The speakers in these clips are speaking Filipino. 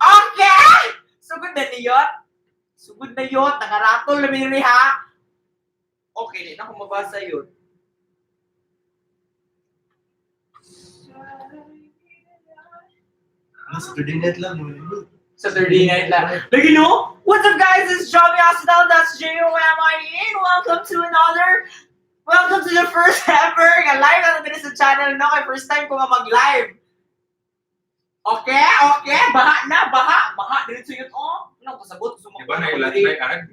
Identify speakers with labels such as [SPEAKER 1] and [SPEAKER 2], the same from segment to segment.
[SPEAKER 1] Okay! Sugod na niyot. Sugod na yot. Nakaratol na minuri ha. Okay, di na ako mabasa yun.
[SPEAKER 2] Saturday night lang.
[SPEAKER 1] Saturday night lang. But you know, what's up guys? It's JOMIE-NATION. That's JOMIE-NATION. Welcome to the first ever live na natin sa channel. No, first time ko nga mag-live. Okay. Baha na. Dito yun. Oh, ano ko sagot?
[SPEAKER 3] Iba na i-ad.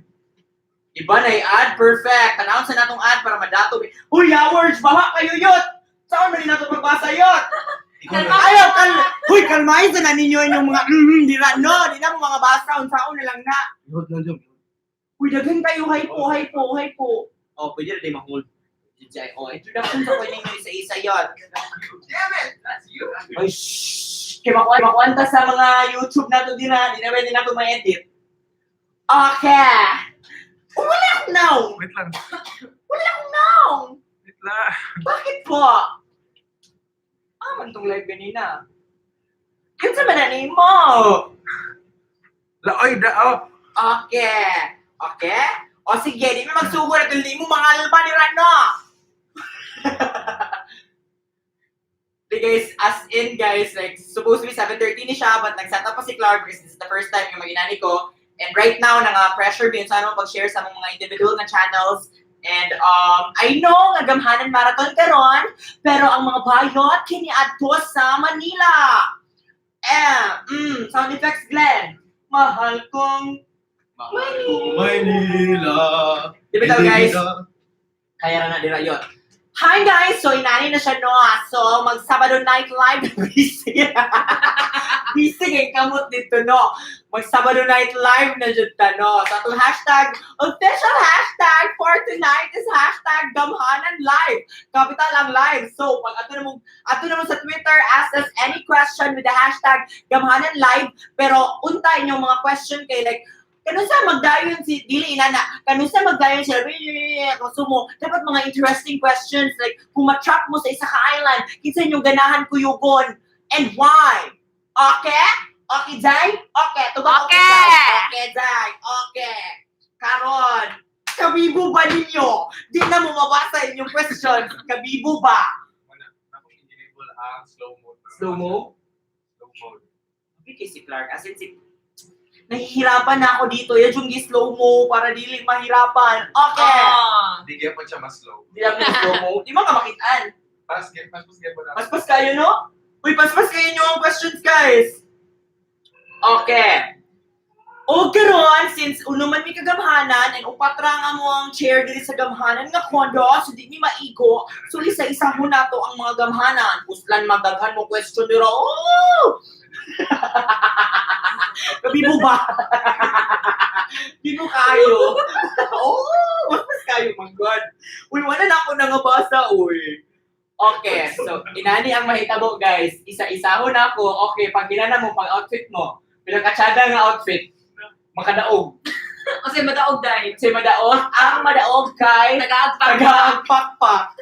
[SPEAKER 1] Iba na i-ad. Perfect. Announce na natong ad para madato. Uy, hours! Baha kayo yun! Saan ba rin natin magbasa yun? Ayaw, kalmahin sa na ninyo yung mga dira, no? Di na mo mga basa, unsaon na lang na. Uy, daghan kayo, hay po. Oh, pwede rin tayo mag-hold. Oh, introduction sa kanya yung isa-isa yun.
[SPEAKER 3] Damn it! That's you!
[SPEAKER 1] Ay, shhh! Kaya makuwanta sa mga YouTube na to din na, di na pwede na ito ma-edit. Okay! Oh, wala akong now!
[SPEAKER 3] Wait lang.
[SPEAKER 1] Wala akong now!
[SPEAKER 3] Wait lang.
[SPEAKER 1] Bakit po? Man tong live kanina. Kinsa man na mo?
[SPEAKER 3] Laoy dao.
[SPEAKER 1] Okay. O sige, di mo magsugo na kung di mo mga alba ni Rano. Guys, as in guys, like supposed to be 7:30 ni siya, but nag-set up pa si Clark because this is the first time yung mag-inani ko. And right now, nanga-pressure din sa ano mag-share sa mga individual na channels. And I know nga Gamhanan Marathon karon, pero ang mga bayot kiniadto sa Manila. Sound effects Glenn. Mahal kong
[SPEAKER 2] Manila.
[SPEAKER 1] Di ba daw guys? Kaya na dira yun. Hi guys! So inani na siya no. So mag-Sabado night live. Busy kay kamot dito no. Mag-Sabado night live na dyan ta no. So itong hashtag, official hashtag for tonight is hashtag Gamhanan Live. Capital ang live. So pag ato naman sa Twitter, ask us any question with the hashtag Gamhanan Live. Pero unta inyong mga question kay like, kanun sa magdayon si dili inana, kanun sa magdayon siya konsumo, dapat mga interesting questions like kung ma-trap mo sa isa ka island, kinsa inyong ganahan kuyugon and why? Okay, Jay? Okay, tubak okay, Jay. Okay. Karon, kabibo ba ninyo? Di na mo mabasa inyong questions. Kabibo ba?
[SPEAKER 3] Akong enable ang slow mode.
[SPEAKER 1] Slow mo?
[SPEAKER 3] Slow mode.
[SPEAKER 1] Okay, si Clark. As in, nahihirapan na ako dito. Yan yung slow mo para dili mahirapan. Okay.
[SPEAKER 3] Hindi kaya pa siya mas slow.
[SPEAKER 1] Di lang yung slow mo. Di mo ka makitaan.
[SPEAKER 3] Pas get mo na.
[SPEAKER 1] Paspas kayo, no? Uy, paspas kayo nyo ang questions, guys. Okay. O karon, since uno man mi kagamhanan, and upatra nga mo ang chair diri sa gamhanan nga kondo, so di mi maigo, so isa-isa mo na to ang mga gamhanan. Puslan magdaghan mo question nila. Oh! Kabibo ba? Di mo kayo. Mas kayo, my God. Uy, wala na ako nangabasa, uy. Okay, so, inani ang mahitabo, guys. Isa-isahon ako. Okay, pag ginana mo, pag outfit mo, pinagkatsada nga outfit, makadaog.
[SPEAKER 4] Kasi madaog dahil.
[SPEAKER 1] Kasi madaog. Ang madaog kay tagaagpakpak.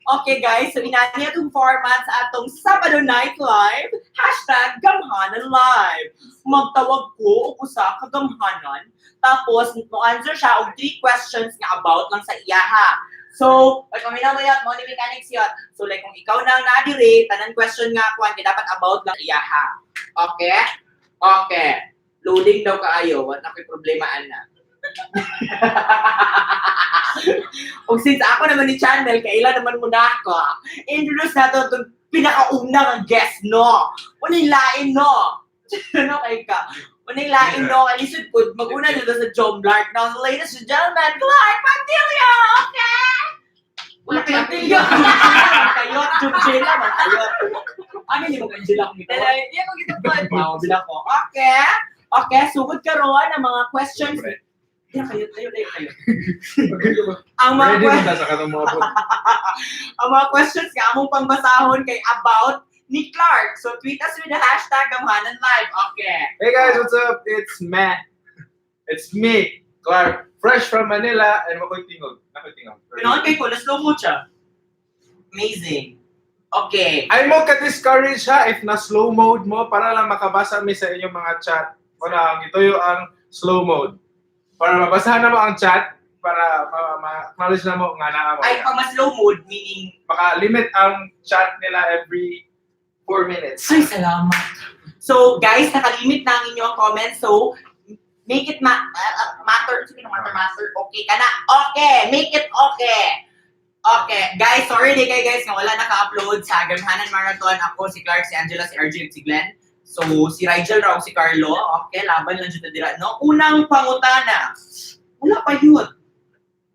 [SPEAKER 1] Okay guys, so inani atong format sa atong Sabado Night Live, hashtag Gamhanan Live. Magtawag ko o usa ka gamhanan, tapos mo-answer siya og 3 questions nga about lang sa iyaha. So, pag kami na mayat, mo ni mechanics yun. So, like, kung ikaw na nadire, tanan question nga kuan kay dapat about lang iyaha. Okay? Okay. Loading daw kaayo, wala ko'y problema ana. O since ako naman ni channel, kailan naman muna ako, introduce natin itong pinakaunang guest, no? Unang lain, no? Ano kay ka? Unang lain, no? Alisod po, mag-una dito sa John Clark. Now, ladies and gentlemen, Clark Pantilio! Okay? Wala Pantilio! Kayo, Jumjela, magkayot. Ano yung mga Jumjela kong ito?
[SPEAKER 4] Hindi ako gitapad.
[SPEAKER 1] Bila ko. Okay. Okay, sugod ka roon ang mga questions. Kayo. Ang mga ang mga questions nga among pangbasahon kay about ni Clark. So tweet us with the hashtag Gamhanan Live. Okay.
[SPEAKER 3] Hey guys, what's up? It's Matt. It's me, Clark. Fresh from Manila and makoy tingog.
[SPEAKER 1] Pinoon kay ko, na-slow mo siya. Amazing. Okay.
[SPEAKER 3] Ay mo ka-discourage ha if na slow mode mo para lang makabasa mi sa inyong mga chat. Wala, gituyo ang slow mode. Para mabasahan na mo ang chat, para ma-acknowledge na mo nga naa mo.
[SPEAKER 1] Ay, pag mas low mode, meaning,
[SPEAKER 3] Maka-limit ang chat nila every 4 minutes.
[SPEAKER 1] ay, salamat. So, guys, nakalimit na ang inyong comments. So, make it matter. Sige na, matter. Okay ka na. Okay. Make it okay. Okay. Guys, sorry di kayo guys nga wala naka-upload sa Gamhanan Marathon. Ako, si Clark, si Angela, si RJ, si Glenn. So, si Rigel raw, si Carlo. Okay, laban lang dyan dira. No? Unang pangutana. Wala pa yun.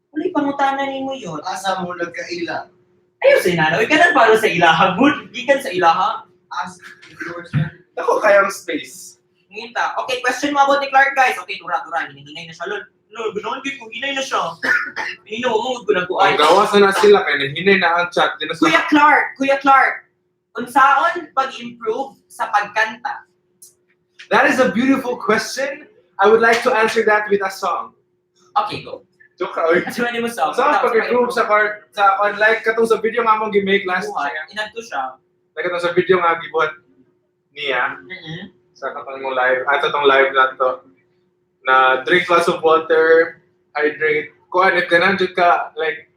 [SPEAKER 1] Wala yung pangutana ni mo yun.
[SPEAKER 2] Asa mo nagkaila?
[SPEAKER 1] Ayaw sa inana. Uy, kanan para sa ilaha. Good. Gikan sa ilaha.
[SPEAKER 2] Asa.
[SPEAKER 3] Ako kayang space.
[SPEAKER 1] Nginta. Okay, question mo about ni Clark, guys. Okay, tura. Hinihinay na siya. No, ganoon ko. Hinay na siya. Hinay mo ko na ko.
[SPEAKER 3] Ang gawas na sila kaya hinay na ang chat. Di na sa...
[SPEAKER 1] Kuya Clark. Unsaon pag-improve sa pagkanta?
[SPEAKER 3] That is a beautiful question. I would like to answer that with a song.
[SPEAKER 1] Okay, go.
[SPEAKER 3] Joke ka, oy.
[SPEAKER 1] Kasi mo song.
[SPEAKER 3] Saan pag-improve sa like katong sa video nga mong gimake last
[SPEAKER 1] buhay.
[SPEAKER 3] year.
[SPEAKER 1] Inadto siya.
[SPEAKER 3] Like katong sa video nga gibuhat niya. Sa katong mong live. Ato tong live na to. Na drink lots of water, hydrate. Kuan if ganan jud ka like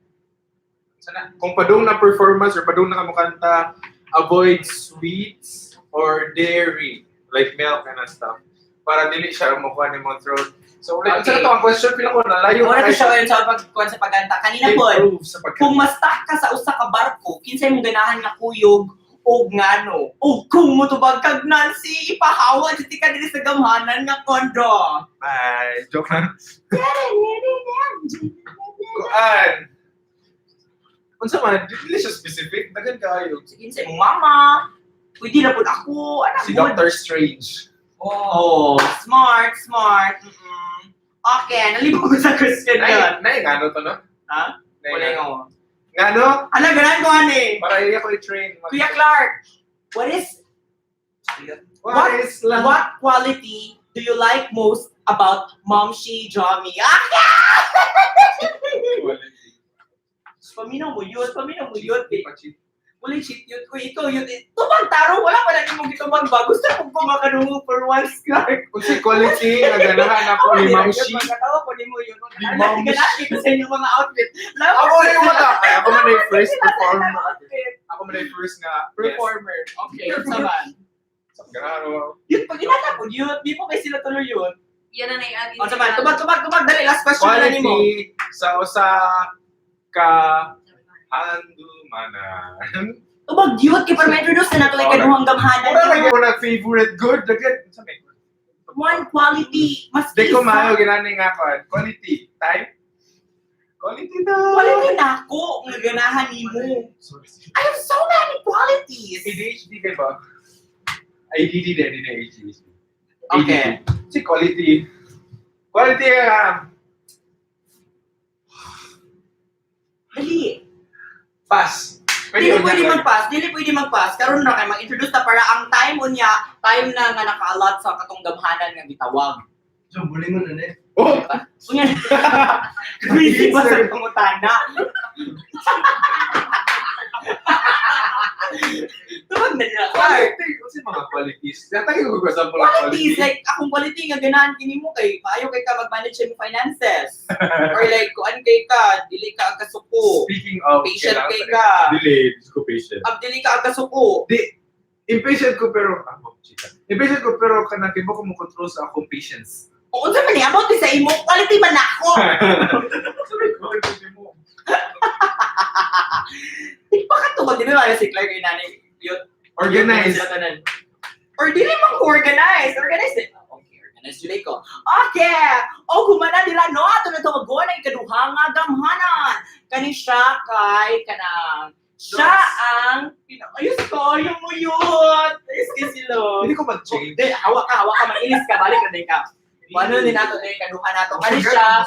[SPEAKER 3] sana kung padung na performance or padung na kamukanta, avoid sweets or dairy like milk and stuff para dili siya makuha ni mong throat. So like
[SPEAKER 1] Okay.
[SPEAKER 3] sa to ang question pila ko na layo
[SPEAKER 1] Wala ko siya ngayon sa pagkuhan sa pagkanta. Kanina po,
[SPEAKER 3] improve sa pagkanta.
[SPEAKER 1] kung ma-stuck ka sa usa ka barko, kinsay mong ganahan nga kuyog o ngano. O kung mo tubag kag Nancy, ipahawa jud ka diri sa Gamhanan nga kondo.
[SPEAKER 3] Ay, joke lang. Kuan. Unsa man, dili siya specific, dagan kaayo.
[SPEAKER 1] Sige sa imong mama. Pwede na pud ako. Anak
[SPEAKER 3] Si
[SPEAKER 1] mo.
[SPEAKER 3] Doctor Strange.
[SPEAKER 1] Oh, smart. Okay, nalibog ko sa question yun.
[SPEAKER 3] Nay, ngano to no?
[SPEAKER 1] Ha? Wala nga.
[SPEAKER 3] Ngano?
[SPEAKER 1] Ala, ganahan ko ani.
[SPEAKER 3] Para iya ko i-train.
[SPEAKER 1] Kuya Clark, what what quality do you like most about Momshi Jomie? Paminaw mo yun. Wala cheat yun. Kung ikaw yun, tubang taro, wala pa na mong itubang ba. Gusto kong kumakanungo for once, Clark.
[SPEAKER 3] Kung si quality, naganahan ako ni Ma'am Shi.
[SPEAKER 1] Magkatawa ko ni mo yun.
[SPEAKER 3] Ni Ma'am Shi.
[SPEAKER 1] Ganati ko sa inyong mga outfit.
[SPEAKER 3] Ako na yung mata. Ay, ako man yung first
[SPEAKER 1] Ganati
[SPEAKER 3] performer.
[SPEAKER 1] na outfit.
[SPEAKER 3] Ako man yung first nga.
[SPEAKER 1] Performer. Okay, saman.
[SPEAKER 3] Ganahan mo.
[SPEAKER 1] Yun, pag inata ko, yun, di mo kayo sila tuloy yun.
[SPEAKER 4] Yan na yung
[SPEAKER 1] O, saman, tubag. Dali, last question na ni mo.
[SPEAKER 3] Quality sa usa ka handumanan.
[SPEAKER 1] Tubag yun, kaya para ma-introduce na nato ay kaduhang Gamhanan.
[SPEAKER 3] Mura lagi ko na favorite good. Dagan.
[SPEAKER 1] One quality, mas
[SPEAKER 3] Di ko
[SPEAKER 1] isa.
[SPEAKER 3] maayo ginani nga ko. Quality. Time. Quality na.
[SPEAKER 1] Wala din ako, nga ganahan ni mo. I have so many qualities.
[SPEAKER 3] ADHD kayo ba? ADD din, hindi ADHD.
[SPEAKER 1] Okay.
[SPEAKER 3] Si quality. Quality
[SPEAKER 1] Dali.
[SPEAKER 3] pass.
[SPEAKER 1] Dili pwede mag-pass. Karon na kay mag-introduce ta para ang time unya, time na nga naka-allot sa katong Gamhanan nga gitawag.
[SPEAKER 2] So, buli mo na eh.
[SPEAKER 3] Oh!
[SPEAKER 1] Unya. Busy ba sa pangutana? Tawag na nila. Clark.
[SPEAKER 3] Quality. Kasi mga qualities. Natagin ko ba sa
[SPEAKER 1] Qualities, like, akong quality nga ganahan kini mo kay maayo kay ka mag-manage sa imong finances. Or like, kuan kay ka, dili ka agkasuko.
[SPEAKER 3] Speaking of...
[SPEAKER 1] Patient
[SPEAKER 3] kailangan
[SPEAKER 1] kay
[SPEAKER 3] pa rin.
[SPEAKER 1] ka.
[SPEAKER 3] Delayed. Ko patient.
[SPEAKER 1] Dili ka agkasuko.
[SPEAKER 3] Impatient ko pero... Impatient ko pero kanang tibo ko mo control sa akong patience.
[SPEAKER 1] O unsa man ni abot sa imo, quality man ako.
[SPEAKER 3] Sabi ko, quality mo.
[SPEAKER 1] Di pa katungod, di ba wala si Clark yung nanay yun?
[SPEAKER 3] Organized.
[SPEAKER 1] Sila tanan. Or di rin mag-organize. Organize din. Okay, organize yun ko. Okay! O kumana nila, no? Ato na ito mag-go na ikaduhang nga Gamhanan. Kani siya kay kanang siya ang ayos ko, yung muyot. Ayos ka sila.
[SPEAKER 3] Hindi ko mag-change.
[SPEAKER 1] Hindi, hawak ka, mag-inis ka, balik na din ka. Ano din nato na ikaduhan nato. Kani siya,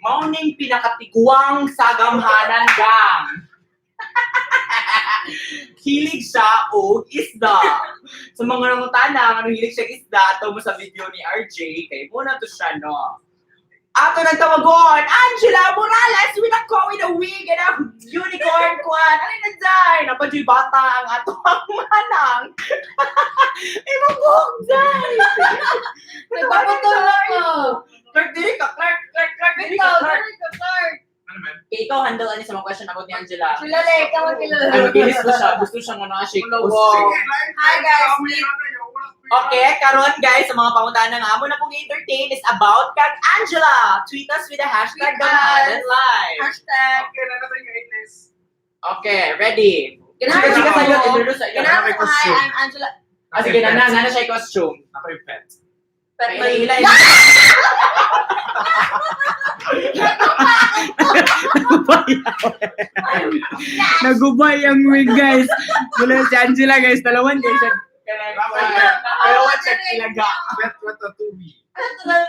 [SPEAKER 1] mauning pinakatiguang sa Gamhanan gang. Hilig siya o isda. Sa mga nangutana, ano hilig siya isda, ato mo sa video ni RJ, kay muna to siya, no? Ato ng tawagon, Angela Morales with a wig and a unicorn kwan. Ano na dyan? Napadyo'y bata ang ato ang manang. Ibang buhok dyan.
[SPEAKER 4] Nagpaputol ako.
[SPEAKER 1] Clark, diri ka. Clark, diri ka.
[SPEAKER 4] Ikaw,
[SPEAKER 1] Clark.
[SPEAKER 4] sorry ka, Clark.
[SPEAKER 3] Ano man?
[SPEAKER 1] Ikaw, handle ano sa mga question about ni Angela.
[SPEAKER 4] Kilala, ikaw ang kilala.
[SPEAKER 1] Ay, mabilis ko siya. Gusto siyang shake.
[SPEAKER 4] Hi guys,
[SPEAKER 1] Okay, karon guys, sa mga panguntahan na nga mo na pong entertain is about kang Angela. Tweet us with the hashtag Gamhanan Live.
[SPEAKER 4] Hashtag.
[SPEAKER 3] Okay, na natin ka Ines.
[SPEAKER 1] Okay, ready?
[SPEAKER 4] Ganahan
[SPEAKER 1] Chika
[SPEAKER 4] ko.
[SPEAKER 1] sa'yo, introduce sa'yo.
[SPEAKER 4] Ganahan ko, hi, I'm Angela.
[SPEAKER 1] Ah, sige, nana siya yung costume.
[SPEAKER 3] Ako yung pet.
[SPEAKER 4] But
[SPEAKER 1] May
[SPEAKER 4] my
[SPEAKER 1] hilay.
[SPEAKER 5] Nagubay ang wig, guys. Mula si Angela, guys. Dalawan, guys.
[SPEAKER 1] Dalawan siya kilaga.
[SPEAKER 3] Pet with a tubi.
[SPEAKER 4] Personal.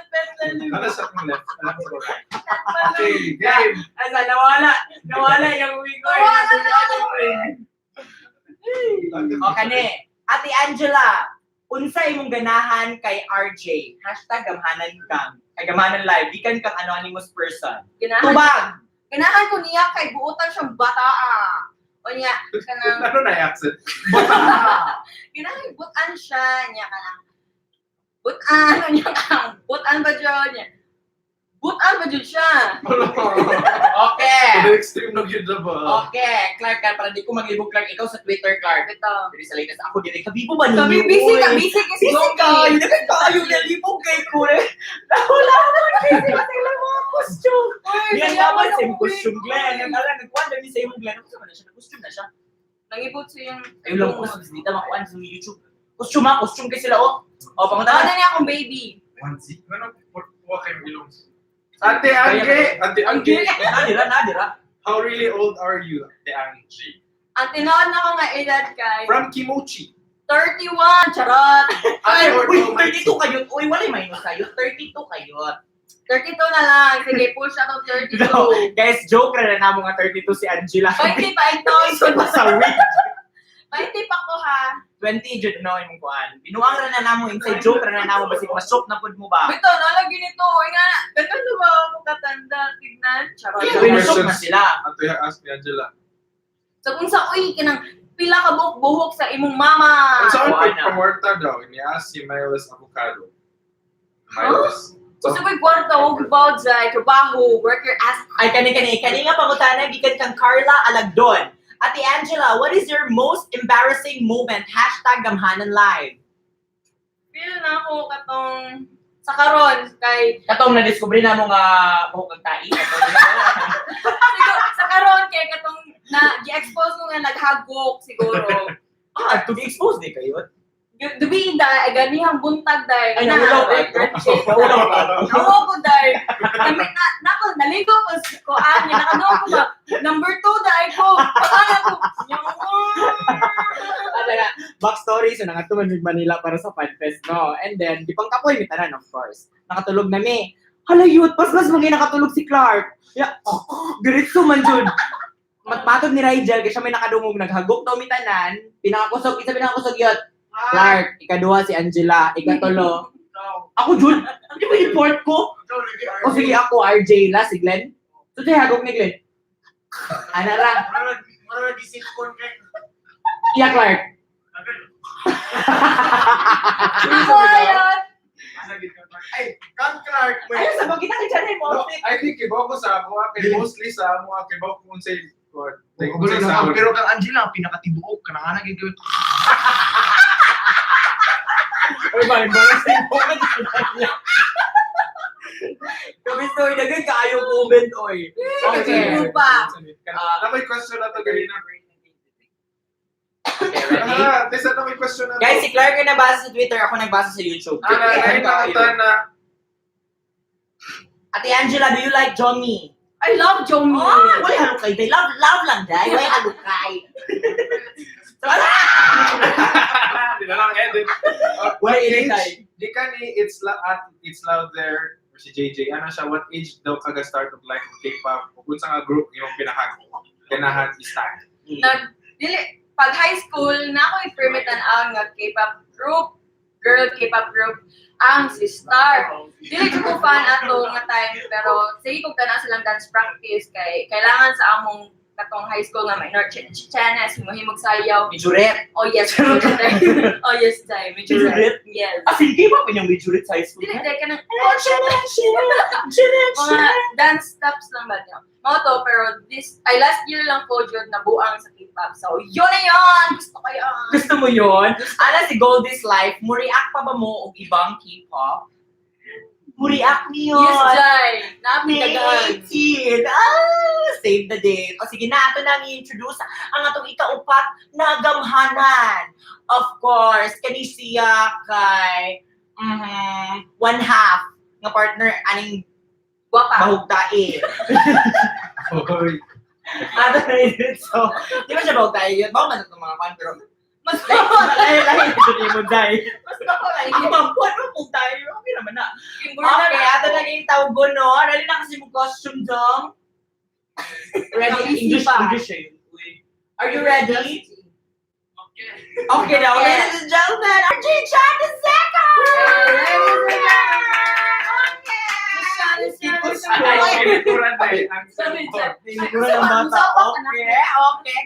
[SPEAKER 3] Ano sa akong left? Ano sa right? Okay, game.
[SPEAKER 1] Asa, nawala yung wig ko. O, kani. Ate Angela, unsa imong ganahan kay RJ? Hashtag Gamhanan Gang. Kay Gamhanan Live. Gikan kang anonymous person.
[SPEAKER 4] Ganahan.
[SPEAKER 1] Tubag!
[SPEAKER 4] Ganahan ko niya kay buutan siyang bata. O niya, kanang,
[SPEAKER 3] Ano na yung accent?
[SPEAKER 4] ganahan butan siya. Niya kanang, butan, o niya kanang, butan ba dyan niya? Butan ba dyan siya?
[SPEAKER 1] Okay.
[SPEAKER 3] To the extreme ng yun na ba?
[SPEAKER 1] Okay. Clark, para di ko maglibog, Clark. Ikaw sa Twitter, Clark.
[SPEAKER 4] Ito.
[SPEAKER 1] Dili sa latest. Ako dili. Kabibo ba ninyo?
[SPEAKER 4] Kami busy ka, busy kasi
[SPEAKER 1] Busy ka. Hindi ka kayo nalibog kay Kure. Wala naman busy kasi lang mga costume. Yan naman same costume, Glenn. Ang ala, nagkuhan ni sa imong Glenn. Ano sa na siya? Nag-costume na siya.
[SPEAKER 4] Nangibot siya yung...
[SPEAKER 1] Ayun lang costume. Dito makuhan sa YouTube. Costume ha? Costume kayo sila, oh. O, pamunta
[SPEAKER 4] Ano
[SPEAKER 1] na.
[SPEAKER 4] niya akong baby?
[SPEAKER 3] Onesie? Ano? Huwag kayong ilong. Ate Angge! Ate Angge!
[SPEAKER 1] Nadira.
[SPEAKER 3] How really old are you, Ate Angge?
[SPEAKER 4] Ang tinood na ko nga edad kay
[SPEAKER 3] From Kimochi.
[SPEAKER 4] 31, charot.
[SPEAKER 3] Ate
[SPEAKER 1] Uy,
[SPEAKER 3] or
[SPEAKER 1] 32 kayo. Uy, wala minus kayo. 32 kayo.
[SPEAKER 4] 32 na lang. Sige, push ako 32.
[SPEAKER 1] No, guys, joke na na mo nga 32 si Angela.
[SPEAKER 4] 20 pa ito.
[SPEAKER 1] So, nasa week.
[SPEAKER 4] 20 pa ko ha.
[SPEAKER 1] 20, jud no, yung kuan. Binuang ra na namo, inside joke ra na namo, basig masok na pud mo ba?
[SPEAKER 4] Bito, nalagi nito. Ay nga, ganun na ba ako katanda? Tignan. Charot.
[SPEAKER 1] Uy, nasok na sila.
[SPEAKER 3] Ato yung ask ni Angela.
[SPEAKER 4] So kung sa uy, kinang pila ka buhok-buhok sa imong mama.
[SPEAKER 3] Ang saan
[SPEAKER 1] wala.
[SPEAKER 3] pagpamuerta daw, inias si Miles Avocado. Miles.
[SPEAKER 4] So sa kwarta, huwag about sa trabaho, work your ass.
[SPEAKER 1] Ay, kani nga pangutana, gikan kang Carla Alagdon. Ate Angela, what is your most embarrassing moment? Hashtag Gamhanan Live.
[SPEAKER 4] Feel na ako katong sa karon kay
[SPEAKER 1] Katong na-discover na mo nga buhok ang tai.
[SPEAKER 4] siguro, sa karon kay katong na gi-expose mo nga naghagok siguro.
[SPEAKER 1] To be exposed di kayo.
[SPEAKER 4] Dubi da ganihang buntag dai.
[SPEAKER 1] Ay, nahulaw ka. Nahulaw ka.
[SPEAKER 4] Nawo ko dai. Nako naligo ko ani nakadong ko ba. Number 2 dai ko. Pagana ko.
[SPEAKER 1] Ano na, backstory, so nangatulog ng Manila para sa Podfest, no? And then, di pang kapoy, may tanan, of course. Nakatulog na mi. Hala, yun, pas-pas mga nakatulog si Clark. Yeah, diretso man, Jud. Matmatod ni Rigel, kasi siya may nakadungog, naghagok daw mi tanan. Pinakakusog, isa pinakakusog yun. Clark, ikaduha si Angela, ikatulo. Ako, Jud, hindi ba report ko? O sige, ako, RJ, la, si Glenn. So, siya hagok ni Glenn. Ano lang? Iya, Clark.
[SPEAKER 4] Ayun.
[SPEAKER 3] Ay, Kang Clark,
[SPEAKER 1] Ayun, sa bagay na kita mo.
[SPEAKER 3] No, I think ibaw ko sa amo, kay mostly sa amo, kay ibaw ko sa God.
[SPEAKER 2] Pero kang Angela, ang pinakatibuok ka na nga nagiging.
[SPEAKER 1] Uy, ba, embarrassing moment. Kami story na ganyan, kaayo comment, oy. Okay.
[SPEAKER 4] Sino pa?
[SPEAKER 3] May question na to ganina.
[SPEAKER 1] Okay, ready?
[SPEAKER 3] Tesa na may question na to.
[SPEAKER 1] Guys, si Clark yung nabasa sa Twitter, ako nagbasa sa YouTube.
[SPEAKER 3] Nakita na.
[SPEAKER 1] Ate Angela, do you like Jomie?
[SPEAKER 4] I love Jomie.
[SPEAKER 1] Oh, wala halukay. They love lang, dahil. Wala halukay. So,
[SPEAKER 3] Hindi na lang edit.
[SPEAKER 1] Why edit?
[SPEAKER 3] Di ka ni It's Loud There or si JJ. Ano siya, what age daw kaga start of like K-pop? Kung sa nga group yung ganahan i-start.
[SPEAKER 4] Dili, pag high school, na ako i-permitan ang nga K-pop group. girl K-pop group ang si Star. Dili ko fan ato nga time pero sige kog tanan silang dance practice kay kailangan sa among katong high school nga minor channels himog sayaw.
[SPEAKER 1] Majoret.
[SPEAKER 4] Oh yes, Jay. Oh yes, Jay.
[SPEAKER 1] Majoret?
[SPEAKER 4] Yes.
[SPEAKER 1] Ah, hindi ba pinyang majoret sa high school?
[SPEAKER 4] Dili ka nang
[SPEAKER 1] Majoret.
[SPEAKER 4] mga dance steps lang ba niya. Mga to, pero last year lang po yun nabuang sa K-pop. So, yun na yun! Gusto ko yun!
[SPEAKER 1] Gusto mo yun? Ala si Goldie's Life, mo-react pa ba mo og ibang K-pop? Mo-react niyo.
[SPEAKER 4] Yes, Jay! Napidagan.
[SPEAKER 1] 18. Save the date. O sige na, ito na i-introduce ang atong ikaupat na Gamhanan. Of course, kani siya kay one half nga partner aning
[SPEAKER 4] Guwapa.
[SPEAKER 1] bahugtae.
[SPEAKER 3] Hoy.
[SPEAKER 1] Ato na yun. So, di ba siya bahugtae yun? Baka man itong mga kwan, pero
[SPEAKER 4] Mas
[SPEAKER 1] lahi ito ni mo, Day.
[SPEAKER 4] kayo.
[SPEAKER 1] Ako bang buwan mo kung tayo? Okay naman na.
[SPEAKER 4] Kimberly
[SPEAKER 1] Okay, ato na yung tawag ko, no? Ready na kasi mong costume dong. Ready? English, English eh. Are you ready? Okay now, ladies and gentlemen, RJ Chan the second! Okay.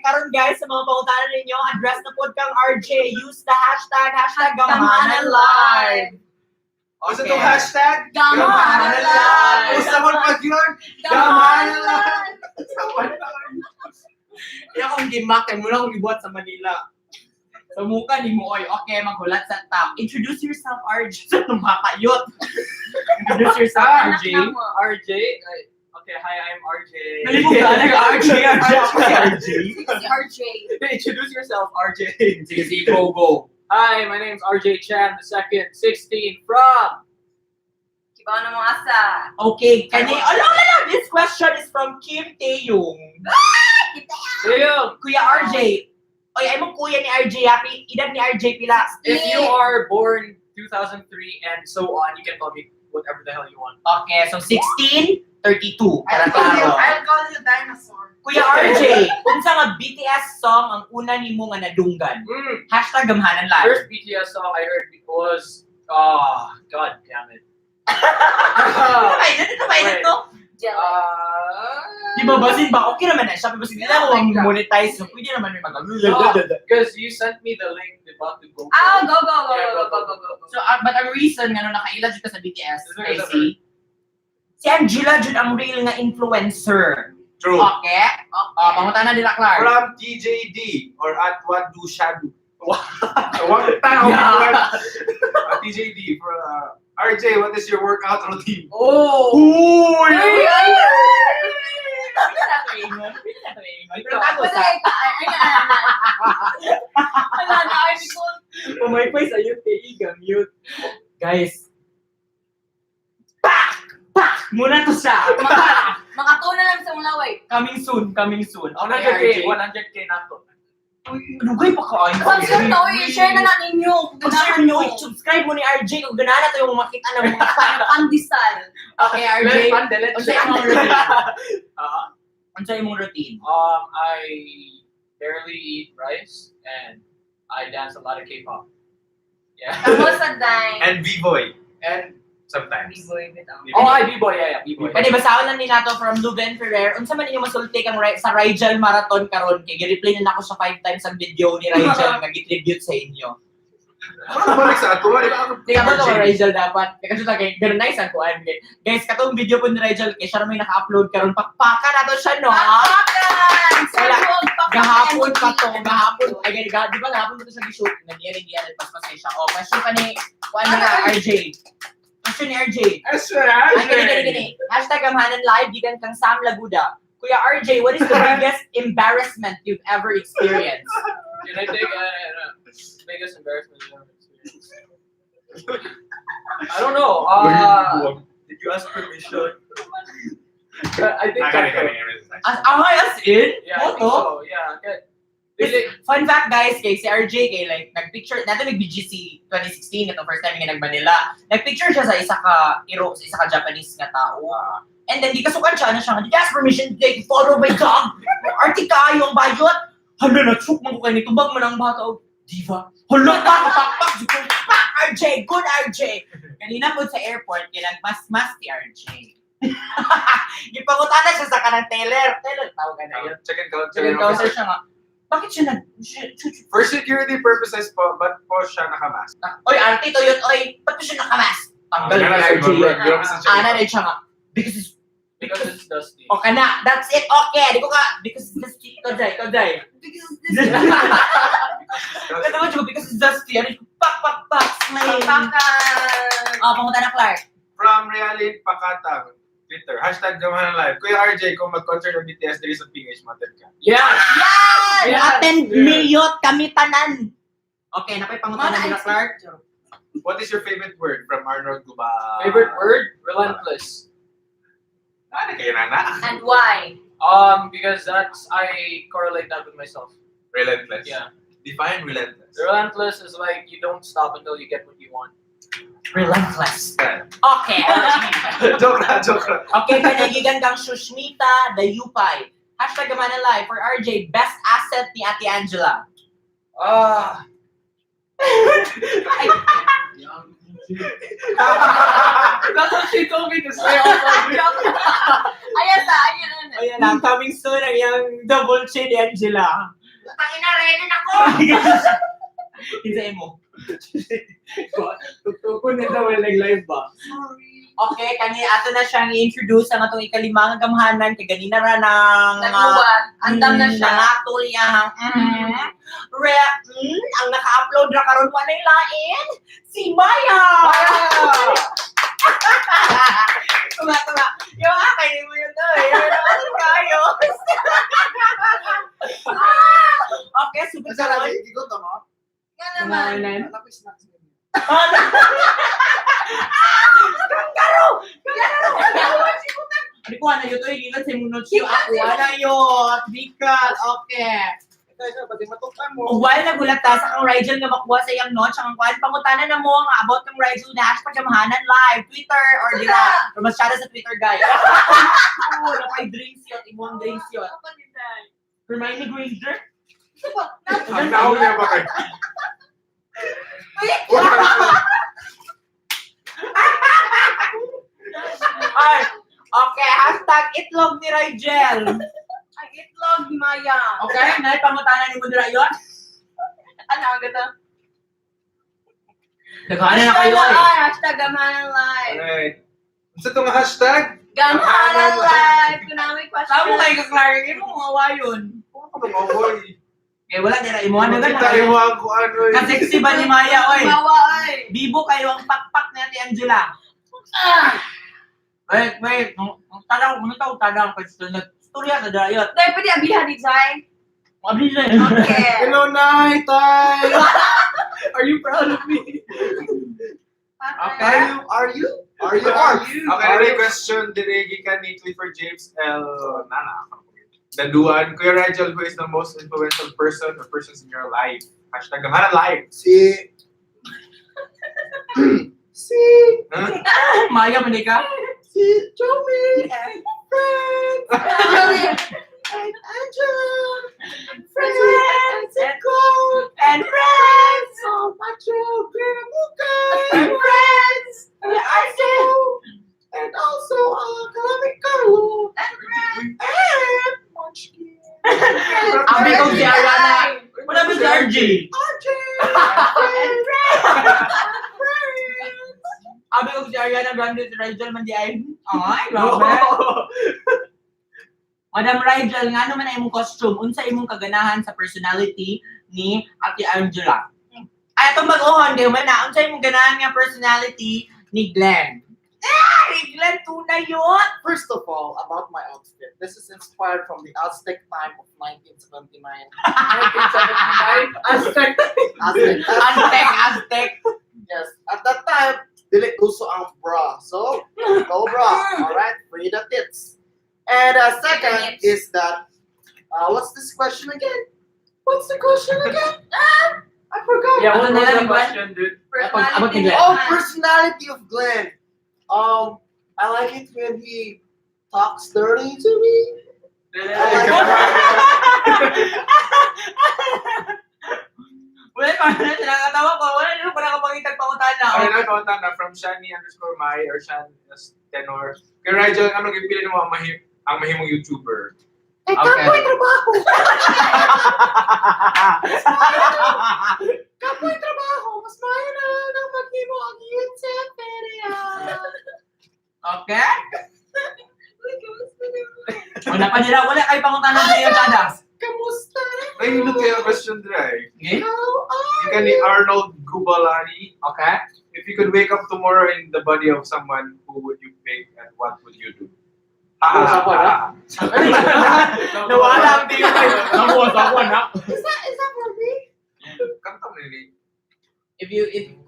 [SPEAKER 1] Karon guys, sa mga pautanan ninyo, address na po kang RJ. Use the hashtag Gamhanan Live.
[SPEAKER 3] Ano itong hashtag?
[SPEAKER 4] Gamhanan Live.
[SPEAKER 3] Gusto mo pag yun?
[SPEAKER 4] Gamhanan Live.
[SPEAKER 1] Kaya kung gimak, kaya muna kong ibuhat sa Manila. So mukha ni mo, oy, okay, maghulat sa top. Introduce yourself, RJ. Sa tumakayot. Introduce yourself, RJ.
[SPEAKER 6] RJ. Okay, hi, I'm RJ.
[SPEAKER 1] Nalibog ka, nag-RJ, RJ.
[SPEAKER 4] Si RJ.
[SPEAKER 6] Introduce yourself, RJ.
[SPEAKER 1] Sige, sige, go.
[SPEAKER 6] Hi, my name's RJ Chan the second, 16 from.
[SPEAKER 4] Kibaw na mga asa.
[SPEAKER 1] Okay, ala, this question is from Kim Taeyong.
[SPEAKER 6] Ayun.
[SPEAKER 1] Kuya RJ. Oy, ay mo kuya ni RJ, happy. Edad ni RJ pila.
[SPEAKER 6] If you are born 2003 and so on, you can call me whatever the hell you want.
[SPEAKER 1] Okay, so 16, 32. Para klaro.
[SPEAKER 4] I'll call you dinosaur.
[SPEAKER 1] Kuya RJ, unsa nga BTS song ang una nimo nga nadunggan? Hashtag Gamhanan Live.
[SPEAKER 6] First BTS song I heard was, god damn it.
[SPEAKER 1] Ito ba ito? Di ba basin ba? Okay naman na siya. Pero hindi na ako monetize. So, pwede naman may
[SPEAKER 6] Because you sent me the link about to go.
[SPEAKER 4] Go.
[SPEAKER 1] So, but ang reason nga nung nakaila dito sa BTS, I see, si Angela dyan ang real nga influencer.
[SPEAKER 3] True.
[SPEAKER 1] Okay? Pamunta na nila, Clark.
[SPEAKER 3] From TJD or at what do shadow. What tao? TJD for RJ, what is your workout routine?
[SPEAKER 1] Oh!
[SPEAKER 3] Uy!
[SPEAKER 1] Pero tago sa... Pumaypay sa UTE, gamute. Guys. Pak! Muna to siya.
[SPEAKER 4] Makatuna lang sa mulaway.
[SPEAKER 1] Coming soon.
[SPEAKER 6] 100k na to.
[SPEAKER 1] Lugay pa ka.
[SPEAKER 4] Subscribe na, i-share na natin nyo.
[SPEAKER 1] Pag-share nyo, subscribe mo ni RJ kung ganana to yung makita ng mga
[SPEAKER 4] Pandesal.
[SPEAKER 1] Okay, RJ. Unsa imong routine? Unsa imong routine?
[SPEAKER 6] I barely eat rice and I dance a lot of K-pop. Yeah.
[SPEAKER 4] Tapos sa dine.
[SPEAKER 3] And B-boy. And sometimes.
[SPEAKER 4] B-boy bitaw.
[SPEAKER 6] Oh, I B-boy, yeah, B-boy.
[SPEAKER 1] Kani basaon lang nila to from Luven Ferrer. Unsa man ninyo masulti kang sa Rigel Marathon karon kay gi-replay na nako sa 5 times ang video ni Rigel nga gi-tribute sa inyo.
[SPEAKER 3] Ano balik sa ato? Di ba ako?
[SPEAKER 1] Di ka ba ito Rigel dapat? Kaya kasi kay ganun nice ang kuan. Guys, katong video po ni Rigel kay siya may naka-upload karon pakpaka na to siya no. Wala. Gahapon pa to, ay di ba gahapon ko to sa shoot nangyari pas kay siya. Oh, question pa ni kuan na RJ. Question ni RJ. Gani. Hashtag Gamhanan Live, gikan kang Sam Laguda. Kuya RJ, what is the biggest embarrassment you've ever experienced?
[SPEAKER 6] Can I take biggest embarrassment you ever experienced? I don't know.
[SPEAKER 3] Did you ask permission?
[SPEAKER 6] I think
[SPEAKER 1] As in?
[SPEAKER 6] yeah, I think so. Yeah, okay.
[SPEAKER 1] Fun fact guys, kay si RJ, kay like, nag-picture, natin nag-BGC 2016, ito first time nga nag-Manila. Nag-picture siya sa isa ka Japanese nga tao. And then, di kasukan siya, did you ask permission to take photo by dog? Arti kayo ang bayot? Hala, natsuk man ko kayo, nitubag man ang bata. Diva. Hala, pakpak, RJ! RJ. Kanina po sa airport, nagmas-mas si RJ. Gipangutan na siya sa kanang teller. Teller, tawag ka na yun.
[SPEAKER 3] Check-in counter.
[SPEAKER 1] Chicken counter siya nga. Bakit siya
[SPEAKER 3] For security purposes po, ba't po siya nakamask?
[SPEAKER 1] Oy, arte to yun. Oy, ba't mo siya nakamas? Tanggal
[SPEAKER 3] Ganun
[SPEAKER 1] ni
[SPEAKER 3] lang
[SPEAKER 1] RJ
[SPEAKER 3] siguro.
[SPEAKER 1] yun.
[SPEAKER 3] Ganun sa check-in.
[SPEAKER 1] Ana rin siya nga.
[SPEAKER 6] Because it's dusty.
[SPEAKER 1] Okay na, that's it. Okay, di ko ka. Because it's dusty. Ikaw, Jai. Because it's dusty. Kasi mo siya, because it's dusty. Ano yung pak, slay.
[SPEAKER 4] Pakan.
[SPEAKER 1] Pamunta na, Clark.
[SPEAKER 3] From Realin Pakatang, Twitter, #Gamhanan Live. Kuya RJ, kung mag-concert ng BTS, there is a PH matter ka.
[SPEAKER 6] Yeah.
[SPEAKER 1] Yeah! Attend million kami tanan. Okay, napay pangutan na nila, Clark.
[SPEAKER 3] What is your favorite word from Arnold Guba?
[SPEAKER 6] Favorite word? Relentless.
[SPEAKER 3] Ano kayo na?
[SPEAKER 4] And why?
[SPEAKER 6] Because I correlate that with myself.
[SPEAKER 3] Relentless.
[SPEAKER 6] Yeah.
[SPEAKER 3] Define relentless.
[SPEAKER 6] Relentless is like you don't stop until you get what you want.
[SPEAKER 1] Relentless. Okay.
[SPEAKER 3] Joke lang.
[SPEAKER 1] Okay, panagigan kang Shushmita, the Yupay. #Gamhanan Live for RJ, best asset ni Ate Angela.
[SPEAKER 6] That's what she told me to say also.
[SPEAKER 4] Ayan.
[SPEAKER 1] Ayan na, coming soon ang yung double chin ni Angela.
[SPEAKER 4] Tangina, ready na ko!
[SPEAKER 1] Hinsayin mo. Tuktukon na daw, nag-live ba? Okay, ato na siyang i-introduce ang atong ikalimang gamhanan kay ganina ra ng
[SPEAKER 4] Nagluwa. Andam na siya.
[SPEAKER 1] nangatol yang ang naka-upload ra karon walay lain si Maya. Tuma. Yo kay ni mo yun oy. Ano kayo? Okay, super karon.
[SPEAKER 4] Nga naman.
[SPEAKER 1] Ano ko na yun to, gilan sa munod siyo. Ako na yun. Bikat. Okay. While nagulat ta sa kang Rigel nga makuha sa iyang notch, ang kuhan, pangutanan na mo nga about ng Rigel na #Gamhanan Live, Twitter, or dira. Or masyada sa Twitter, guys. Oo, napay drinks yun. Imuang drinks yun. Hermione Granger?
[SPEAKER 3] Ang naong niya ba kayo?
[SPEAKER 1] Ay, okay, #itlog ni Rigel.
[SPEAKER 4] Ang itlog, Maya.
[SPEAKER 1] Okay, naipangutanan ni mo dira yun?
[SPEAKER 4] Ano ang ganda?
[SPEAKER 1] Nagkaanan na kayo eh.
[SPEAKER 4] #Gamhanan Live.
[SPEAKER 3] Alright. Sa itong hashtag?
[SPEAKER 4] Gamhanan Live. Kung na may question.
[SPEAKER 1] Tama kayo ka-Clark, mo mga wayon.
[SPEAKER 3] Ano ka maboy?
[SPEAKER 1] Eh, wala nila, imuhan na
[SPEAKER 3] Kita
[SPEAKER 1] gano'n.
[SPEAKER 3] yung mga kung ano eh.
[SPEAKER 1] Kasi ba ni Maya, oy?
[SPEAKER 4] Mawa, ay.
[SPEAKER 1] Bibo kayo ang pakpak ni Ate Angela. Wait. Talagang, tadang question. Nag-storya sa dayot.
[SPEAKER 4] Dahil pwede abihan ni Zay.
[SPEAKER 1] Mabili na
[SPEAKER 4] Okay.
[SPEAKER 3] Hello, Nay, Tay!
[SPEAKER 1] Are you proud of me?
[SPEAKER 3] Okay. Are you? Okay, may question dirigi ka ni Clifford James L. Nana. Daduan, Kuya Rigel, who is the most influential person or persons in your life? #Gamhanan Live.
[SPEAKER 1] Maya, manika?
[SPEAKER 3] Si Jomie and friends.
[SPEAKER 1] And Angela. Friends. And gold. And friends.
[SPEAKER 3] So much of Pinamukay.
[SPEAKER 1] And friends.
[SPEAKER 3] And also, Calamit Carlo.
[SPEAKER 1] And friends.
[SPEAKER 3] And Munchkin.
[SPEAKER 1] Abi ko si Ariana. Wala ba si RJ?
[SPEAKER 3] RJ.
[SPEAKER 1] And friends. Abi ko si Ariana Grande si Rigel man di ay. Ay, grabe. Madam Rigel, nga naman ay imong costume, unsa imong kaganahan sa personality ni Ate Angela? Ay, itong mag-uhon, kayo man na, unsa imong ganahan nga personality ni Glenn? Ni Glenn, tunay yun!
[SPEAKER 2] First of all, about my outfit. This is inspired from the Aztec time of 1979.
[SPEAKER 1] 1979? Aztec.
[SPEAKER 2] Yes, at that time, dili uso ang bra. So, no bra. Alright, free the tits. And second is that, what's this question again? What's the question again? I forgot.
[SPEAKER 6] Yeah, what was the
[SPEAKER 1] Glenn?
[SPEAKER 6] question, dude?
[SPEAKER 1] Abot ni Glenn.
[SPEAKER 2] Oh, personality of Glenn. I like it when he talks dirty to me.
[SPEAKER 1] Wala pa na sila katawa ko. Wala nyo pa nakapagitag pa ko tayo
[SPEAKER 5] pangutana.
[SPEAKER 3] Ano na pangutana from Shani_Mai or Shan Tenor. Kay Rigel, anong ipili mo ang mahimong YouTuber?
[SPEAKER 1] Eh,
[SPEAKER 5] Okay.
[SPEAKER 1] kapoy trabaho. Kapoy trabaho. Mas mayo na nang maghimo ang YouTube,
[SPEAKER 5] Okay? Wala pa nila, wala kayo pangutana sa iyo, Chadas.
[SPEAKER 1] Kamusta?
[SPEAKER 3] Ay, hindi kayo question dry.
[SPEAKER 5] Okay?
[SPEAKER 3] Ika ni Arnold Gubalani.
[SPEAKER 5] Okay?
[SPEAKER 3] If you could wake up tomorrow in the body of someone, who would you pick and what would you do?
[SPEAKER 5] Nawala ang tingin ko. Nakuha na.
[SPEAKER 1] Is that for me?
[SPEAKER 3] Kanta mo nili.
[SPEAKER 5] If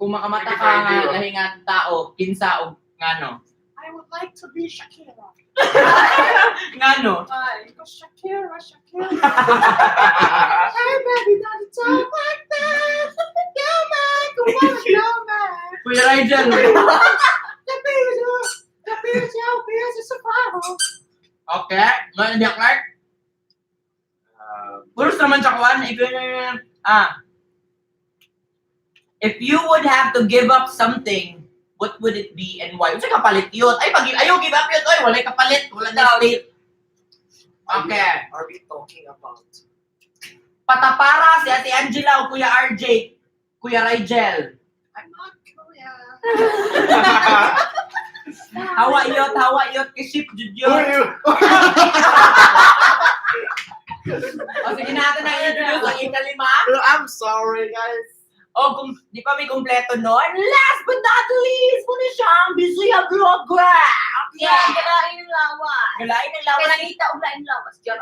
[SPEAKER 5] kung makamata ka nga lahingan tao, kinsa o ngano?
[SPEAKER 1] I would like to be Shakira.
[SPEAKER 5] Ngano?
[SPEAKER 1] Because Shakira. Hey baby, daddy talk like that. Yo man, come on, yo man.
[SPEAKER 5] Kuya Rigel.
[SPEAKER 1] Kapirjo, survival.
[SPEAKER 5] Okay? Ngayon niya, Clark? Puros naman siya kuwan. If you would have to give up something, what would it be and why? Kasi kapalit yun. Ay, pag ayaw give up yun. Ay, wala kapalit. Wala na state. Okay.
[SPEAKER 2] Are we talking about?
[SPEAKER 5] Patapara si Ate Angela o Kuya RJ. Kuya Rigel.
[SPEAKER 1] I'm not Korea.
[SPEAKER 5] Hawa yot. Kisip, jud yun. O, sige natin na introduce ang ikalima.
[SPEAKER 2] I'm sorry, guys.
[SPEAKER 5] O, kung di pa may kumpleto nun, last but not least, muna siyang busy ang program.
[SPEAKER 4] Yeah, galain ng lawas.
[SPEAKER 5] Galain ng
[SPEAKER 4] Kaya
[SPEAKER 5] lawas.
[SPEAKER 4] nakita og lain lawas. Diyan.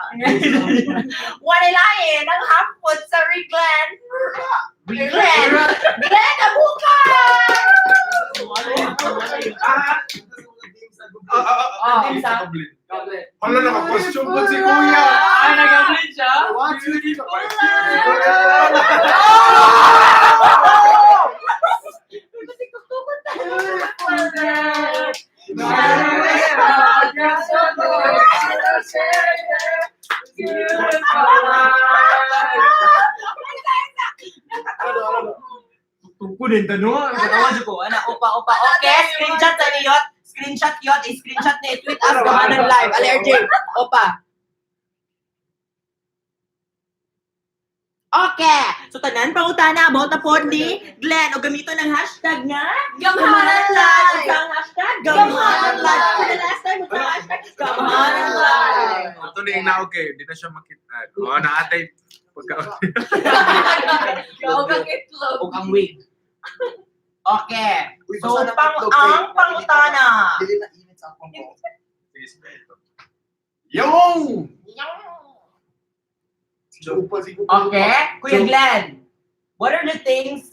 [SPEAKER 5] Wanilain ang hapon sa Riglan. Riglan ang bukas!
[SPEAKER 3] Hala, naka-question po si Kuya.
[SPEAKER 5] Ay, nag-blend siya?
[SPEAKER 2] What?
[SPEAKER 5] Tungkulin tanong. Katawa siya ko. Ana, opa. Okay, screenshot sa niyot. Screenshot yun. I-screenshot na i-tweet us. Gamhanan live. RJ. Opa. Okay. So, tanan pangutana about na po ni Glenn. O gamito ng hashtag nga.
[SPEAKER 4] Gamhanan live.
[SPEAKER 5] Ang hashtag. Gamhanan live. For the last time, ito ang hashtag. Gamhanan live.
[SPEAKER 3] Ito na yung na-okay. Di na siya makita. O, naatay. Pagka...
[SPEAKER 4] Huwag ang itlog.
[SPEAKER 5] O ang wig. Okay.
[SPEAKER 2] Uy,
[SPEAKER 5] So,
[SPEAKER 2] basta na itlog,
[SPEAKER 5] ang
[SPEAKER 2] eh.
[SPEAKER 5] pangutana.
[SPEAKER 2] Dili na init sa akong ko.
[SPEAKER 3] Yo!
[SPEAKER 5] Okay. Kuya Glenn, what are the things,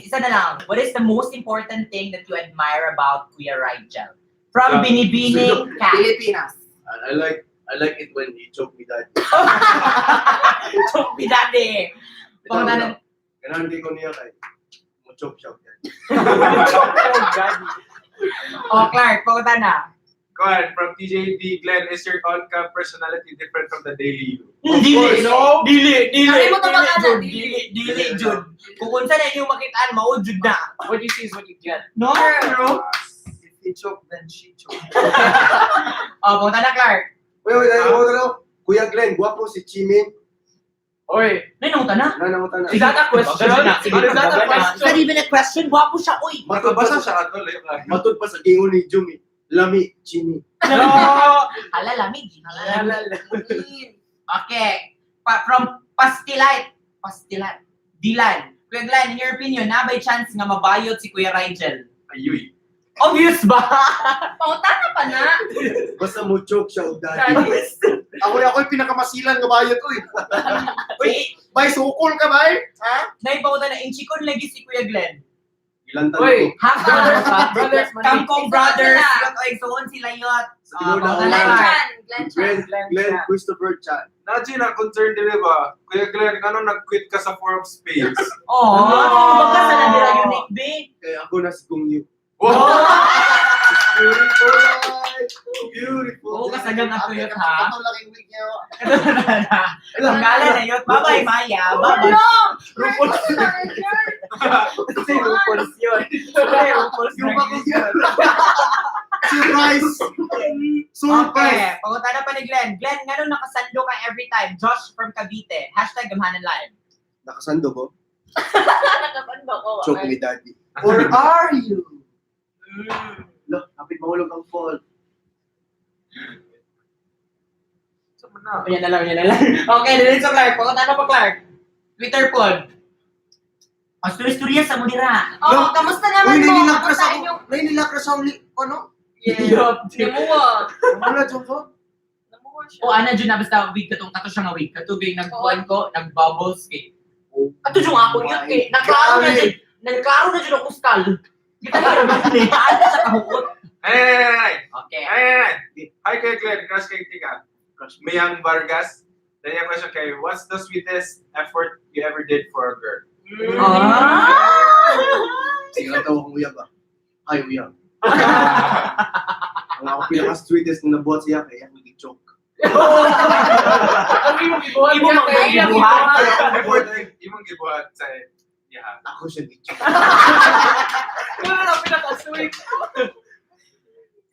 [SPEAKER 5] isa na lang, what is the most important thing that you admire about Kuya Rigel? From Binibining Cat.
[SPEAKER 1] Pilipinas.
[SPEAKER 2] I like it when you choke me that.
[SPEAKER 5] Choke me daddy. Pangutana.
[SPEAKER 2] Ganun di ko niya kay mo choke siya.
[SPEAKER 5] Oh, Clark, pangutana.
[SPEAKER 3] Go ahead, from TJD, Glenn, is your on-cam personality different from the daily you?
[SPEAKER 5] Dili,
[SPEAKER 3] no?
[SPEAKER 5] Dili.
[SPEAKER 4] Sabi mo to baka na,
[SPEAKER 5] Dili, Jud. Kung unsa na yung makitaan, mao Jud na.
[SPEAKER 6] What you see is what you get.
[SPEAKER 5] No, bro.
[SPEAKER 2] If he choke, then she choke.
[SPEAKER 5] Oh, pangutana, Clark.
[SPEAKER 2] Wait, Kuya Glenn, guwapo si Chimin.
[SPEAKER 6] Oy,
[SPEAKER 5] Nanungutan na.
[SPEAKER 2] Nanangutan
[SPEAKER 6] is
[SPEAKER 2] na.
[SPEAKER 6] that a question?
[SPEAKER 5] Sige,
[SPEAKER 6] Is that a
[SPEAKER 5] It's not
[SPEAKER 6] question?
[SPEAKER 5] even a question. Gwapo siya, uy.
[SPEAKER 3] Makabasa siya ato, like,
[SPEAKER 2] Matod pa sa gingon ni Jumi. Lami, Chini.
[SPEAKER 6] No!
[SPEAKER 5] Hala, lamig. Okay. From Pastilat. Dilan. Kuya Glenn, in your opinion, na by chance nga mabayot si Kuya Rigel?
[SPEAKER 3] ayuy.
[SPEAKER 5] Obvious ba?
[SPEAKER 4] Pangutana pa na.
[SPEAKER 2] Basta mo choke siya o daddy. Ako'y pinakamasilan nga bayad ko eh.
[SPEAKER 5] Uy,
[SPEAKER 2] Bay, sukol ka bay? Ha?
[SPEAKER 5] naipakutan na inchikon lagi si Kuya Glenn.
[SPEAKER 2] Ilan tanong
[SPEAKER 6] Oy,
[SPEAKER 2] ko?
[SPEAKER 5] Half brothers pa.
[SPEAKER 6] Brothers, man.
[SPEAKER 5] Kangkong brothers. Yot, oy, soon sila yot.
[SPEAKER 2] Sa tingin na
[SPEAKER 5] Pangutana,
[SPEAKER 2] ako.
[SPEAKER 5] Clark.
[SPEAKER 2] Glenn Christopher Chan.
[SPEAKER 3] Naji na concerned din ba? Kuya Glenn, ano nag-quit ka sa Forum Space?
[SPEAKER 5] Oh, sino ba ka sa nandira unique, babe?
[SPEAKER 2] Kaya ako na si Kung Yu.
[SPEAKER 3] Wow!
[SPEAKER 2] Beautiful.
[SPEAKER 5] Oo, kasagang ang tuyot, ha?
[SPEAKER 2] Ito lang yung wig niya.
[SPEAKER 5] Ang gala na yun. Bye-bye, Maya. Bye-bye. RuPaul's Kasi RuPaul's yun. Kasi RuPaul's
[SPEAKER 2] Yung
[SPEAKER 5] Drag
[SPEAKER 2] bakit
[SPEAKER 5] Race
[SPEAKER 2] yun?
[SPEAKER 5] yun.
[SPEAKER 2] Surprise!
[SPEAKER 5] Okay, pagunta na pa ni Glenn. Glenn, nga nakasando ka every time. Josh from Cavite. # Gamhanan Live.
[SPEAKER 2] Nakasando ko?
[SPEAKER 4] Nakasando ko.
[SPEAKER 2] Choke me daddy. Or are you? Look, kapit mahulog ang fall.
[SPEAKER 3] Sama na.
[SPEAKER 5] Yan na lang. Okay, diretso Clark. Pagunta na pa Clark. Twitter pod. Ang story-storya sa Munira.
[SPEAKER 4] Oh, kamusta naman
[SPEAKER 2] Uy,
[SPEAKER 4] mo?
[SPEAKER 2] nainilakras
[SPEAKER 4] Kamusta
[SPEAKER 2] ako.
[SPEAKER 4] inyong...
[SPEAKER 2] Nainilakras ako. Ano?
[SPEAKER 4] Namuwa.
[SPEAKER 2] Wala dyan ko?
[SPEAKER 4] Namuwa siya.
[SPEAKER 5] O ana dyan na basta week katong kato siya nga week. Kato gay nagbuwan ko, nagbubbles kay. Kato dyan ako yun kay. Nagklaro na dyan ang uskal. Kita na rin ba ni? Ano sa kahukot?
[SPEAKER 3] Ay!
[SPEAKER 5] Okay.
[SPEAKER 3] Hi kay Glenn, crush kay Tika. Mayang Vargas. Then yung question kay, what's the sweetest effort you ever did for a girl?
[SPEAKER 2] Sige lang tawag kong uyab ah. Hi, uyab. Ang ako pinaka-sweetest na nabuhat siya kaya ako di-choke.
[SPEAKER 5] Imo mga
[SPEAKER 3] Effort, imong gibuhat sa yeah.
[SPEAKER 2] Ako siya di-choke.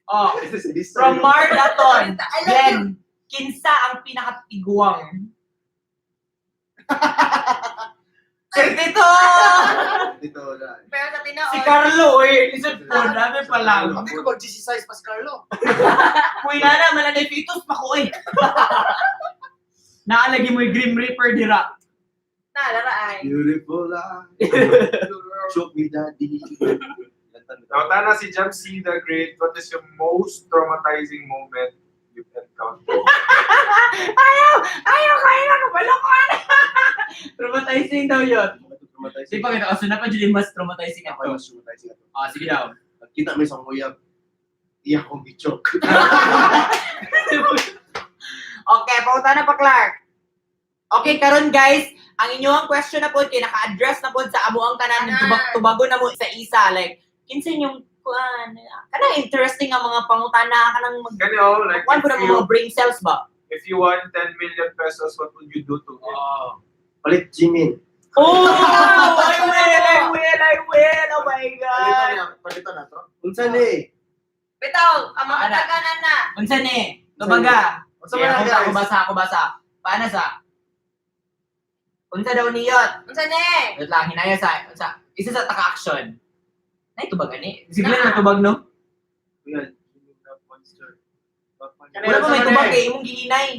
[SPEAKER 5] Oh,
[SPEAKER 2] This is
[SPEAKER 5] from Mardaton. Glenn, kinsa ang pinakatiguang? Dito!
[SPEAKER 2] Dito na.
[SPEAKER 4] Pero sa tinoon.
[SPEAKER 5] Si Carlo eh. Isip ko, dami pa lang.
[SPEAKER 2] Hindi ko mag-GC-size pa si Carlo.
[SPEAKER 5] Kuy na na, malanay pitos pa ko eh. Naalagi mo yung Grim Reaper dira.
[SPEAKER 4] Nalaraan.
[SPEAKER 2] Beautiful ah. Choke me daddy.
[SPEAKER 3] Now, tana si Jam C. the Great, what is your most traumatizing moment you've encountered?
[SPEAKER 5] Ayaw, kaya na kabalokon. Traumatizing daw yun. Di pa kita, kaso na pa dyan mas traumatizing
[SPEAKER 2] Ako yung
[SPEAKER 5] ako.
[SPEAKER 2] mas traumatizing ako.
[SPEAKER 5] Ah, sige daw.
[SPEAKER 2] Kita mo isang uyab. Iyak kong di-choke.
[SPEAKER 5] Okay, pauta na pa Clark. Okay, karon guys, ang inyong question na po, kay naka-address na po sa amo ang tanan, tubago na mo isa-isa. Like, kinsin yung, kanang interesting ang mga pangutana, kanang mag-
[SPEAKER 3] Ganyo, like,
[SPEAKER 5] kuan po ng mga brain cells ba?
[SPEAKER 3] if you won 10 million pesos, what would you do to it?
[SPEAKER 2] Palit Jimin.
[SPEAKER 5] Oh! I will! Oh my God!
[SPEAKER 2] Palitan na to. Unsan eh?
[SPEAKER 4] Bitaw, ang mga
[SPEAKER 5] Ana.
[SPEAKER 4] taganan na.
[SPEAKER 5] Unsa ni? Tubaga.
[SPEAKER 2] Unsa
[SPEAKER 5] Yeah,
[SPEAKER 2] man guys?
[SPEAKER 5] ako basa. Paano sa? Unsa daw niyot?
[SPEAKER 4] Unsa ne?
[SPEAKER 5] Wait lang, hinaya sa. Unsa? Isa sa taka-action. Nay, tubag ani? Sige na tubag, no?
[SPEAKER 2] Yan. Monster.
[SPEAKER 5] Wala pa may tubag eh, imong gihinay.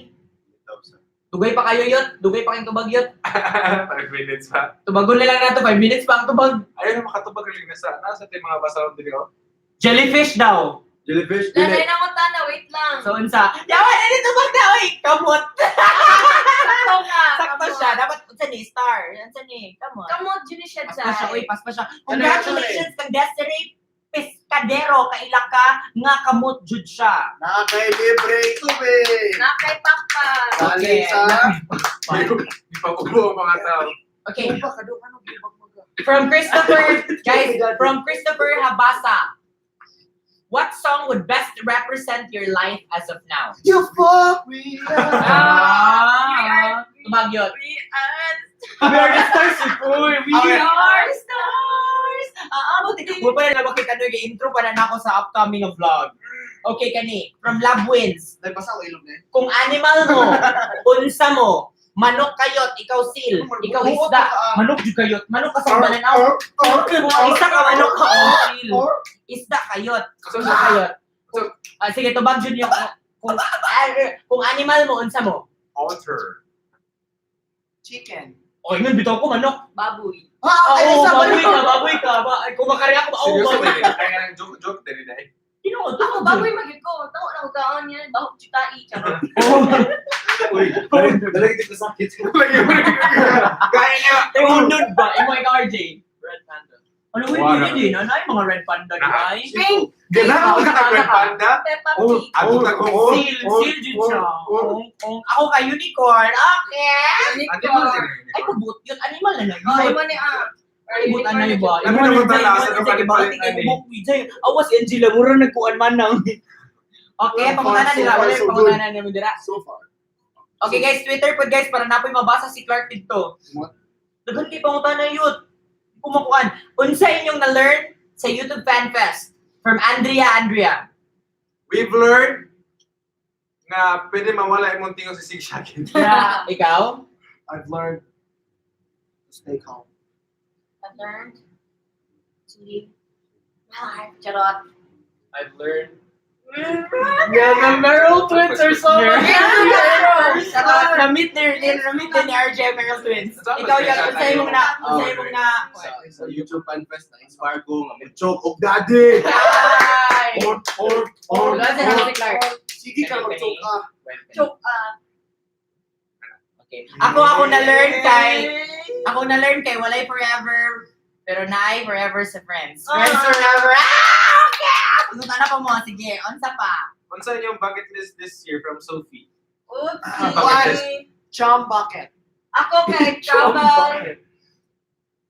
[SPEAKER 5] Dugay pa kayo yot. Dugay pa kayong tubag yot.
[SPEAKER 3] 5 minutes pa.
[SPEAKER 5] Tubagon na lang nato, 5 minutes pa ang tubag.
[SPEAKER 3] Ayaw na makatubag rin nasa tayo mga basaw din ako.
[SPEAKER 5] Jellyfish daw.
[SPEAKER 2] Jellyfish.
[SPEAKER 4] Nanay na ko tana, wait lang.
[SPEAKER 5] So, unsa? Yaman, ano tubag na? Oy, kamot.
[SPEAKER 4] Sakto nga.
[SPEAKER 5] Sakto siya. Dapat, unsa ni? Star. Unsa ni? Kamot.
[SPEAKER 4] Kamot, yun siya
[SPEAKER 5] Pas pa siya,
[SPEAKER 4] dyan.
[SPEAKER 5] uy, pas pa siya. Congratulations kang Desiree Pescadero, kaila ka nga kamot jud siya.
[SPEAKER 2] Nakakay-libre tubig.
[SPEAKER 4] Nakay pakpak.
[SPEAKER 2] Galing sa...
[SPEAKER 3] Di pa buo ang mga tao.
[SPEAKER 5] Okay,
[SPEAKER 2] Ano ba? Ano ba?
[SPEAKER 5] from Christopher, guys, from Christopher Habasa. What song would best represent your life as of now?
[SPEAKER 2] You fuck me up.
[SPEAKER 5] Tumag yun.
[SPEAKER 4] We are
[SPEAKER 5] We are the stars, uy. We
[SPEAKER 3] Okay.
[SPEAKER 5] are stars. Mo pa na makita no yung intro para na ako sa upcoming vlog. Okay kani, from Love Wins.
[SPEAKER 2] Nagbasa ko ilog na eh.
[SPEAKER 5] Kung animal mo, unsa mo, manok kayot, ikaw sil, ikaw isda, manok jud kayot, manok ka sa mananaw. Kung isa ka manok ka sil, isda kayot, isda kayot. Sige, tubag jud yung kung animal mo, unsa mo?
[SPEAKER 3] Otter.
[SPEAKER 2] Chicken.
[SPEAKER 5] O, ingon bitaw ko manok.
[SPEAKER 4] baboy.
[SPEAKER 5] Oo, baboy ka. Kung makari ako,
[SPEAKER 3] Seryoso ba
[SPEAKER 5] baboy
[SPEAKER 3] yun?
[SPEAKER 5] ka.
[SPEAKER 3] Kaya nga ng joke din na eh.
[SPEAKER 5] Tinood,
[SPEAKER 4] Ako, baboy magig ko. Tao na utaon yan. Bahok jutai. Charot.
[SPEAKER 2] Uy, dalag dito sakit.
[SPEAKER 3] Kaya nga.
[SPEAKER 5] Unod ba? Imo ikaw, RJ.
[SPEAKER 6] Red Panda.
[SPEAKER 5] Ano, hindi din. Ano yung mga red panda di ay?
[SPEAKER 4] Pink.
[SPEAKER 3] Ganahan ko ka Red Panda.
[SPEAKER 4] Peppa
[SPEAKER 2] Oh,
[SPEAKER 4] Pig.
[SPEAKER 3] Ako ka ko.
[SPEAKER 5] Seal jud siya. Kung ako ka unicorn, okay.
[SPEAKER 3] Animal din.
[SPEAKER 5] Ay, pabut yun. Animal na
[SPEAKER 4] Oh,
[SPEAKER 5] yun.
[SPEAKER 4] imo ni
[SPEAKER 5] Pabut na yun ba?
[SPEAKER 3] Ano naman pala, sa
[SPEAKER 5] Sige, bakit
[SPEAKER 3] kapalit
[SPEAKER 5] ikaw bubuk, Vijay? Awas, Angela, mura nagkuhan man nang. Okay,
[SPEAKER 2] So
[SPEAKER 5] pangutana
[SPEAKER 2] far,
[SPEAKER 5] nila.
[SPEAKER 2] so
[SPEAKER 5] Wala
[SPEAKER 2] good.
[SPEAKER 5] yung pangutana nila dira.
[SPEAKER 2] So far.
[SPEAKER 5] Okay guys, Twitter po guys, para napoy mabasa si Clark dito.
[SPEAKER 2] What?
[SPEAKER 5] Dagan kay pangutana yun. Kumukuan. Unsa inyong na-learn sa YouTube Fan Fest? From Andrea.
[SPEAKER 3] We've learned na pwede mawala imong tingog sa sigsagin.
[SPEAKER 5] Yeah. Ikaw?
[SPEAKER 2] I've learned to stay calm.
[SPEAKER 4] I learned to live my life. Charot.
[SPEAKER 6] I've learned
[SPEAKER 5] Yeah, Meryl twins are so Na-meet din ni RJ Meryl twins. Ikaw yung unsa imong na,
[SPEAKER 2] Sa YouTube Fan Fest, na-inspire ko nga mag-joke og daddy.
[SPEAKER 5] Ay!
[SPEAKER 2] Or,
[SPEAKER 5] Wala siya na si Clark.
[SPEAKER 2] sige ka mag-joke ka.
[SPEAKER 4] Joke.
[SPEAKER 5] Okay. Ako na-learn kay walay forever, pero naay forever sa friends. Friends forever. Okay! Pagkutana pa mo, sige. Unsa pa?
[SPEAKER 3] Unsa inyong bucket list this year from Sophie?
[SPEAKER 4] Oops.
[SPEAKER 3] bucket list.
[SPEAKER 2] Chum bucket.
[SPEAKER 4] Ako kay travel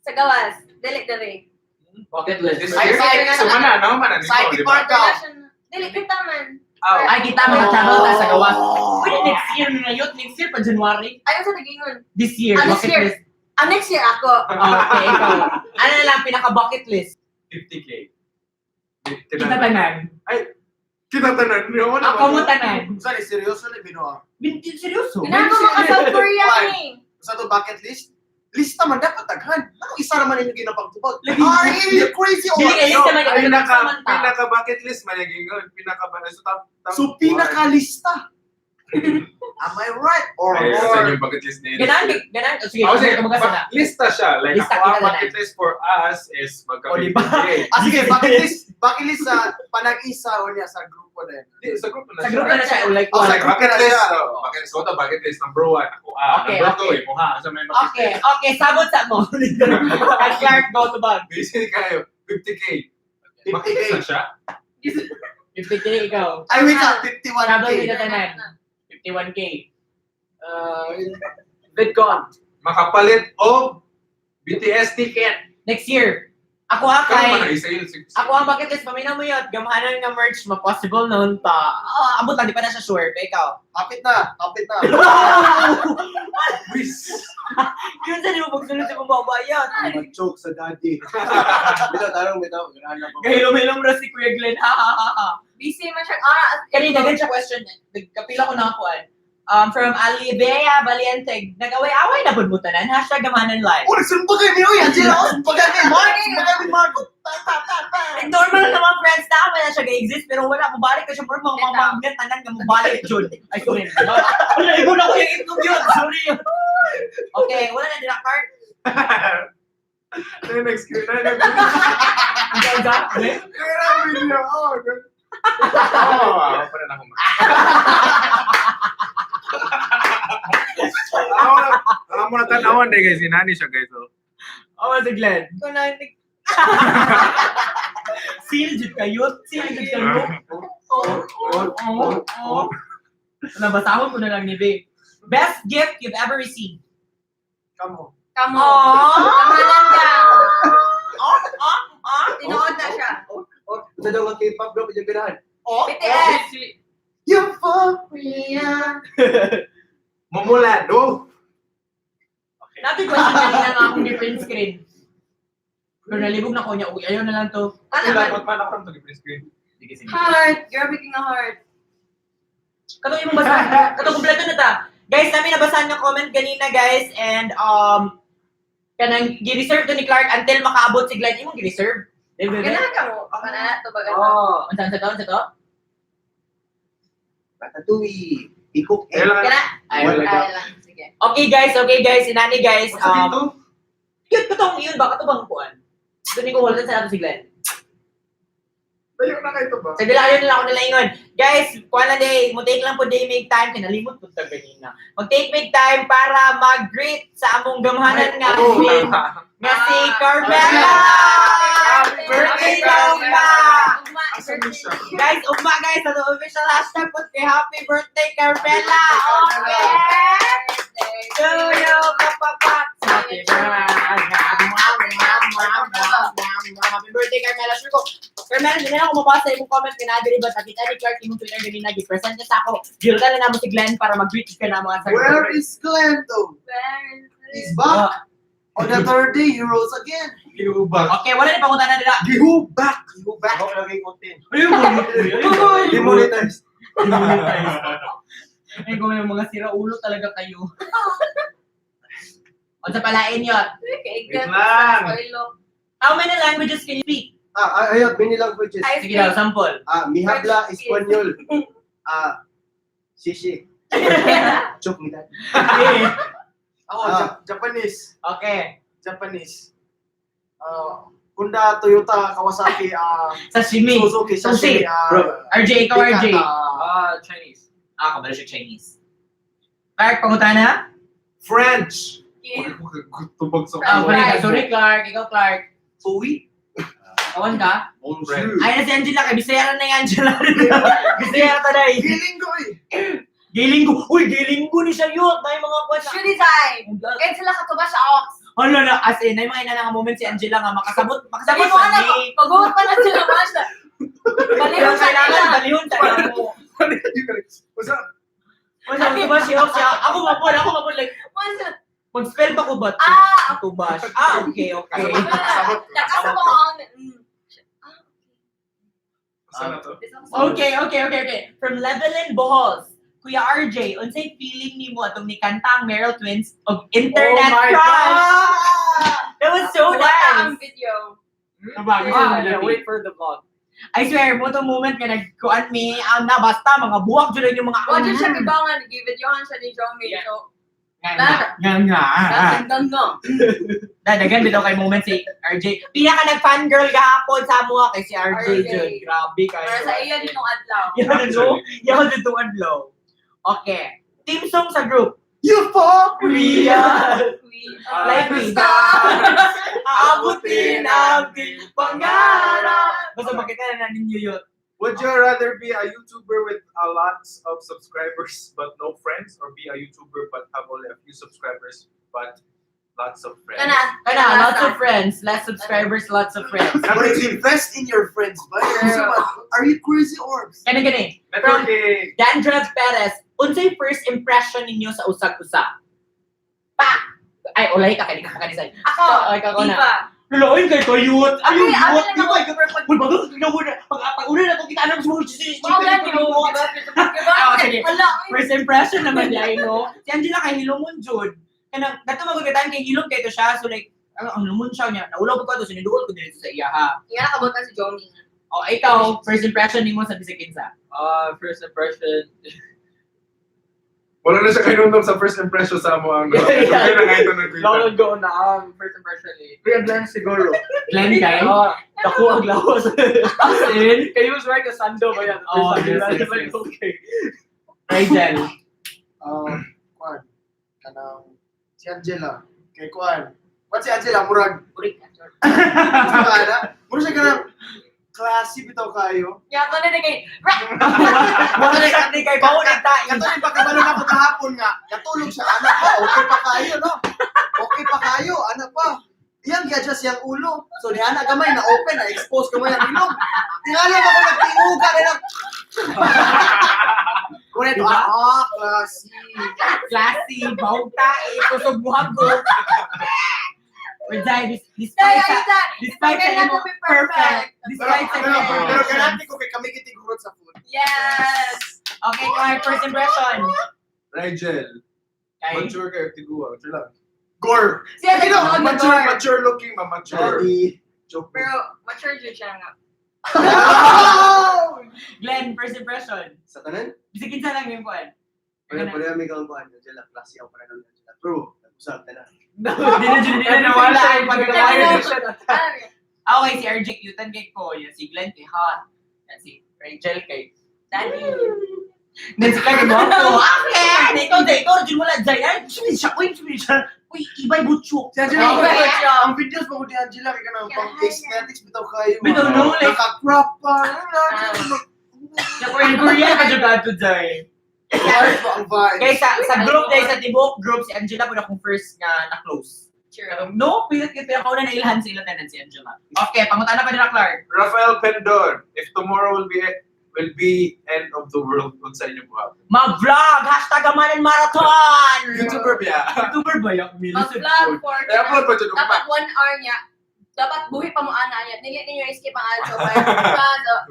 [SPEAKER 4] sa gawas. Dili.
[SPEAKER 6] bucket list.
[SPEAKER 3] This
[SPEAKER 2] Ay,
[SPEAKER 3] year?
[SPEAKER 2] ay,
[SPEAKER 3] So mana, no? Mana,
[SPEAKER 2] Psychic
[SPEAKER 3] di ba?
[SPEAKER 2] Mark out.
[SPEAKER 4] Dili kita man.
[SPEAKER 3] Oh.
[SPEAKER 5] Ay, kita mo travel ta sa gawas. Pwede next year na yun. Next year pa January.
[SPEAKER 4] Ayaw sa nagingon.
[SPEAKER 5] This year.
[SPEAKER 4] This
[SPEAKER 5] Bucket
[SPEAKER 4] year.
[SPEAKER 5] list.
[SPEAKER 4] Next year ako.
[SPEAKER 5] Okay, ikaw. Ano na lang pinaka-bucket list?
[SPEAKER 3] 50K.
[SPEAKER 5] Kita tanan.
[SPEAKER 3] Kita tanan.
[SPEAKER 5] Ako mo tanan.
[SPEAKER 2] Sorry, seryoso na binuha.
[SPEAKER 5] Binti, seryoso?
[SPEAKER 4] Ginagawa mo ka South Korea
[SPEAKER 2] Why?
[SPEAKER 4] ni.
[SPEAKER 2] Sa to bucket list, lista man dapat daghan. Ano isa naman yung ginapagtubag?
[SPEAKER 5] Lagi.
[SPEAKER 2] You crazy or
[SPEAKER 5] Dili kayo
[SPEAKER 2] what?
[SPEAKER 5] lista man yung
[SPEAKER 3] Pinaka bucket list man yung
[SPEAKER 2] So, pinakalista. Am I right? Or
[SPEAKER 3] Ay, sa yung bucket list nila.
[SPEAKER 5] Ganan. Sige,
[SPEAKER 3] Oh, sige,
[SPEAKER 5] kumagasa na.
[SPEAKER 3] lista siya. Like,
[SPEAKER 5] Lista
[SPEAKER 3] ako ang
[SPEAKER 5] kita na.
[SPEAKER 3] bucket list for us is
[SPEAKER 5] O, di ba?
[SPEAKER 2] sige, bucket list sa panag-isa o niya sa grupo din.
[SPEAKER 3] Sa group na
[SPEAKER 5] Sa group na siya, like,
[SPEAKER 2] Oh,
[SPEAKER 3] Like,
[SPEAKER 2] sa
[SPEAKER 3] bucket
[SPEAKER 2] group na
[SPEAKER 3] list.
[SPEAKER 2] siya.
[SPEAKER 3] Bucket list. Ito, bucket list. Number 1. Ako,
[SPEAKER 5] Okay,
[SPEAKER 3] number 2,
[SPEAKER 5] okay.
[SPEAKER 3] imo ha. Sa may bucket list.
[SPEAKER 5] Okay, sabot sa mo. At Clark, go to bag.
[SPEAKER 3] Busy kayo. 50K.
[SPEAKER 2] 50K.
[SPEAKER 3] Bucket list na siya.
[SPEAKER 5] 50K ikaw.
[SPEAKER 2] Ay, wait lang,
[SPEAKER 5] Sabot
[SPEAKER 2] 51K.
[SPEAKER 5] kita tanan. 51K.
[SPEAKER 6] VidCon.
[SPEAKER 3] Makapalit o BTS ticket.
[SPEAKER 5] Next year. Ako
[SPEAKER 3] Kaya man
[SPEAKER 5] kay
[SPEAKER 3] i-sale.
[SPEAKER 5] ako ang bucket list, paminaw mo yun. Gamhanan nga merch, ma-possible noon pa. Abot lang, di pa na siya sure. Pero ikaw.
[SPEAKER 2] Kapit na.
[SPEAKER 3] Wish.
[SPEAKER 5] Yun sa di mo pagsunod sa pambabayan.
[SPEAKER 2] Mag-joke sa daddy. Bitaw.
[SPEAKER 5] Gahilom-hilom na si Kuya Glenn. Ha, ha, ha, ha.
[SPEAKER 4] Busy man siya.
[SPEAKER 5] Kanina, ganyan siya question. Nagkapila ko na kuan. From Alibea Valiente. Nag-away-away na bunbutanan. Hashtag Gamhanan Live.
[SPEAKER 2] Oh, nagsumpagay niyo yan. Sila ako, sumpagay ni Mark. Sumpagay ni Mark.
[SPEAKER 5] Normal na mga friends na wala siya ga-exist pero wala mabalik ka siya pero mga magnet tanan nga mabalik jud. Ay sorry. Wala ibo na ko yung itlog yun. Sorry. Okay, wala na dila card.
[SPEAKER 3] Next year na.
[SPEAKER 5] Exactly.
[SPEAKER 3] Grabe niya. Oh, good. Para na ako. Ako mo na tanawan deh guys. Sinani siya guys.
[SPEAKER 5] Oh, si Glenn. Seal jud kayo. Nabasahon ko na lang ni Babe. Best gift you've ever received.
[SPEAKER 2] Kamo.
[SPEAKER 4] Kamo.
[SPEAKER 5] Aww.
[SPEAKER 4] Gamhanan gang.
[SPEAKER 5] Ah.
[SPEAKER 4] Tinuod na siya.
[SPEAKER 2] Ito daw ang K-pop group yung ganahan.
[SPEAKER 4] BTS.
[SPEAKER 2] Euphoria.
[SPEAKER 3] Mumula, no?
[SPEAKER 5] Natin question kanina nga akong different screen. Pero nalibog na ko niya. Uy, ayaw na lang to.
[SPEAKER 4] Ano man?
[SPEAKER 3] Magpala ko ng print screen.
[SPEAKER 4] Heart. Grabe ka nga heart.
[SPEAKER 5] Katong imong basahan. Katong kompleto na ta. Guys, namin nabasahan ng comment kanina, guys. And, kanang gi-reserve to ni Clark until makaabot si Glenn. Imong gi-reserve.
[SPEAKER 4] Ganahan ka mo. Kana to baga.
[SPEAKER 5] Oh, unsa sa to?
[SPEAKER 2] Ratatouille. Ikok eh.
[SPEAKER 5] Ay,
[SPEAKER 4] Ay
[SPEAKER 5] wala.
[SPEAKER 4] lang. Sige.
[SPEAKER 5] Okay, guys. Inani, guys.
[SPEAKER 3] What's dito?
[SPEAKER 5] Yun, katong yun ba? Katong kuan. Doon ko wala sa nato si Glenn.
[SPEAKER 3] Tayo na kayo ba?
[SPEAKER 5] Sa dilayon nila ako nilaingon. Guys, kuha na day. Mo-take lang po day make time. Kinalimot po ta ganina. Mag-take make time para mag-greet sa among gamhanan nga with nga si Carmela!
[SPEAKER 3] Happy birthday,
[SPEAKER 5] Carmela!
[SPEAKER 3] Asa mo siya?
[SPEAKER 5] Guys, ugma guys. Ano official hashtag po kay Happy Birthday, Carmela! Okay! To you, kapapak! Happy birthday!
[SPEAKER 1] happy birthday, Carmela. Sure ko, Carmela, hindi na ako mabasa yung comment ka na, ba, nakita ni Clark, yung Twitter ganina, gi-present niya sa ako. Deal ka na mo si Glenn para mag-greet ka na mga sa
[SPEAKER 2] Where is Glenn though? He's back. On the third day, he rose again.
[SPEAKER 3] Giubak.
[SPEAKER 1] Okay, wala na pangunta na nila.
[SPEAKER 2] Gihu back.
[SPEAKER 3] Ako lagi content.
[SPEAKER 2] Demonetized.
[SPEAKER 1] Ay, kung yung mga sira-ulo talaga kayo. O sa palain yun. How many languages can you speak?
[SPEAKER 2] Ayun, many languages.
[SPEAKER 1] Sige daw, sample.
[SPEAKER 2] Mi habla español. Shishi. Chok mi dad. Ako, Japanese.
[SPEAKER 1] Okay.
[SPEAKER 2] Japanese. Honda, Toyota, Kawasaki,
[SPEAKER 1] Sashimi.
[SPEAKER 2] Suzuki,
[SPEAKER 1] Sushi.
[SPEAKER 2] Sashimi,
[SPEAKER 1] RJ, ikaw RJ.
[SPEAKER 6] Chinese.
[SPEAKER 5] Kabalo siya Chinese.
[SPEAKER 1] Clark, pangunta na?
[SPEAKER 2] French.
[SPEAKER 3] Tubag sa
[SPEAKER 1] Sorry Clark, ikaw Clark.
[SPEAKER 2] Uwi.
[SPEAKER 1] Kawan ka?
[SPEAKER 2] Bonjour.
[SPEAKER 1] Ay na si Angela, kay Bisaya na yung Angela. Bisaya ta na
[SPEAKER 2] Feeling ko eh.
[SPEAKER 1] Gilinggo. Uy, gilinggo ni siya yun. May mga kwan na.
[SPEAKER 4] Shunizai! Kaya sila katuba sa ox.
[SPEAKER 1] Hala na, as in, may mga ina nga moment si Angela nga makasabot
[SPEAKER 4] Sabi mo
[SPEAKER 1] sa
[SPEAKER 4] ano,
[SPEAKER 1] ni.
[SPEAKER 4] pag-uot pa na sila masya. Balihon sa nila.
[SPEAKER 1] Balihon sa nila mo.
[SPEAKER 2] What's up?
[SPEAKER 1] Ano ba siya? Ako mapun, like,
[SPEAKER 4] Masya.
[SPEAKER 1] mag-spell pa ko ba? Tubash. Okay.
[SPEAKER 4] Nakasama ko ang...
[SPEAKER 3] Saan na to?
[SPEAKER 1] Okay. From Levelin Bohos. Kuya RJ, unsay feeling nimo atong ni kantang Meryl Twins of Internet
[SPEAKER 3] Oh my
[SPEAKER 1] Crush? That was so
[SPEAKER 4] ang
[SPEAKER 1] nice.
[SPEAKER 4] video.
[SPEAKER 6] Wait for the vlog.
[SPEAKER 1] I swear, mo to moment nga nagkuan mi, na basta mga buwak dyan yung mga
[SPEAKER 4] Wala siya kibangan, gi-videohan siya ni Jomi. So,
[SPEAKER 1] Nga. Dadagan bitaw kay moment si RJ. Pinaka nag-fangirl gahapon sa mo kay si RJ dyan. Grabe kayo.
[SPEAKER 4] para sa iyan nung adlaw.
[SPEAKER 1] Yan ditong adlaw. Okay. Team song sa group.
[SPEAKER 2] Euphoria.
[SPEAKER 1] Like we start. Aabutin ang ating pangarap. Basta makita na ninyo yun.
[SPEAKER 3] Would you rather be a YouTuber with a lots of subscribers but no friends, or be a YouTuber but have only a few subscribers but lots of friends?
[SPEAKER 1] Kana, lots of friends. Less subscribers, lots of friends.
[SPEAKER 2] But invest in your friends, but are you crazy orbs?
[SPEAKER 1] Gani.
[SPEAKER 3] Networking.
[SPEAKER 1] Dandruff Perez, unsay first impression ninyo sa usag-usab? Ay, ulay ka, kaya di ka makanisay.
[SPEAKER 4] Ako,
[SPEAKER 1] Ikaw na.
[SPEAKER 4] diba?
[SPEAKER 1] Lulaoin kay Toyot.
[SPEAKER 4] Ayun,
[SPEAKER 1] Ayun,
[SPEAKER 4] ayun
[SPEAKER 1] what?
[SPEAKER 4] lang
[SPEAKER 1] Di
[SPEAKER 4] ako.
[SPEAKER 1] ba? Uy, bago, tingnan mo na. Pag-una na itong kita na gusto mo.
[SPEAKER 4] Mga ganyan mo.
[SPEAKER 1] Sige.
[SPEAKER 4] Hala.
[SPEAKER 1] First impression naman niya, no? Si Angela kay Hilomon, Jud. Kaya dato magagataan kay Hilom kayo siya. So like, ang Hilomon siya niya. Naulaw ko ito, sinuduol ko dito sa iya, ha?
[SPEAKER 4] Nga nakabot na si Jomi.
[SPEAKER 1] O, ikaw, first impression ni mo sa Bisig Kinsa.
[SPEAKER 6] First impression.
[SPEAKER 3] Wala na siya kinundom sa first impression sa mo. Kaya na ngayon ito nag-greet.
[SPEAKER 6] Long ago na ang first impression eh.
[SPEAKER 2] Kuya Glenn siguro.
[SPEAKER 1] Glenn kayo?
[SPEAKER 6] Naku ang lawas.
[SPEAKER 1] As in?
[SPEAKER 6] Kayo was right, Sando ba yan?
[SPEAKER 1] Oh, yes.
[SPEAKER 6] Okay.
[SPEAKER 1] Rachel.
[SPEAKER 2] Kwan. Kanang si Angela. Kay Kwan. What si Angela? Murag. Murag siya kanang classy bitaw kayo.
[SPEAKER 4] Kaya ko na kay...
[SPEAKER 1] Wala na siya kay Bao nagtain.
[SPEAKER 2] Katulog pa kabalo na ko kahapon nga. Katulog siya. Ano pa? Okay pa kayo, no? Okay pa kayo. Ano pa? Iyang gadget siyang ulo. So, niya na gamay na open, na expose gamay ang ilong. Tingalan ako nagtinguga na lang. Kuret, classy.
[SPEAKER 1] Classy, bauta, kusog buhago. Despite sa mo, perfect. Despite sa mo,
[SPEAKER 2] Pero garanti ko kay kami kitigurot sa food.
[SPEAKER 4] Yes!
[SPEAKER 1] Okay, Clark, first impression.
[SPEAKER 3] Rigel.
[SPEAKER 1] Okay.
[SPEAKER 3] Mature kayo, tiguan. Sure lang.
[SPEAKER 2] Gore.
[SPEAKER 4] Siya
[SPEAKER 2] Sige, no,
[SPEAKER 3] Mature looking, mature.
[SPEAKER 2] Joke.
[SPEAKER 4] Pero, mature dyan siya nga.
[SPEAKER 1] Glenn, first impression.
[SPEAKER 2] Sa tanan?
[SPEAKER 1] Bisig kinsa lang yung kuan.
[SPEAKER 2] Pwede kami kang kuhan. Angela, classy ako para doon. True. Nag-usap na.
[SPEAKER 1] Di na nawala yung pagkakayo.
[SPEAKER 4] Alam niyo,
[SPEAKER 1] Okay, si RJ Cutan kay ko. Yan si Glenn kay Hot. Yan si Rachel kay Danny. Then si Clark mo ako. Okay! Ikaw, dyan wala dyan. Ay, sumili siya. Uy, iba'y butchok.
[SPEAKER 2] Si Angela,
[SPEAKER 4] Okay.
[SPEAKER 2] ang videos mo ko ni Angela, kaya ka ng pang aesthetics, bitaw kayo.
[SPEAKER 1] Bitaw, no, like-
[SPEAKER 2] Naka-crop pa.
[SPEAKER 1] In Korea ka dyan to dyan.
[SPEAKER 2] Ang vibe.
[SPEAKER 1] Kaya sa group dahil sa tibok group, si Angela po na kong first na close.
[SPEAKER 5] No, pinakauna na ilhan si Lieutenant si Angela. Okay, pangutan na pa nila, Clark.
[SPEAKER 3] Rafael Pendon, if tomorrow will be end of the world kung sa inyo buhat.
[SPEAKER 5] Mag-vlog! #Gamhanan Marathon!
[SPEAKER 3] YouTuber ba?
[SPEAKER 5] YouTuber ba yung
[SPEAKER 4] Mag-vlog for
[SPEAKER 3] I-upload pa dyan.
[SPEAKER 4] dapat 1 hour niya. Dapat buhi pa mo ana niya. Dili ninyo i-skip ang also.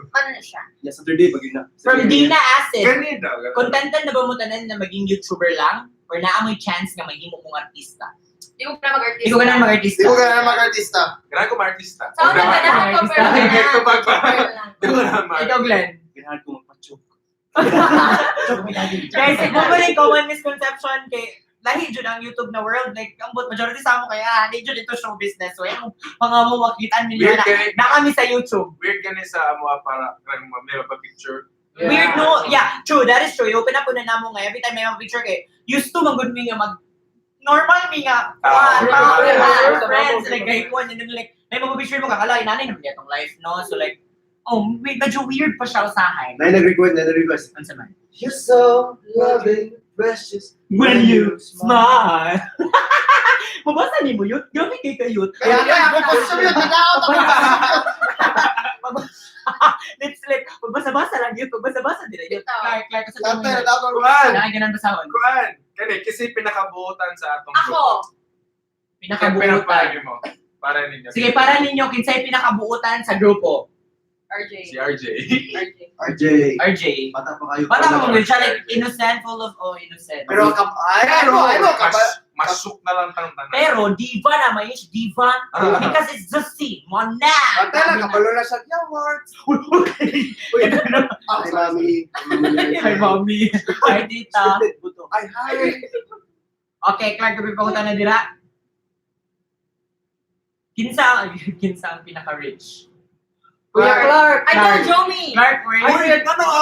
[SPEAKER 4] Ano na siya?
[SPEAKER 2] Yesterday, bagay na.
[SPEAKER 5] From Dina Acid.
[SPEAKER 3] Ganyan daw.
[SPEAKER 5] Contented na ba mo tanan na maging YouTuber lang? Or naamoy chance na maging mong artista?
[SPEAKER 4] Di ko na mag-artista.
[SPEAKER 5] Hindi ko na mag-artista.
[SPEAKER 2] Di ko ganun mag-artista.
[SPEAKER 3] Ganaan ko ma-artista.
[SPEAKER 4] Sa una
[SPEAKER 3] Ganaan
[SPEAKER 4] ka na ako, pero
[SPEAKER 3] Hindi ko pa.
[SPEAKER 4] lang.
[SPEAKER 3] Di ko na ma-
[SPEAKER 5] Ikaw, Glenn.
[SPEAKER 2] Ganahan ko magpa-choke.
[SPEAKER 5] Guys, ikaw ba rin common misconception kay lahi jud ang YouTube na world, like ang majority sa amo kaya hindi jud ito show business, so yung mga mo makitaan nila
[SPEAKER 3] Weird kay-
[SPEAKER 5] na kami sa YouTube.
[SPEAKER 3] Weird gani sa amo para may pa-picture.
[SPEAKER 5] Weird no, yeah, true, that is true. Open up po na namo nga every time may mga picture kay used to magud mi nga mag normal mi nga friends like kay kuan and then like may mga picture mo kakala inanay naman itong life no, so like oh medyo weird pa siya usahay.
[SPEAKER 2] Na nag-request.
[SPEAKER 5] Unsa man?
[SPEAKER 2] You're so loving, precious.
[SPEAKER 5] When you smile. Mabasa ni mo yun? Yung kay kayut.
[SPEAKER 2] Kaya magpa-post yun. Nag-out ako.
[SPEAKER 5] Let's like, magbasa-basa lang yun. Magbasa-basa din yun. Clark, kasi
[SPEAKER 2] Dati,
[SPEAKER 5] ito
[SPEAKER 2] nag-out ako.
[SPEAKER 3] Kuan!
[SPEAKER 5] ganun basahon.
[SPEAKER 3] Kuan! Kani, kasi pinakabuotan sa atong
[SPEAKER 4] Ako.
[SPEAKER 5] Pinakabuutan.
[SPEAKER 3] Pinapalagi mo. Para ninyo.
[SPEAKER 5] Sige, para ninyo, kinsay pinakabuutan sa grupo?
[SPEAKER 3] Si
[SPEAKER 4] RJ.
[SPEAKER 3] RJ.
[SPEAKER 2] RJ.
[SPEAKER 5] RJ.
[SPEAKER 2] Bata pa kayo.
[SPEAKER 5] Bata mo siya, like, innocent, full of, innocent.
[SPEAKER 2] Pero, I know,
[SPEAKER 3] Masuk na lang tang tanan.
[SPEAKER 5] Pero, diva naman yun, diva. Because it's just si, Mona.
[SPEAKER 2] Bata lang, kabalo na siya. Yeah, words. Uy, ay, mami.
[SPEAKER 5] Hi, mommy. Hi, tita.
[SPEAKER 2] Ay, hi.
[SPEAKER 5] Okay, Clark, gabi pa na dira. Kinsa ang pinaka-rich?
[SPEAKER 2] Kuya Clark.
[SPEAKER 4] I told Jomie.
[SPEAKER 5] Clark,
[SPEAKER 3] Uy,
[SPEAKER 5] where?
[SPEAKER 3] ano ako?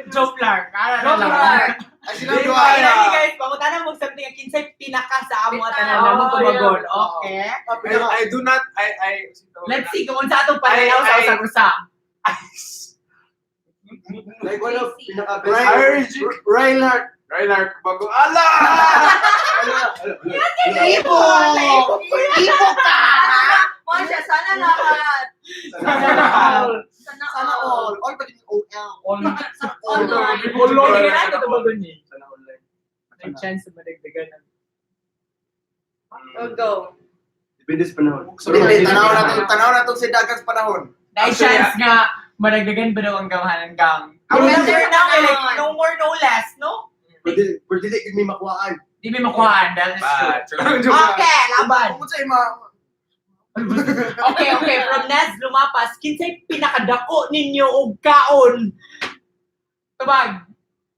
[SPEAKER 5] Joe Clark.
[SPEAKER 4] Joe Clark.
[SPEAKER 2] Ay, sila
[SPEAKER 3] Di
[SPEAKER 2] duwa.
[SPEAKER 3] ba?
[SPEAKER 5] Ay, guys, pangutanang mo sabi nga, kinsay pinaka sa amo at tanan mo tumagon. Okay?
[SPEAKER 3] I do not,
[SPEAKER 5] Let's see kung sa atong pananaw sa usag-usa.
[SPEAKER 2] Like, wala, pinaka-best.
[SPEAKER 3] RJ.
[SPEAKER 2] Reinhardt.
[SPEAKER 3] Reinhardt, bago, ala!
[SPEAKER 2] Ibo! Ibo ka!
[SPEAKER 4] Masya, sana lahat.
[SPEAKER 2] Sana all. All ba din OL?
[SPEAKER 4] Online.
[SPEAKER 5] Ulong ka na ito tumagon niya.
[SPEAKER 2] Sana online.
[SPEAKER 5] May chance na madagdagan.
[SPEAKER 4] Go.
[SPEAKER 2] Depende sa panahon.
[SPEAKER 3] Hindi,
[SPEAKER 2] Tanaw na itong si Dagang sa panahon.
[SPEAKER 5] May chance nga madagdagan ba daw ang Gamhanan gang? Remember now, like, no more, no less, no?
[SPEAKER 2] Pwede di may makuhaan.
[SPEAKER 5] Di may makuhaan, that is true.
[SPEAKER 3] True.
[SPEAKER 5] Okay, laban.
[SPEAKER 2] Kung sa'yo,
[SPEAKER 5] Okay, from Nez lumapas, kinsay pinakadako ninyo og kaon? Tubag.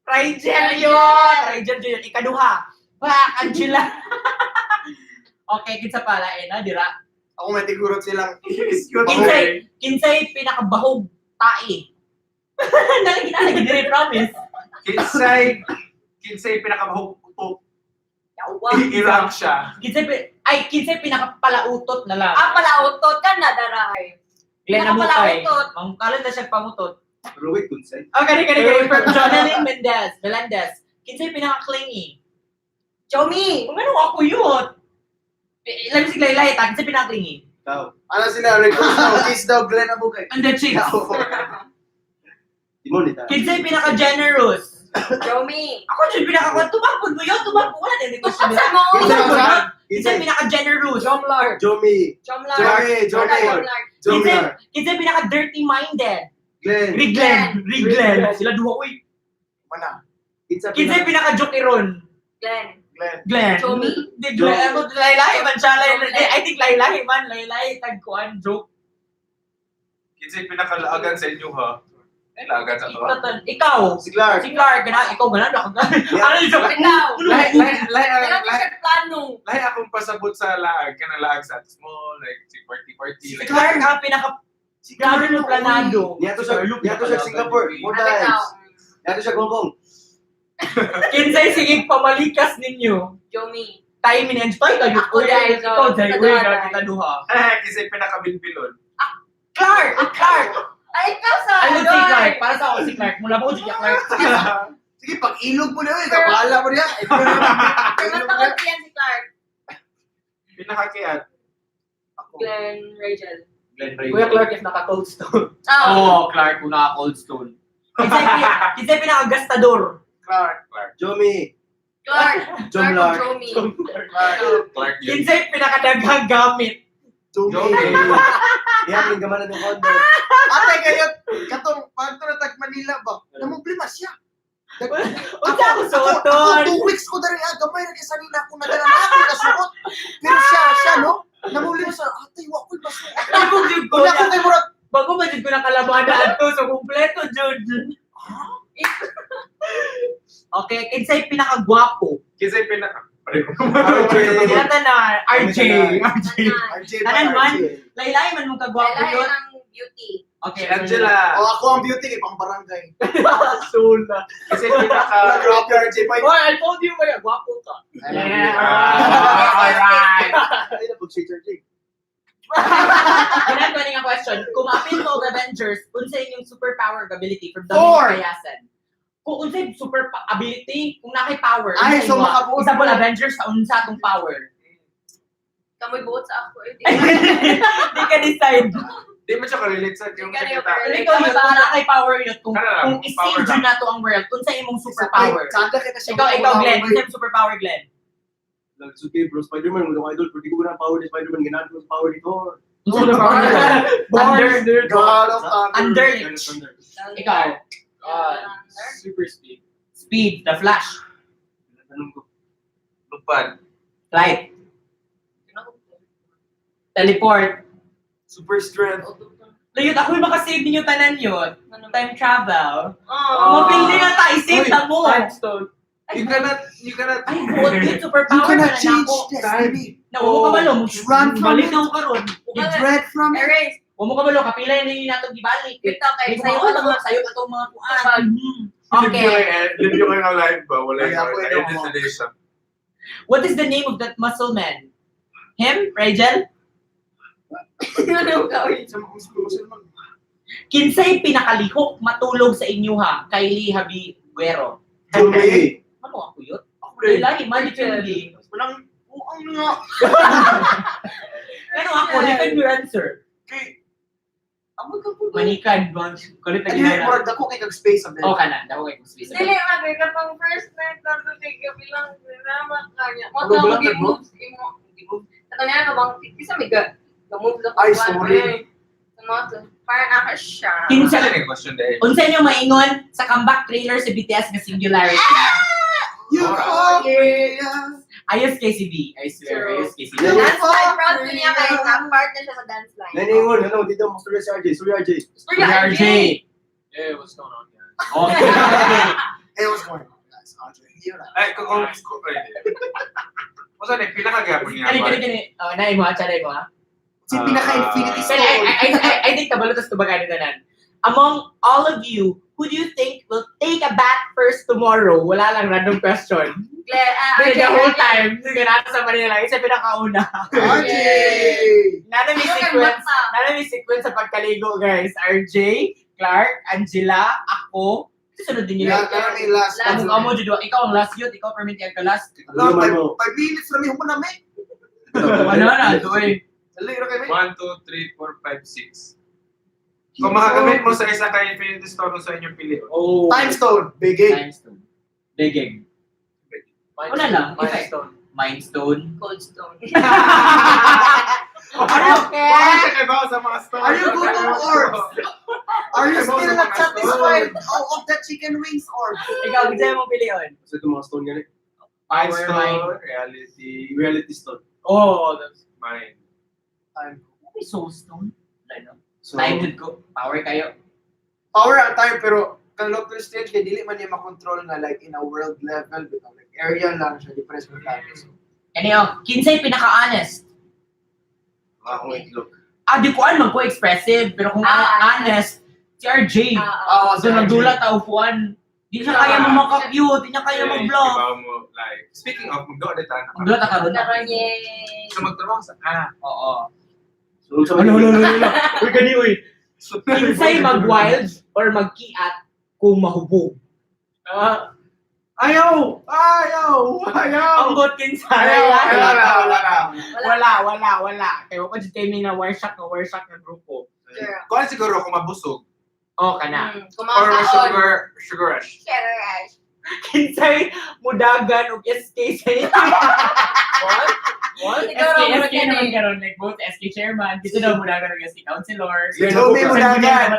[SPEAKER 5] Rigel yun! Rigel yun, ikaduha. Pak, Angela. Okay, kinsa pala, dira.
[SPEAKER 2] ako may tigurot silang.
[SPEAKER 5] Kinsay pinakabahog tae. Nalagi dire promise.
[SPEAKER 3] Kinsay pinakabahog utok.
[SPEAKER 4] Yawa.
[SPEAKER 3] I-rank siya.
[SPEAKER 5] Kinsay pinakapalautot na lang.
[SPEAKER 4] Palautot ka na, daray.
[SPEAKER 5] Glenn Amutay.
[SPEAKER 4] Pinakapalautot.
[SPEAKER 5] Mangkalan na siya pamutot.
[SPEAKER 2] Pero wait, Kunsay.
[SPEAKER 5] Kani. From Jonalyn Melendez. Kinsay pinaka-clingy.
[SPEAKER 4] Jomie.
[SPEAKER 5] Kung ano ako yun. Alam si Laylay, kinsay pinaka-clingy.
[SPEAKER 2] Ikaw. Ano sila? Kiss daw, Glenn Abukay.
[SPEAKER 5] And the chicks.
[SPEAKER 2] Di mo nita.
[SPEAKER 5] Kinsay pinaka-generous.
[SPEAKER 4] Jomie.
[SPEAKER 5] Ako dyan tumakbod mo yun. Wala din ito
[SPEAKER 4] Tukot
[SPEAKER 5] siya.
[SPEAKER 4] sa mo.
[SPEAKER 5] Kinsay pinaka-generous.
[SPEAKER 4] Jomlar.
[SPEAKER 2] Jomie.
[SPEAKER 4] Jomlar.
[SPEAKER 2] Jomie.
[SPEAKER 5] Kinsay pinaka-dirty-minded.
[SPEAKER 2] Glenn.
[SPEAKER 5] Riglen. Sila duha, uy.
[SPEAKER 2] Mana?
[SPEAKER 5] Kinsay pinaka-jokeron. Glenn.
[SPEAKER 4] Jomie.
[SPEAKER 5] Di Glenn. Laylay man siya. I think Laylay man. Laylay, tagkuhan, joke.
[SPEAKER 3] Kinsay pinakalaagan sa inyo ha. Ay, laagan sa to ha.
[SPEAKER 5] Ikaw.
[SPEAKER 2] Si Clark.
[SPEAKER 5] Ikaw ganun ako. Ano yung joke?
[SPEAKER 4] Ikaw. Kailan
[SPEAKER 3] Lahi
[SPEAKER 4] siya plano?
[SPEAKER 3] akong pasabot sa laag. Kana laag sa small, like si party. Like,
[SPEAKER 5] Clark ang grabe ng planado.
[SPEAKER 2] Niyato siya Singapore. 4 times. Niyato siya Hong Kong.
[SPEAKER 5] Kinsay sige pamalikas ninyo.
[SPEAKER 4] Jomie.
[SPEAKER 5] Tayo minenj tayo kayo.
[SPEAKER 4] Ako dahil
[SPEAKER 5] Ikaw
[SPEAKER 4] so,
[SPEAKER 5] dahil
[SPEAKER 4] tadua,
[SPEAKER 5] kita duha.
[SPEAKER 3] kinsay pinakabilbilon.
[SPEAKER 5] Clark.
[SPEAKER 4] Ay, ikaw sa
[SPEAKER 5] Ano si Clark? Para sa ako si Clark. Mula po si Clark.
[SPEAKER 2] Sige, pag ilog mo na yun. Kabala mo niya.
[SPEAKER 4] Kailan takot yan si Clark?
[SPEAKER 3] Pinakakiat.
[SPEAKER 4] Glenn Rachel.
[SPEAKER 5] Kuya Clark is naka-cold stone.
[SPEAKER 4] Oh.
[SPEAKER 5] Clark kung naka-cold stone. Kinsay pinaka-gastador.
[SPEAKER 2] Clark. Jomie.
[SPEAKER 4] Clark.
[SPEAKER 2] John
[SPEAKER 4] Clark.
[SPEAKER 2] Lark.
[SPEAKER 4] Jomie.
[SPEAKER 3] Clark yun.
[SPEAKER 5] Kinsay pinaka-daghang gamit.
[SPEAKER 2] Jomie. Diyan yung Gamhanan ng condo. Ate kayo, katong pagtratag Manila ba? Namumplima siya.
[SPEAKER 5] Unsa ako suoton?
[SPEAKER 2] 2 weeks ko dari gamay na sa nila kung nadala na ako nasuot. Pero siya no? Namumplima siya. Ate, wa ko'y masuot.
[SPEAKER 5] Bagong jud ko
[SPEAKER 2] Wala ko
[SPEAKER 5] na.
[SPEAKER 2] kay murag.
[SPEAKER 5] Bago ba jud ko na kalabahan na ato so kumpleto jud. Okay, kinsay pinaka-gwapo?
[SPEAKER 3] Kasi pinaka...
[SPEAKER 5] Sila na RJ.
[SPEAKER 2] RJ ba?
[SPEAKER 5] Tanan man.
[SPEAKER 2] RJ.
[SPEAKER 5] Laylay man mong kagwapo
[SPEAKER 4] Kailangan
[SPEAKER 5] yun.
[SPEAKER 4] ng beauty.
[SPEAKER 5] Okay,
[SPEAKER 3] Si Angela.
[SPEAKER 2] O ako ang beauty kay pang barangay.
[SPEAKER 5] Sula.
[SPEAKER 3] Kasi pinaka...
[SPEAKER 2] Grabe RJ ba?
[SPEAKER 5] Oh, I told you ba gwapo ka.
[SPEAKER 2] Yeah.
[SPEAKER 5] Alright.
[SPEAKER 2] Ay, napag-shade RJ.
[SPEAKER 5] Ganun ko nga question. Kung ma-appeal mo og Avengers, unsa inyong superpower ability from
[SPEAKER 2] Four.
[SPEAKER 5] Dominic Payasan? Kung unsa super ability, kung nakay power,
[SPEAKER 2] Ay,
[SPEAKER 5] unsa
[SPEAKER 2] so
[SPEAKER 5] imo?
[SPEAKER 2] makabuot
[SPEAKER 5] Isa po
[SPEAKER 2] mo.
[SPEAKER 5] Avengers sa unsa atong power.
[SPEAKER 4] Kamoy buot sa ako.
[SPEAKER 5] Di ka decide.
[SPEAKER 3] Di mo siya ka-relate sa yung
[SPEAKER 4] Hindi ka
[SPEAKER 3] nakita.
[SPEAKER 4] rin-
[SPEAKER 5] Ikaw yun, kung nakay power yun, kung
[SPEAKER 3] Power
[SPEAKER 5] i-save
[SPEAKER 3] lang.
[SPEAKER 5] yun na to ang world, unsa imong superpower?
[SPEAKER 2] Sada kita siya.
[SPEAKER 5] Ikaw Glenn, unsa imong superpower Glenn?
[SPEAKER 7] It's okay, bro. Spider-Man, mga idol. Pwede ko na power ni Spider-Man. Ganahan ko sa power nito.
[SPEAKER 5] Unsa superpower? Thunder.
[SPEAKER 2] God of
[SPEAKER 5] Thunder.
[SPEAKER 7] Thunder.
[SPEAKER 5] Ikaw,
[SPEAKER 6] Super speed.
[SPEAKER 5] speed, the flash,
[SPEAKER 7] Tanong ko.
[SPEAKER 3] Lupad.
[SPEAKER 5] flight, teleport.
[SPEAKER 7] Super strength.
[SPEAKER 5] Layot, ako yung makasave ninyo tanan yun. Time travel.
[SPEAKER 4] Oh.
[SPEAKER 5] Mapili na tayo, save na mo.
[SPEAKER 6] Time stone.
[SPEAKER 3] You cannot...
[SPEAKER 5] Ay, buot yun,
[SPEAKER 2] You
[SPEAKER 5] superpower
[SPEAKER 2] cannot
[SPEAKER 5] na
[SPEAKER 2] change
[SPEAKER 5] ako.
[SPEAKER 2] destiny.
[SPEAKER 5] Na, huwag mo kabalo.
[SPEAKER 2] Run from
[SPEAKER 5] Balik
[SPEAKER 2] it.
[SPEAKER 5] na ako karon.
[SPEAKER 2] You dread from it.
[SPEAKER 4] Erase.
[SPEAKER 5] Huwag mo kabalo, kapila na yun natin gibalik.
[SPEAKER 4] Ito kay
[SPEAKER 5] Sa'yo
[SPEAKER 4] sa'yo
[SPEAKER 5] ko
[SPEAKER 4] ko
[SPEAKER 5] lang,
[SPEAKER 4] lang.
[SPEAKER 5] sa'yo ka itong mga kuan.
[SPEAKER 4] Kapag-
[SPEAKER 5] Okay.
[SPEAKER 3] Live yung kayo live ba? Wala
[SPEAKER 2] Ay, ako
[SPEAKER 3] yung
[SPEAKER 2] yun,
[SPEAKER 3] edit
[SPEAKER 2] ako.
[SPEAKER 3] na day siya.
[SPEAKER 5] What is the name of that muscle man? Him? Rigel?
[SPEAKER 4] Ano ka?
[SPEAKER 5] Kinsay pinakalihok matulog sa inyuha? Kylie Habiguero.
[SPEAKER 2] Jomie.
[SPEAKER 5] Ano ako yun? Lagi, mali Kylie.
[SPEAKER 2] Walang uang nga.
[SPEAKER 5] Ano ako? Defend your answer.
[SPEAKER 2] Kay Amoy ka po.
[SPEAKER 5] Manikad, kulit na
[SPEAKER 2] Ay,
[SPEAKER 5] ginana.
[SPEAKER 2] murag dako kay kag space sa bed.
[SPEAKER 5] O ka na, daw kayo kung space.
[SPEAKER 4] Dili nga kay kapag first night na to kay bilang drama kanya. Mo
[SPEAKER 2] Ano,
[SPEAKER 4] to
[SPEAKER 2] wala
[SPEAKER 4] mag
[SPEAKER 2] ka, bro?
[SPEAKER 4] moves imo. Ato niya ka bang kisa may move the
[SPEAKER 2] Ay, sorry.
[SPEAKER 4] Tumato. Para naka siya.
[SPEAKER 5] Kinsa,
[SPEAKER 3] Saan yung question day?
[SPEAKER 5] unsa niyo maingon sa comeback trailer sa BTS nga Singularity?
[SPEAKER 2] You
[SPEAKER 3] Alright.
[SPEAKER 2] are
[SPEAKER 5] Ayos KCB, I swear, ayos KCB.
[SPEAKER 2] You
[SPEAKER 4] Dance
[SPEAKER 2] are
[SPEAKER 4] line proud ko niya kay part na siya sa dance line.
[SPEAKER 7] Naningon, ano, dito mo story si RJ. Sorry, RJ.
[SPEAKER 5] RJ.
[SPEAKER 6] Hey, what's going on, guys?
[SPEAKER 5] Okay.
[SPEAKER 2] Hey, what's going on, guys? Andre here.
[SPEAKER 3] Ay, kung... Masa na, pinakagapon niya ba?
[SPEAKER 5] Kani. Oh, naay mo, naay mo ha.
[SPEAKER 2] Si pinaka-infinity
[SPEAKER 5] Pero
[SPEAKER 2] stone.
[SPEAKER 5] I think kabalo tas tubagano tanan. Among all of you, who do you think will take a bath first tomorrow? Wala lang random question. The whole time, sige natin sa Manila, isa pinakauna.
[SPEAKER 2] RJ!
[SPEAKER 5] Nana may sequence sa pagkaligo, guys. RJ, Clark, Angela, ako. Sunod din
[SPEAKER 2] Yeah,
[SPEAKER 5] nila.
[SPEAKER 2] kaya may last.
[SPEAKER 5] Amo judo, ikaw ang last yun, ikaw permit ka last.
[SPEAKER 2] No,
[SPEAKER 7] Ano mo?
[SPEAKER 2] 5 minutes lang yung manami.
[SPEAKER 5] Ano na, doy.
[SPEAKER 2] Dali na kayo.
[SPEAKER 3] 1, 2, 3, 4, 5, 6. Kung makagamit mo sa isa kay Infinity Stone sa inyong pili.
[SPEAKER 5] Oh.
[SPEAKER 2] Time stone. Big game.
[SPEAKER 5] Timestone. Digging. Wala lang,
[SPEAKER 6] Mind
[SPEAKER 5] effect.
[SPEAKER 6] stone.
[SPEAKER 5] Mind stone.
[SPEAKER 4] Cold stone.
[SPEAKER 5] Are you okay?
[SPEAKER 3] Bakit ka ba sa mga stone?
[SPEAKER 2] Are you good on orbs? Are you still not satisfied of the chicken wings orbs?
[SPEAKER 5] Ikaw, gusto mo piliin?
[SPEAKER 7] Kasi itong mga stone ganit.
[SPEAKER 3] Mind
[SPEAKER 5] Power,
[SPEAKER 3] stone, reality,
[SPEAKER 7] Reality stone.
[SPEAKER 5] Oh, that's...
[SPEAKER 3] mind.
[SPEAKER 5] May soul stone. Ano?
[SPEAKER 2] So,
[SPEAKER 5] Time good ko. Power kayo.
[SPEAKER 2] power ang time pero kang Doctor Strange kay dili man niya makontrol nga like in a world level bitaw like area lang siya depressed mo tayo.
[SPEAKER 5] Ano, kinsay pinaka-honest?
[SPEAKER 3] Ako itlog.
[SPEAKER 5] Di ko man ko expressive, pero kung honest, si RJ.
[SPEAKER 2] Ah,
[SPEAKER 5] So, nagdulat ako puan. Di siya kaya mo maka-cute, di niya kaya mag-vlog.
[SPEAKER 3] Ibaw mo, like, speaking of, magdoon na tayo.
[SPEAKER 5] Magdulat ka ron.
[SPEAKER 4] Pero yay.
[SPEAKER 3] So, magtrabaho sa...
[SPEAKER 5] Oo.
[SPEAKER 7] So, sa
[SPEAKER 5] Uy, gani, uy. Kinsay mag-wild or mag-kiat kung mahubog?
[SPEAKER 3] Ayaw!
[SPEAKER 5] Ang bot kinsa. Wala. Kaya ko dito kami na warshak na grupo.
[SPEAKER 3] Kuan siguro kung mabusog.
[SPEAKER 5] Oh, kana.
[SPEAKER 3] Or
[SPEAKER 4] Kumakaon.
[SPEAKER 3] sugar rush.
[SPEAKER 5] Kinsay mudagan og SK sa inyo.
[SPEAKER 6] What?
[SPEAKER 5] SK naman karon like both SK chairman, dito daw mudagan og SK councilor.
[SPEAKER 2] Si Jomie mudagan.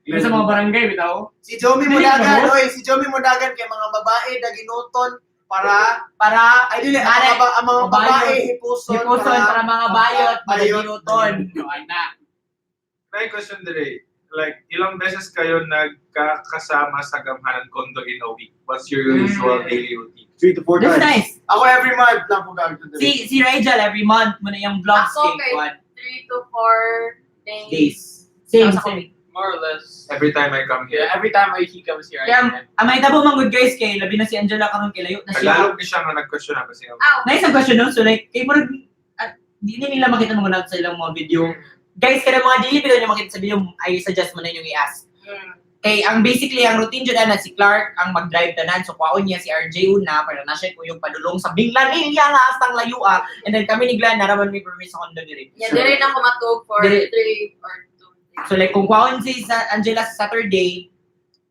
[SPEAKER 5] Sa mga barangay bitaw.
[SPEAKER 2] Si Jomie mudagan, si Jomie mudagan kay mga babae na ginuton para ay dili ang mga babae hipuson
[SPEAKER 5] para mga bayot, para
[SPEAKER 2] bayot.
[SPEAKER 5] ginuton. Ay na.
[SPEAKER 3] May question dire. Like, ilang beses kayo nagkakasama sa Gamhanan condo in a week? What's your usual daily routine?
[SPEAKER 7] 3 to 4
[SPEAKER 5] That's
[SPEAKER 7] times.
[SPEAKER 5] nice.
[SPEAKER 2] Ako every month lang po gagawin to
[SPEAKER 5] Si Rigel every month mo na yung vlogs
[SPEAKER 4] Ako
[SPEAKER 5] kay
[SPEAKER 4] kay
[SPEAKER 5] Juan
[SPEAKER 4] 3 to 4 days.
[SPEAKER 5] days. Same.
[SPEAKER 6] More or less.
[SPEAKER 3] Every time I come here.
[SPEAKER 6] Yeah, every time he comes here,
[SPEAKER 5] Kaya, may tabo man good guys kay labi na si Angela karon kay layo na siya.
[SPEAKER 3] Naglalog ni siya nga nag-question na kasi
[SPEAKER 5] Nice ang question no. So like kay murag di nila makita mo na sa ilang mga video. Guys, kada mga dili pero nyo makita sa video, I suggest mo na yung i-ask. Kay ang basically ang routine dyan na si Clark ang mag-drive tanan, so kwaon niya si RJ una para na siya ko yung padulong sa binglan niya nga astang layo and then kami ni Glenn naraman may permis sa condo diri.
[SPEAKER 4] Yeah, dire na ako matug for 3 or 2 days.
[SPEAKER 5] So like kung kwaon si Angela sa Saturday,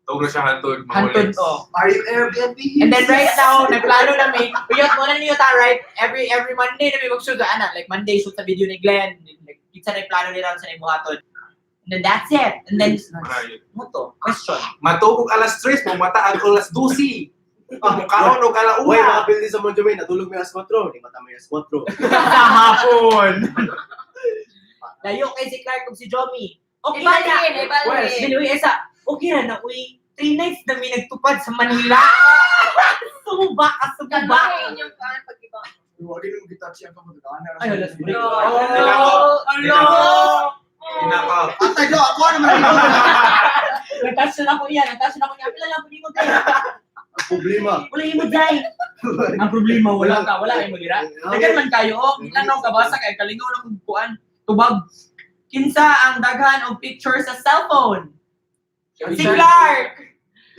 [SPEAKER 3] tawag na siya hantod.
[SPEAKER 5] hantod ko.
[SPEAKER 2] Are you Airbnb?
[SPEAKER 5] And then right now, nagplano na may, uyot mo na niyo ta, right? Every Monday na may mag-shoot ana, like Monday shoot sa video ni Glenn, like kitsa na yung plano nila sa ibuhaton. And then that's it. And then, mo to? Question.
[SPEAKER 3] Matubog alas 3, pumata ang alas 12. Kaon o kalauna.
[SPEAKER 7] Uy, mga building sa Monjumay, natulog may alas 4. Di mata may alas 4.
[SPEAKER 5] Sa hapon. Layo kay si Clark kung si Jomie. Okay na na.
[SPEAKER 4] Ibalin.
[SPEAKER 5] Anyway, okay na na, uy. 3 nights na may nagtupad sa Manila. Suba.
[SPEAKER 4] Kanbahin yung pag-iba.
[SPEAKER 2] Huwag din yung gitar siya kapag
[SPEAKER 5] Ay, alas break.
[SPEAKER 3] Inaka.
[SPEAKER 2] Atay do, ako naman rin.
[SPEAKER 5] Nagtasyon ako yan. Pila lang po mo tayo.
[SPEAKER 7] Ang problema.
[SPEAKER 5] Wala yung mo dahil. Ang problema, wala ka. Wala yung magira. Dagan man kayo, ilan kabasa kay kalingaw na kung kuan. Tubag. Kinsa ang daghan og picture sa cellphone? Si Clark!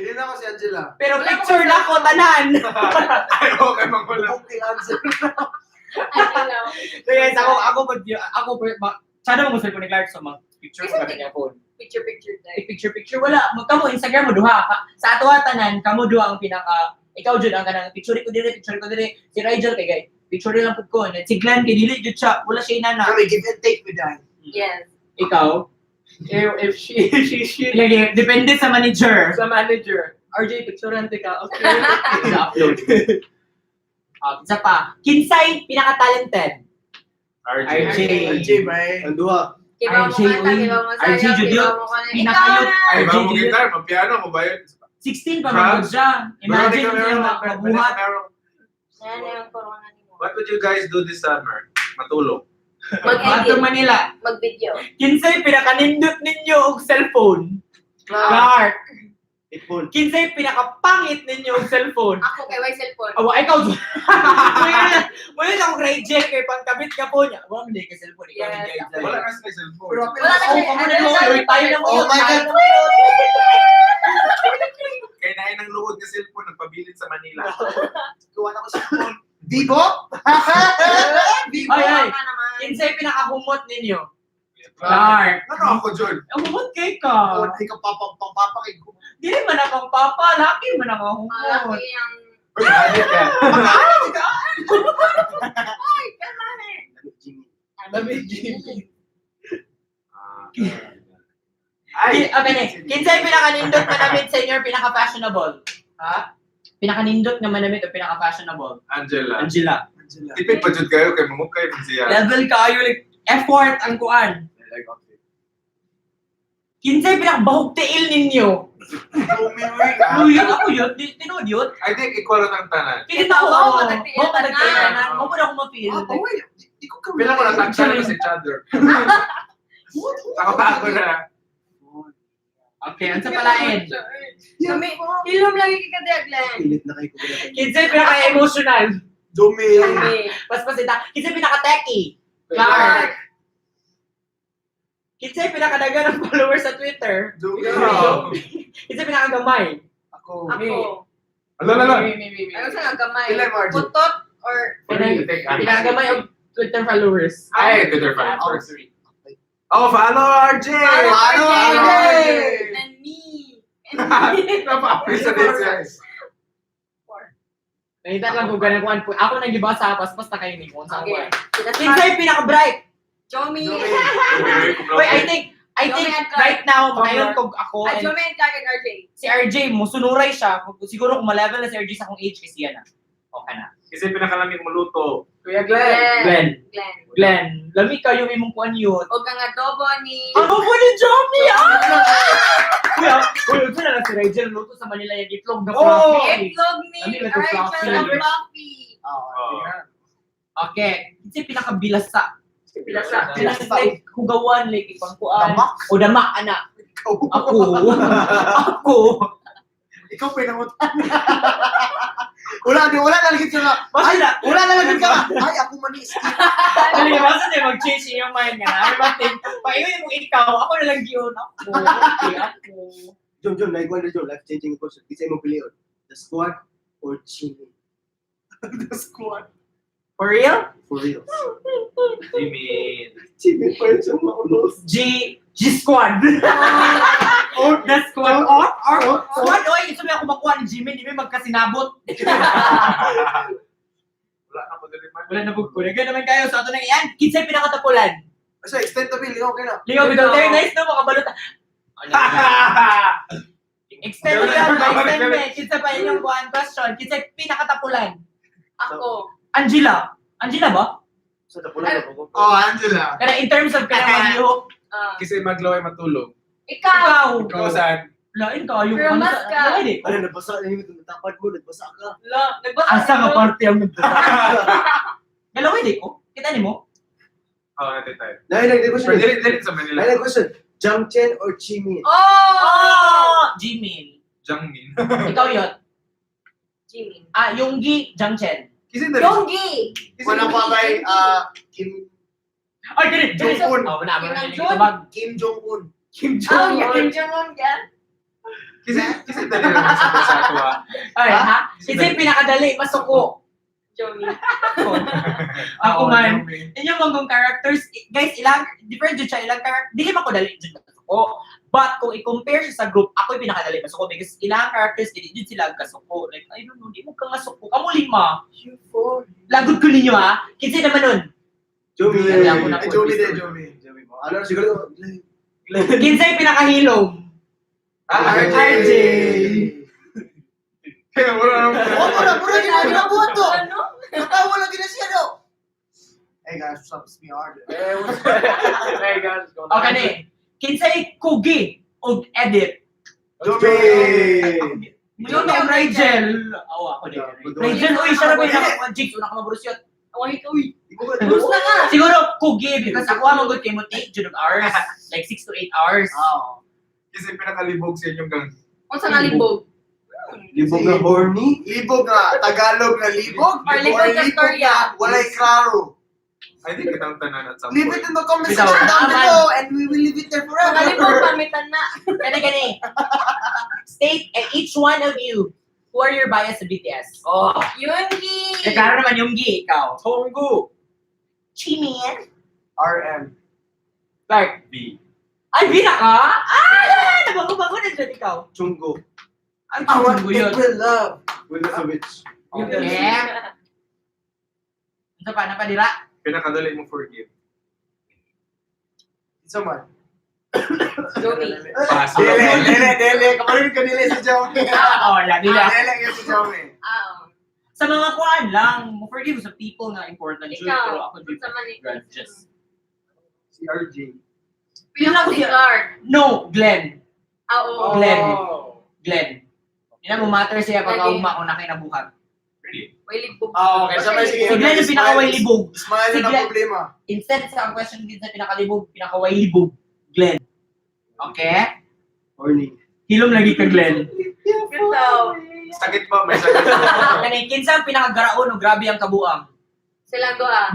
[SPEAKER 2] Hindi na ako si Angela.
[SPEAKER 5] Pero picture na ko, tanan!
[SPEAKER 3] Ayaw kay Mangulang.
[SPEAKER 2] Okay, answer.
[SPEAKER 5] So guys, sana mo cellphone ni Clark so mag-picture ko kami niya phone.
[SPEAKER 4] Picture tayo.
[SPEAKER 5] Picture, wala. Magkamo, Instagram mo duha. Sa ato tanan, kamo duha ang pinaka, ikaw jud ang kanang picture ko dire. Si Rigel kay guys. Picture lang pud ko. Si Glenn kay dili jud siya. Wala siya inana.
[SPEAKER 2] Kami, give and take with that.
[SPEAKER 4] Yes.
[SPEAKER 5] Ikaw?
[SPEAKER 6] If she
[SPEAKER 5] Lagi, depende sa manager.
[SPEAKER 6] sa manager, RJ, picturean ka, okay?
[SPEAKER 5] Sa-upload. Isa pa. Kinsay pinaka-talented?
[SPEAKER 3] RJ.
[SPEAKER 2] RJ, may.
[SPEAKER 7] Ang duha.
[SPEAKER 4] Kiba mo
[SPEAKER 5] RJ,
[SPEAKER 4] kanta,
[SPEAKER 5] uy.
[SPEAKER 4] kiba mo
[SPEAKER 5] RJ,
[SPEAKER 4] sayaw,
[SPEAKER 5] Judy,
[SPEAKER 4] kiba mo kanina.
[SPEAKER 5] pinakayot.
[SPEAKER 4] Ikaw na!
[SPEAKER 3] Ay,
[SPEAKER 5] RJ,
[SPEAKER 3] mga mo gitar, magpiano mo ba yun?
[SPEAKER 5] 16 pa man siya. Imagine mo yung mabuhat.
[SPEAKER 4] Yan yung corona ni mo.
[SPEAKER 3] What would you guys do this summer? Matulog.
[SPEAKER 5] Ato
[SPEAKER 4] Mag-edit.
[SPEAKER 5] Manila.
[SPEAKER 4] Mag-video.
[SPEAKER 5] Kinsay pinaka-nindot ninyo og cellphone? Clark.
[SPEAKER 7] Ipon.
[SPEAKER 5] Kinsay pinaka-pangit ninyo og cellphone?
[SPEAKER 4] Ako kay may cellphone.
[SPEAKER 5] Awa, ikaw. Wala lang Rachel kay pangkabit ka po niya. Wala hindi ka cellphone. Ikaw
[SPEAKER 4] Yes.
[SPEAKER 5] hindi ka
[SPEAKER 3] Wala na sa cellphone.
[SPEAKER 2] Pero
[SPEAKER 4] Wala na siya.
[SPEAKER 5] Kamu na mo. Tayo na mo.
[SPEAKER 2] Oh my God.
[SPEAKER 3] Kaya nain ng luhod na cellphone, nagpabilin sa Manila.
[SPEAKER 2] Kuha na ko sa phone. Vivo? Vivo?
[SPEAKER 5] Ay.
[SPEAKER 4] Ka naman.
[SPEAKER 5] Kinsay pinaka-humot ninyo? Clark.
[SPEAKER 3] Ano ako, John?
[SPEAKER 5] Humot kay
[SPEAKER 2] Oh,
[SPEAKER 5] ka.
[SPEAKER 2] hindi ka papakig ko.
[SPEAKER 5] Dili man akong papa. Laki man akong humot.
[SPEAKER 4] Malaki yung...
[SPEAKER 3] Uy, adik ka.
[SPEAKER 4] Ay, kalmahin.
[SPEAKER 7] Lamig.
[SPEAKER 3] Ay!
[SPEAKER 5] Okay, next. Kinsay pinaka-nindot na namit sa inyo or pinaka-fashionable? Ha? Pinaka-nindot na manamit o pinaka-fashionable?
[SPEAKER 3] Angela.
[SPEAKER 5] Angela.
[SPEAKER 3] Tipid pa dyan kayo kay mamukay mo siya.
[SPEAKER 5] Level kayo, like, effort ang kuan. Kinsay pinaka-bahog tiil ninyo? Yun ako yun. Tinood yun.
[SPEAKER 3] I think equal ang tanan.
[SPEAKER 5] Kita ko.
[SPEAKER 4] Oo,
[SPEAKER 5] Mo
[SPEAKER 4] matagtiil
[SPEAKER 5] ka nagtiil
[SPEAKER 4] na.
[SPEAKER 5] Mo mo na ako ma-feel.
[SPEAKER 2] Di ko kami.
[SPEAKER 3] Pila ko natagsan na sa each other. Ako na.
[SPEAKER 5] Okay, ang sa palain.
[SPEAKER 4] Kami, ilom lagi kita diya, Glenn.
[SPEAKER 7] Pilit na kayo ko.
[SPEAKER 5] Kinsay pinaka-emotional?
[SPEAKER 2] Jomie.
[SPEAKER 5] Mas pasita. Kinsay pinaka-techie? Clark. Kinsay pinaka-dagan ng followers sa Twitter?
[SPEAKER 2] Jomie.
[SPEAKER 3] Ikaw.
[SPEAKER 5] Kinsay pinaka-gamay?
[SPEAKER 2] Ako.
[SPEAKER 4] Ako.
[SPEAKER 3] Ala.
[SPEAKER 4] Ano sa gamay?
[SPEAKER 2] Ilan, Margie?
[SPEAKER 4] Putot or
[SPEAKER 5] Pinagamay og Twitter followers.
[SPEAKER 3] Ay, Twitter fans
[SPEAKER 5] Oh,
[SPEAKER 3] first. Oh, follow RJ!
[SPEAKER 2] Follow RJ!
[SPEAKER 4] And me.
[SPEAKER 3] Napapapisa guys.
[SPEAKER 5] Nakita lang kung ganun kuan po. Ako nang gibasa pas na kayo ni kung saan
[SPEAKER 4] Okay.
[SPEAKER 5] kuan. Kinsay pinaka-bright.
[SPEAKER 4] Jomi.
[SPEAKER 5] Wait, I think
[SPEAKER 4] Jomi and Clark.
[SPEAKER 5] right now ngayon kung ako and
[SPEAKER 4] Jomi and Clark and RJ.
[SPEAKER 5] si RJ musunuray siya. Siguro kung ma-level na si RJ sa akong age kasi yan na. Okay na.
[SPEAKER 3] Kasi pinakalamig maluto.
[SPEAKER 2] Kuya Glenn.
[SPEAKER 5] Glenn, lami kayo imong kuan yun.
[SPEAKER 4] O kang adobo ni...
[SPEAKER 5] Ano po ni Jomi? Kuya, ito na lang si Rachel luto sa Manila yung itlog na
[SPEAKER 2] Oh!
[SPEAKER 5] fluffy.
[SPEAKER 4] Itlog ni
[SPEAKER 5] Lami na to fluffy.
[SPEAKER 4] Rachel and Fluffy.
[SPEAKER 5] Okay, kasi pinakabilasa.
[SPEAKER 4] Bilasa.
[SPEAKER 5] Like hugawan, like ipangkuan.
[SPEAKER 2] Damak?
[SPEAKER 5] O damak, anak. Ako.
[SPEAKER 2] Ikaw pinangutan. Wala na lagi ka.
[SPEAKER 5] Basta na.
[SPEAKER 2] Wala na lagi ka. Ay, ako manis.
[SPEAKER 5] Dali, basta na mag-change yung mind nga. Ay, batin. Paiunin mo ikaw, ako na lang yun. Ako. Okay, ako.
[SPEAKER 7] John, naigwan na John, life-changing question. Isa mo piliyon. The squad or Jimmy?
[SPEAKER 2] The squad.
[SPEAKER 5] For real?
[SPEAKER 7] For real.
[SPEAKER 3] Jimmy.
[SPEAKER 7] Jimmy pa rin siyang maulos.
[SPEAKER 5] G Squad. Or the squad. Or squad. Oy, ito may ako makuha ni Jimmy. Hindi may magkasinabot.
[SPEAKER 3] Wala na po din man.
[SPEAKER 5] Wala na bugko. Nagyan naman kayo. So, ito na yan. Kinsay pinakatapulan.
[SPEAKER 2] So, extend to bill. Okay na.
[SPEAKER 5] Ligaw, bitaw. Very nice no, makabalot. Extend mo yan. Extend mo. Kinsay pa yun yung one question. Kinsay pinakatapulan.
[SPEAKER 4] Ako.
[SPEAKER 5] Angela. Angela ba?
[SPEAKER 7] So, tapunan na po.
[SPEAKER 2] Oh, Angela.
[SPEAKER 5] Kaya in terms of pinakaliho.
[SPEAKER 3] Kasi maglaw ay matulog.
[SPEAKER 4] Ikaw.
[SPEAKER 3] Ikaw saan?
[SPEAKER 5] Lain ka. Yung
[SPEAKER 4] Pero mas ka.
[SPEAKER 5] Lain eh.
[SPEAKER 7] Ano, nagbasa na yung tapad mo, nagbasa ka.
[SPEAKER 5] Asa ka party ang nagbasa. Galawin eh ko. Kita ni mo?
[SPEAKER 3] Oo, natin tayo.
[SPEAKER 7] Nai, question.
[SPEAKER 3] Dili sa Manila.
[SPEAKER 7] Nai, question. Jangchen or Jimmy?
[SPEAKER 4] Oh!
[SPEAKER 5] Jimin.
[SPEAKER 3] Jangmin.
[SPEAKER 5] Ikaw yun.
[SPEAKER 4] Jimmy.
[SPEAKER 5] Yonggi Jangchen.
[SPEAKER 3] Kasi dali.
[SPEAKER 4] Yonggi.
[SPEAKER 2] Wala pa kay Kim
[SPEAKER 5] Ay, ganit.
[SPEAKER 2] Jong-un.
[SPEAKER 5] Oh, wala mo na
[SPEAKER 4] Kim
[SPEAKER 5] tabag.
[SPEAKER 2] Kim Jong-un.
[SPEAKER 5] Kim
[SPEAKER 4] Oh,
[SPEAKER 5] Jong-un.
[SPEAKER 4] yung Jong-un ka.
[SPEAKER 3] Kasi dali lang sa ato ah.
[SPEAKER 5] Ay, ha? Kasi pinakadali, masuko.
[SPEAKER 4] Jomi.
[SPEAKER 5] Ako man. Inyong mga characters, guys, ilang, different dyan siya, ilang characters, dili man ko dali dyan masuko. But kung i-compare siya sa group, ako yung pinakadali masuko because ilang characters, dili dyan sila kasuko. Like, I don't know, di mo kang masuko. Kamu lima. Lagot ko ninyo ha. Kinsay naman nun.
[SPEAKER 7] Jomi.
[SPEAKER 5] Hindi ako na-
[SPEAKER 2] Ay, Jomi din, Jomi.
[SPEAKER 7] Jomi mo. Ano, siguro,
[SPEAKER 5] Kinsay pinakahilom.
[SPEAKER 2] RJ.
[SPEAKER 3] Kaya wala naman.
[SPEAKER 2] Mura din ang boto.
[SPEAKER 4] Ano?
[SPEAKER 2] Natawa lang din siya, no? Hey guys, what's up? It's me, RJ.
[SPEAKER 6] Hey guys, go
[SPEAKER 5] Okay na eh. Kinsay kugi o edit.
[SPEAKER 2] Jomi.
[SPEAKER 5] Yun ang Rachel. Awa ako din. Rachel, uy, siya na ba yung jigs? Una ka maburus yun.
[SPEAKER 4] Away ka, uy. Bus na ka.
[SPEAKER 5] Siguro, kugi, because ako ang good kay mo take June of hours. Like 6 to 8 hours.
[SPEAKER 3] Kasi pinakalibog sa inyong gang.
[SPEAKER 4] Kung saan nalibog?
[SPEAKER 7] libog na horny.
[SPEAKER 2] Libog nga, Tagalog na libog.
[SPEAKER 4] Or libog ka storya.
[SPEAKER 2] Walay klaro.
[SPEAKER 3] I think itang tanan at some
[SPEAKER 2] Leave
[SPEAKER 3] point.
[SPEAKER 2] it in the comment section
[SPEAKER 5] Bitaw.
[SPEAKER 2] down below and we will leave it there
[SPEAKER 4] Kung nalibog,
[SPEAKER 2] forever.
[SPEAKER 4] pamitan na.
[SPEAKER 5] Gani. State and each one of you, who are your bias sa BTS? Oh.
[SPEAKER 4] Yonggi.
[SPEAKER 5] Kaya naman yung Gi, ikaw.
[SPEAKER 3] Tonggu.
[SPEAKER 5] Chimin.
[SPEAKER 2] RM.
[SPEAKER 5] Clark.
[SPEAKER 3] B.
[SPEAKER 5] Ay, bina ka? Nabago-bago na dyan ikaw.
[SPEAKER 7] Chunggo.
[SPEAKER 5] Ang
[SPEAKER 2] I want
[SPEAKER 5] chungo yun.
[SPEAKER 2] people love.
[SPEAKER 7] With the switch.
[SPEAKER 5] Yeah. Ito pa, napadira?
[SPEAKER 3] Pinakadali mo forgive.
[SPEAKER 2] Isa man.
[SPEAKER 4] Jomi.
[SPEAKER 3] Pass.
[SPEAKER 2] Dele. Kamarin ka nila si Jomi.
[SPEAKER 5] Oo, lagi lang.
[SPEAKER 2] Dele ka si Jomi.
[SPEAKER 5] Sa mga kuan lang, forgive sa people nga important.
[SPEAKER 4] Ikaw.
[SPEAKER 5] Pero ako di
[SPEAKER 4] Sa mani.
[SPEAKER 5] grudges.
[SPEAKER 7] Si RJ.
[SPEAKER 4] Pilang ko si Clark.
[SPEAKER 5] No, Glenn.
[SPEAKER 4] Oo.
[SPEAKER 5] Glenn. Hindi na mo matter siya pag kaugma kung nakinabuhat.
[SPEAKER 3] Really?
[SPEAKER 4] May libog.
[SPEAKER 2] Okay, sabay sige.
[SPEAKER 5] Si Glenn yung pinakaway libog.
[SPEAKER 2] Smile
[SPEAKER 5] Si
[SPEAKER 2] na
[SPEAKER 5] Glenn.
[SPEAKER 2] problema.
[SPEAKER 5] Instead sa ang question din sa pinakalibog, pinakaway libog. Glenn. Okay?
[SPEAKER 7] Horny.
[SPEAKER 5] Hilom lagi ka, Glenn.
[SPEAKER 4] Ganda.
[SPEAKER 3] Sakit ba? May sakit ba?
[SPEAKER 5] Kani, kinsa ang pinakagaraon o grabe ang kabuang?
[SPEAKER 4] Silang doa.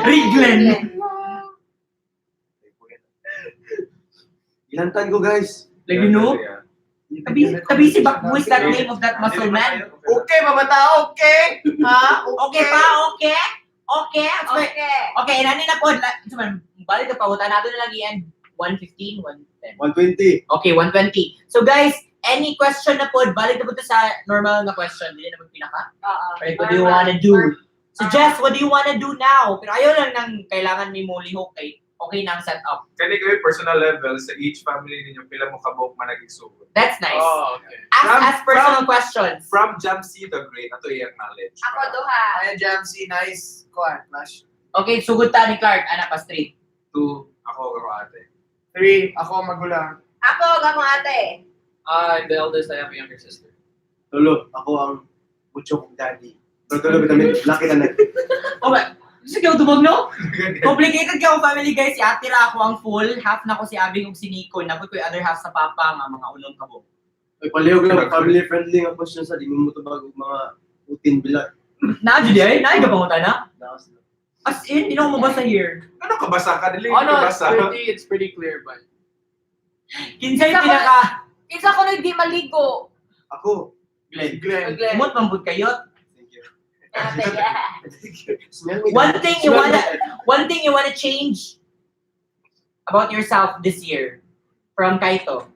[SPEAKER 5] Rig Glenn.
[SPEAKER 7] Ilantan ko guys.
[SPEAKER 5] Like, you know? Tabi si Back, who is that name of that muscle man?
[SPEAKER 2] Okay, babata, okay.
[SPEAKER 5] Ha? Okay pa? Okay? Okay?
[SPEAKER 4] Okay.
[SPEAKER 5] Okay, nani na po. Balik ka pa. Uta nato na lang i-end. 115, 110.
[SPEAKER 7] 120.
[SPEAKER 5] Okay, 120. So guys, any question na po, balik na po sa normal na question. Hindi na magpinaka. Right, what do you wanna do? So Jess, what do you wanna do now? Pero ayaw lang nang kailangan ni mo lihok kay okay na ang setup.
[SPEAKER 3] Kani kayo personal level sa each family ninyo pila mo kabok man nagsugod.
[SPEAKER 5] That's nice.
[SPEAKER 6] Oh, okay.
[SPEAKER 5] Ask personal questions.
[SPEAKER 3] From Jamsi the Great ato iyang knowledge.
[SPEAKER 4] Ako duha.
[SPEAKER 2] Ayan, Jamsi, nice. Kuhan, flash.
[SPEAKER 5] Okay, sugod ta ni Clark, anak pa straight.
[SPEAKER 3] 2 ako ate.
[SPEAKER 2] 3, ako magulang.
[SPEAKER 4] Ako, gamong ate.
[SPEAKER 6] I'm the eldest. I have a younger sister.
[SPEAKER 7] Lolo, ako ang mucho kong daddy. Pero tulo, vitamin, laki na net.
[SPEAKER 5] Okay. Sige, tumog no? Complicated ka family guys. Si Ate Ra ako ang full. Half na ko si Abing ug si Nico. Nabot ko yung other half sa Papa nga mga ulong kabo.
[SPEAKER 7] Ay, palihog lang, family friendly nga question sa di mo mo tabag og mga utin bilag.
[SPEAKER 5] Naadyo di ay? Naay ka pangutan na?
[SPEAKER 7] Lakas na.
[SPEAKER 5] As in, hindi na ako mabasa here.
[SPEAKER 3] Ano ka basa ka dili
[SPEAKER 6] Oh no,
[SPEAKER 3] basa.
[SPEAKER 6] it's pretty clear, but
[SPEAKER 5] Kinsay
[SPEAKER 4] Isa ko-
[SPEAKER 5] pinaka...
[SPEAKER 4] Isa ko nagdi maligo.
[SPEAKER 7] Ako,
[SPEAKER 5] Glenn.
[SPEAKER 2] Glenn.
[SPEAKER 4] Glenn.
[SPEAKER 5] Umot mambut kayo.
[SPEAKER 7] thank you.
[SPEAKER 4] Ate,
[SPEAKER 7] Smell me
[SPEAKER 5] One
[SPEAKER 7] that.
[SPEAKER 5] thing you
[SPEAKER 7] Smell me
[SPEAKER 5] wanna-
[SPEAKER 7] that.
[SPEAKER 5] One thing you wanna change about yourself this year from Kaito.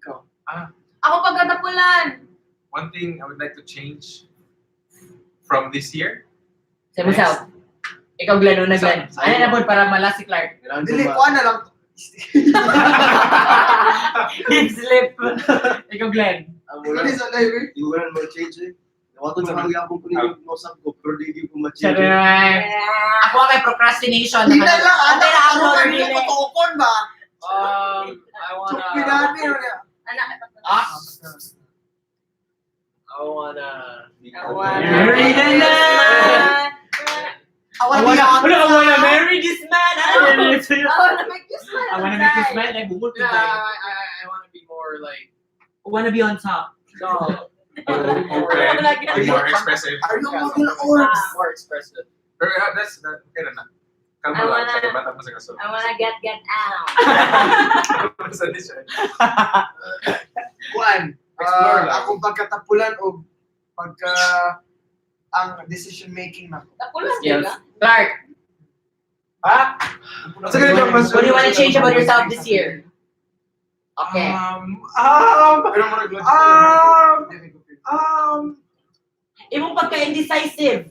[SPEAKER 7] Ikaw.
[SPEAKER 4] Ako pagkatapulan.
[SPEAKER 3] One thing I would like to change from this year.
[SPEAKER 5] Sa yourself. Ikaw Glenn, una Glenn.
[SPEAKER 7] Sa-
[SPEAKER 5] Ano na po para malas si Clark?
[SPEAKER 7] Kailangan ko
[SPEAKER 2] Dili,
[SPEAKER 7] ba-
[SPEAKER 2] kuhan na lang.
[SPEAKER 5] Hip slip. Ikaw Glenn.
[SPEAKER 7] Ang mula,
[SPEAKER 2] Kani sa live eh.
[SPEAKER 7] hindi ko na mag-change eh. Nawato na kang yapon ko nito, mausap ko, pero di ko ma-change.
[SPEAKER 5] Charay. Ako ang may procrastination.
[SPEAKER 2] Hindi na lang,
[SPEAKER 5] Okay na ako,
[SPEAKER 2] ano,
[SPEAKER 5] really.
[SPEAKER 2] hindi ko tukon ba?
[SPEAKER 6] I wanna.
[SPEAKER 2] Pinani,
[SPEAKER 4] Anak,
[SPEAKER 5] Ah,
[SPEAKER 6] I wanna.
[SPEAKER 5] Marry the man.
[SPEAKER 2] I
[SPEAKER 5] I wanna marry this man. I wanna make this
[SPEAKER 4] I wanna make this
[SPEAKER 5] man. Ay, bumot
[SPEAKER 6] Yeah,
[SPEAKER 5] ko tayo.
[SPEAKER 6] I wanna be more like.
[SPEAKER 5] I wanna be on top.
[SPEAKER 6] No.
[SPEAKER 3] More expressive.
[SPEAKER 2] Are you moving orbs?
[SPEAKER 6] More expressive.
[SPEAKER 3] Pero that's that okay na. Kalma
[SPEAKER 4] I
[SPEAKER 3] lang
[SPEAKER 4] wanna-
[SPEAKER 3] sa bata mo sa kaso.
[SPEAKER 4] I wanna get out.
[SPEAKER 3] Sa di siya.
[SPEAKER 2] Kuhan.
[SPEAKER 3] Explore lang.
[SPEAKER 2] Akong pagkatapulan o pagka ang decision making na.
[SPEAKER 4] Tapulan
[SPEAKER 5] Yes.
[SPEAKER 4] sila.
[SPEAKER 5] Clark,
[SPEAKER 3] Ha? Sa ganito mas.
[SPEAKER 5] what do you wanna change about yourself this year? Okay. Imong pagka-indecisive.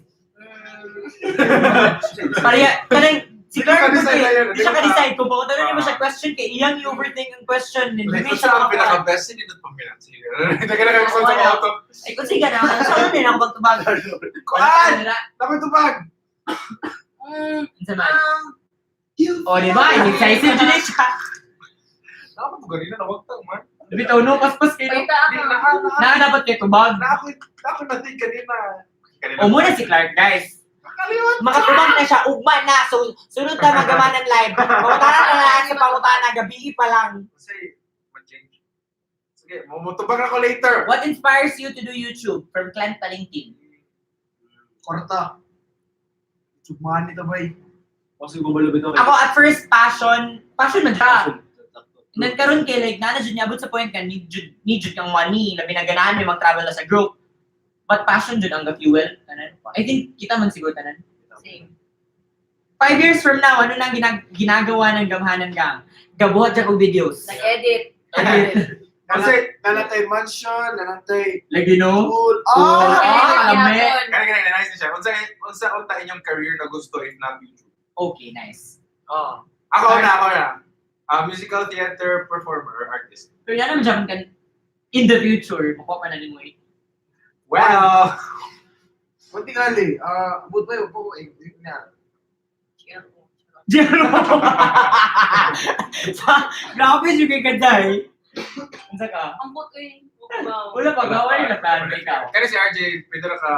[SPEAKER 5] Parang si Clark
[SPEAKER 3] Hindi ka decide na yun.
[SPEAKER 5] hindi siya ka-decide. Kung pakunta na mo siya question kay iyang i-overthink ang question. Hindi
[SPEAKER 3] Like,
[SPEAKER 5] siya
[SPEAKER 3] sa ang
[SPEAKER 5] makakuha.
[SPEAKER 3] pinaka-best, hindi na pamilan. Sige. Nagkala ko sa auto.
[SPEAKER 5] Ay, kung sige na, saan din ako magtubag?
[SPEAKER 3] Kuan! Dapat tupag!
[SPEAKER 5] Sa man. O, di ba? Indecisive din siya.
[SPEAKER 3] Dapat ko ganina na wag tang man.
[SPEAKER 5] Bitaw no, paspas kayo.
[SPEAKER 4] Paita ako.
[SPEAKER 5] Na dapat kayo tubag.
[SPEAKER 3] Ako natin kanina.
[SPEAKER 5] O muna si Clark, guys.
[SPEAKER 3] Nakalimutan.
[SPEAKER 5] Makatubag na siya, ugma na. So, sunod na magaman ng live. Pangutana na lang sa pangutana, gabi pa lang.
[SPEAKER 3] Kasi, mag-change. Sige, mumutubag ako later.
[SPEAKER 5] What inspires you to do YouTube? From Clan Palingking.
[SPEAKER 2] Korta. Sugmahan nito ba
[SPEAKER 7] Kasi gumalabit ako.
[SPEAKER 5] Ako at first, passion man siya. Nagkaroon kay like, nana dyan niabot sa point ka, need jud kang money, labi na ganahan may mag-travel na sa group. But passion jud ang fuel. I think kita man siguro tanan.
[SPEAKER 4] Same.
[SPEAKER 5] 5 years from now, ano nang ginagawa ng Gamhanan Gang? Gabuhat siya kong videos.
[SPEAKER 4] Nag-edit.
[SPEAKER 2] Kasi nanatay mansion, nanatay
[SPEAKER 5] Like, you know?
[SPEAKER 2] pool.
[SPEAKER 5] Lame.
[SPEAKER 3] Kaya nice na siya. Unsa inyong career na gusto if not YouTube?
[SPEAKER 5] Okay, nice.
[SPEAKER 6] Oh.
[SPEAKER 3] Ako na. Musical theater performer or artist.
[SPEAKER 5] Pero yan naman siya kan in the future, mukha pa na din mo eh.
[SPEAKER 3] Well,
[SPEAKER 2] Kunti gali. But ba po na.
[SPEAKER 5] Jero! Grabe yung kay Kaday. Unsa ka?
[SPEAKER 4] Ang buto yung
[SPEAKER 5] Wala pa, gawin na plano ikaw.
[SPEAKER 3] Kaya si RJ, pwede na ka.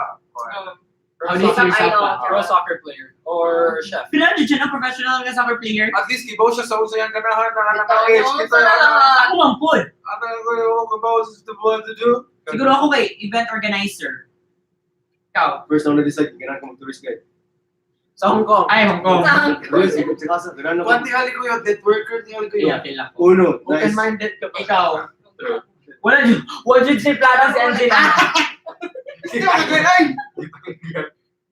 [SPEAKER 5] How do you see yourself pa?
[SPEAKER 6] Pro soccer player or chef.
[SPEAKER 5] Pilan dyan ang professional na soccer player?
[SPEAKER 3] At least, ibaw siya sa usayang ganahan na
[SPEAKER 4] Ito,
[SPEAKER 3] naka-age.
[SPEAKER 4] no,
[SPEAKER 3] Ito
[SPEAKER 4] sa
[SPEAKER 3] na
[SPEAKER 4] lahat.
[SPEAKER 5] Ako mang pod.
[SPEAKER 3] Ano ko ibaw sa what to do?
[SPEAKER 5] Siguro ako kay event organizer. Ikaw?
[SPEAKER 7] First ako na-decide, kailangan ko mag-tourist guide.
[SPEAKER 6] Sa Hong Kong.
[SPEAKER 5] Ay, Hong Kong.
[SPEAKER 7] Doon, sigod sa kasa, kailangan ako.
[SPEAKER 2] Kunti gali ko yung networker, tingali ko yung
[SPEAKER 5] Yeah, kailan ko.
[SPEAKER 7] Uno, nice.
[SPEAKER 6] Open-minded ka pa.
[SPEAKER 5] Ikaw? Wala dyan si Plano si Angela.
[SPEAKER 2] Hindi mo kagay!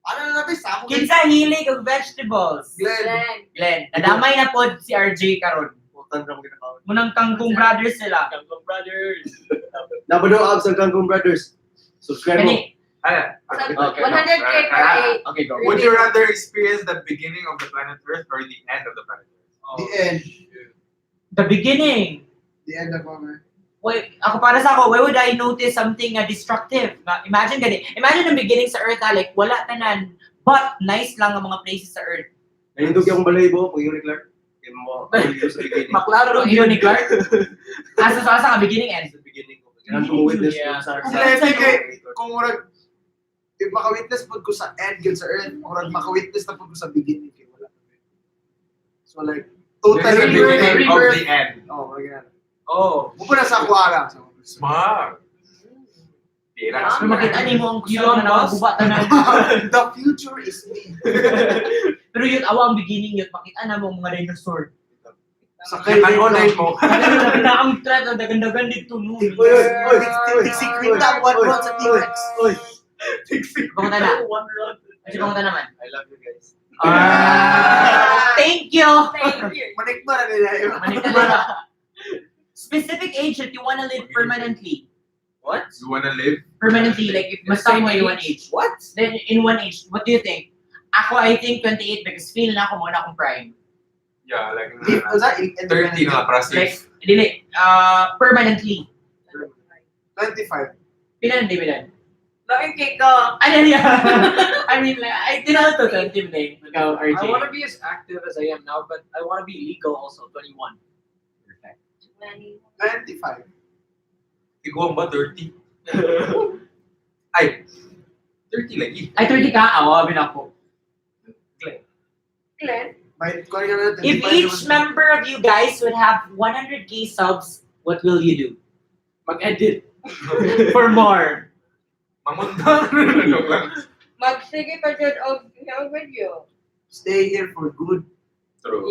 [SPEAKER 2] Ano na nabi? Sabo
[SPEAKER 5] Kinsa hilig og vegetables.
[SPEAKER 2] Glenn.
[SPEAKER 5] Glenn, nadamay na pod si RJ karon.
[SPEAKER 7] Putan na mo ginakaw.
[SPEAKER 5] Munang Kangkong Brothers sila.
[SPEAKER 6] Kangkong Brothers.
[SPEAKER 7] Napadaw abs ang Kangkong Brothers. Subscribe mo.
[SPEAKER 5] Kani,
[SPEAKER 3] Okay.
[SPEAKER 4] 100K per 8.
[SPEAKER 5] okay, go.
[SPEAKER 3] Would you rather experience the beginning of the planet Earth or the end of the planet Earth?
[SPEAKER 2] The end.
[SPEAKER 5] The beginning.
[SPEAKER 2] The end of our...
[SPEAKER 5] Wait, para sa ako, why would I notice something destructive? Imagine ang beginning sa Earth, like, wala tanan. But, nice lang ang mga places sa Earth.
[SPEAKER 7] Nahintog yung balahibo, pag yung Clark. Kaya mo, pag sa beginning.
[SPEAKER 5] Maklaro ang hero ni Clark. Asa sa beginning end.
[SPEAKER 7] Sa beginning ko. Kailangan tumawitness
[SPEAKER 6] Yeah.
[SPEAKER 7] sa
[SPEAKER 2] Hindi, kay kung murag if maka-witness po ko sa end yun sa earth, murag maka-witness na po ko sa beginning kay wala. So like
[SPEAKER 3] There's a
[SPEAKER 2] totally
[SPEAKER 3] beginning of the end.
[SPEAKER 2] Oh, murag yan.
[SPEAKER 6] Oh.
[SPEAKER 2] Buko na sa kuwara.
[SPEAKER 3] Smart. Di na.
[SPEAKER 5] So, makita ni mo ang
[SPEAKER 6] Elon
[SPEAKER 5] kusa na
[SPEAKER 6] Musk?
[SPEAKER 5] maguba tanan.
[SPEAKER 2] The future is me.
[SPEAKER 5] Pero yun, awa ang beginning yun, makita na mo ang mga dinosaur.
[SPEAKER 2] Sa
[SPEAKER 3] Kaya online mo.
[SPEAKER 5] Na ang threat, ang dagan-dagan dito, no?
[SPEAKER 2] Tiksikwita, one rod sa T-Rex.
[SPEAKER 5] Pamunta na. Kasi pamunta naman.
[SPEAKER 6] I love you guys.
[SPEAKER 5] Thank you!
[SPEAKER 4] Thank you.
[SPEAKER 2] Manikma na nila yun.
[SPEAKER 5] Manita na. Specific age that you wanna live permanently.
[SPEAKER 6] What?
[SPEAKER 3] You wanna live?
[SPEAKER 5] Permanently, like if basta mo in one age.
[SPEAKER 2] What?
[SPEAKER 5] Then in one age, what do you think? Ako, I think 28 because feel na ako muna akong prime.
[SPEAKER 3] Yeah, like
[SPEAKER 2] Was that
[SPEAKER 3] 30 na para
[SPEAKER 5] Like,
[SPEAKER 3] safe.
[SPEAKER 5] dili, permanently.
[SPEAKER 2] 25.
[SPEAKER 5] Pila na dividend?
[SPEAKER 4] Laking cake ko.
[SPEAKER 5] Ano yan? I mean, like, I tinalo to 20 din. Ikaw, RJ.
[SPEAKER 6] I want to be as active as I am now, but I want to be legal also, 21.
[SPEAKER 2] 25.
[SPEAKER 3] Ikaw ba 30? Ay, 30 lagi.
[SPEAKER 5] Ay, 30 ka? Awabin ako.
[SPEAKER 4] Glenn?
[SPEAKER 2] May kuwari ka na 25
[SPEAKER 5] If each member of you guys would have 100k subs, what will you do?
[SPEAKER 6] Mag-edit.
[SPEAKER 5] For more.
[SPEAKER 3] Mamundang. Joke lang.
[SPEAKER 4] Magsige pa dyan og video.
[SPEAKER 2] Stay here for good.
[SPEAKER 3] True.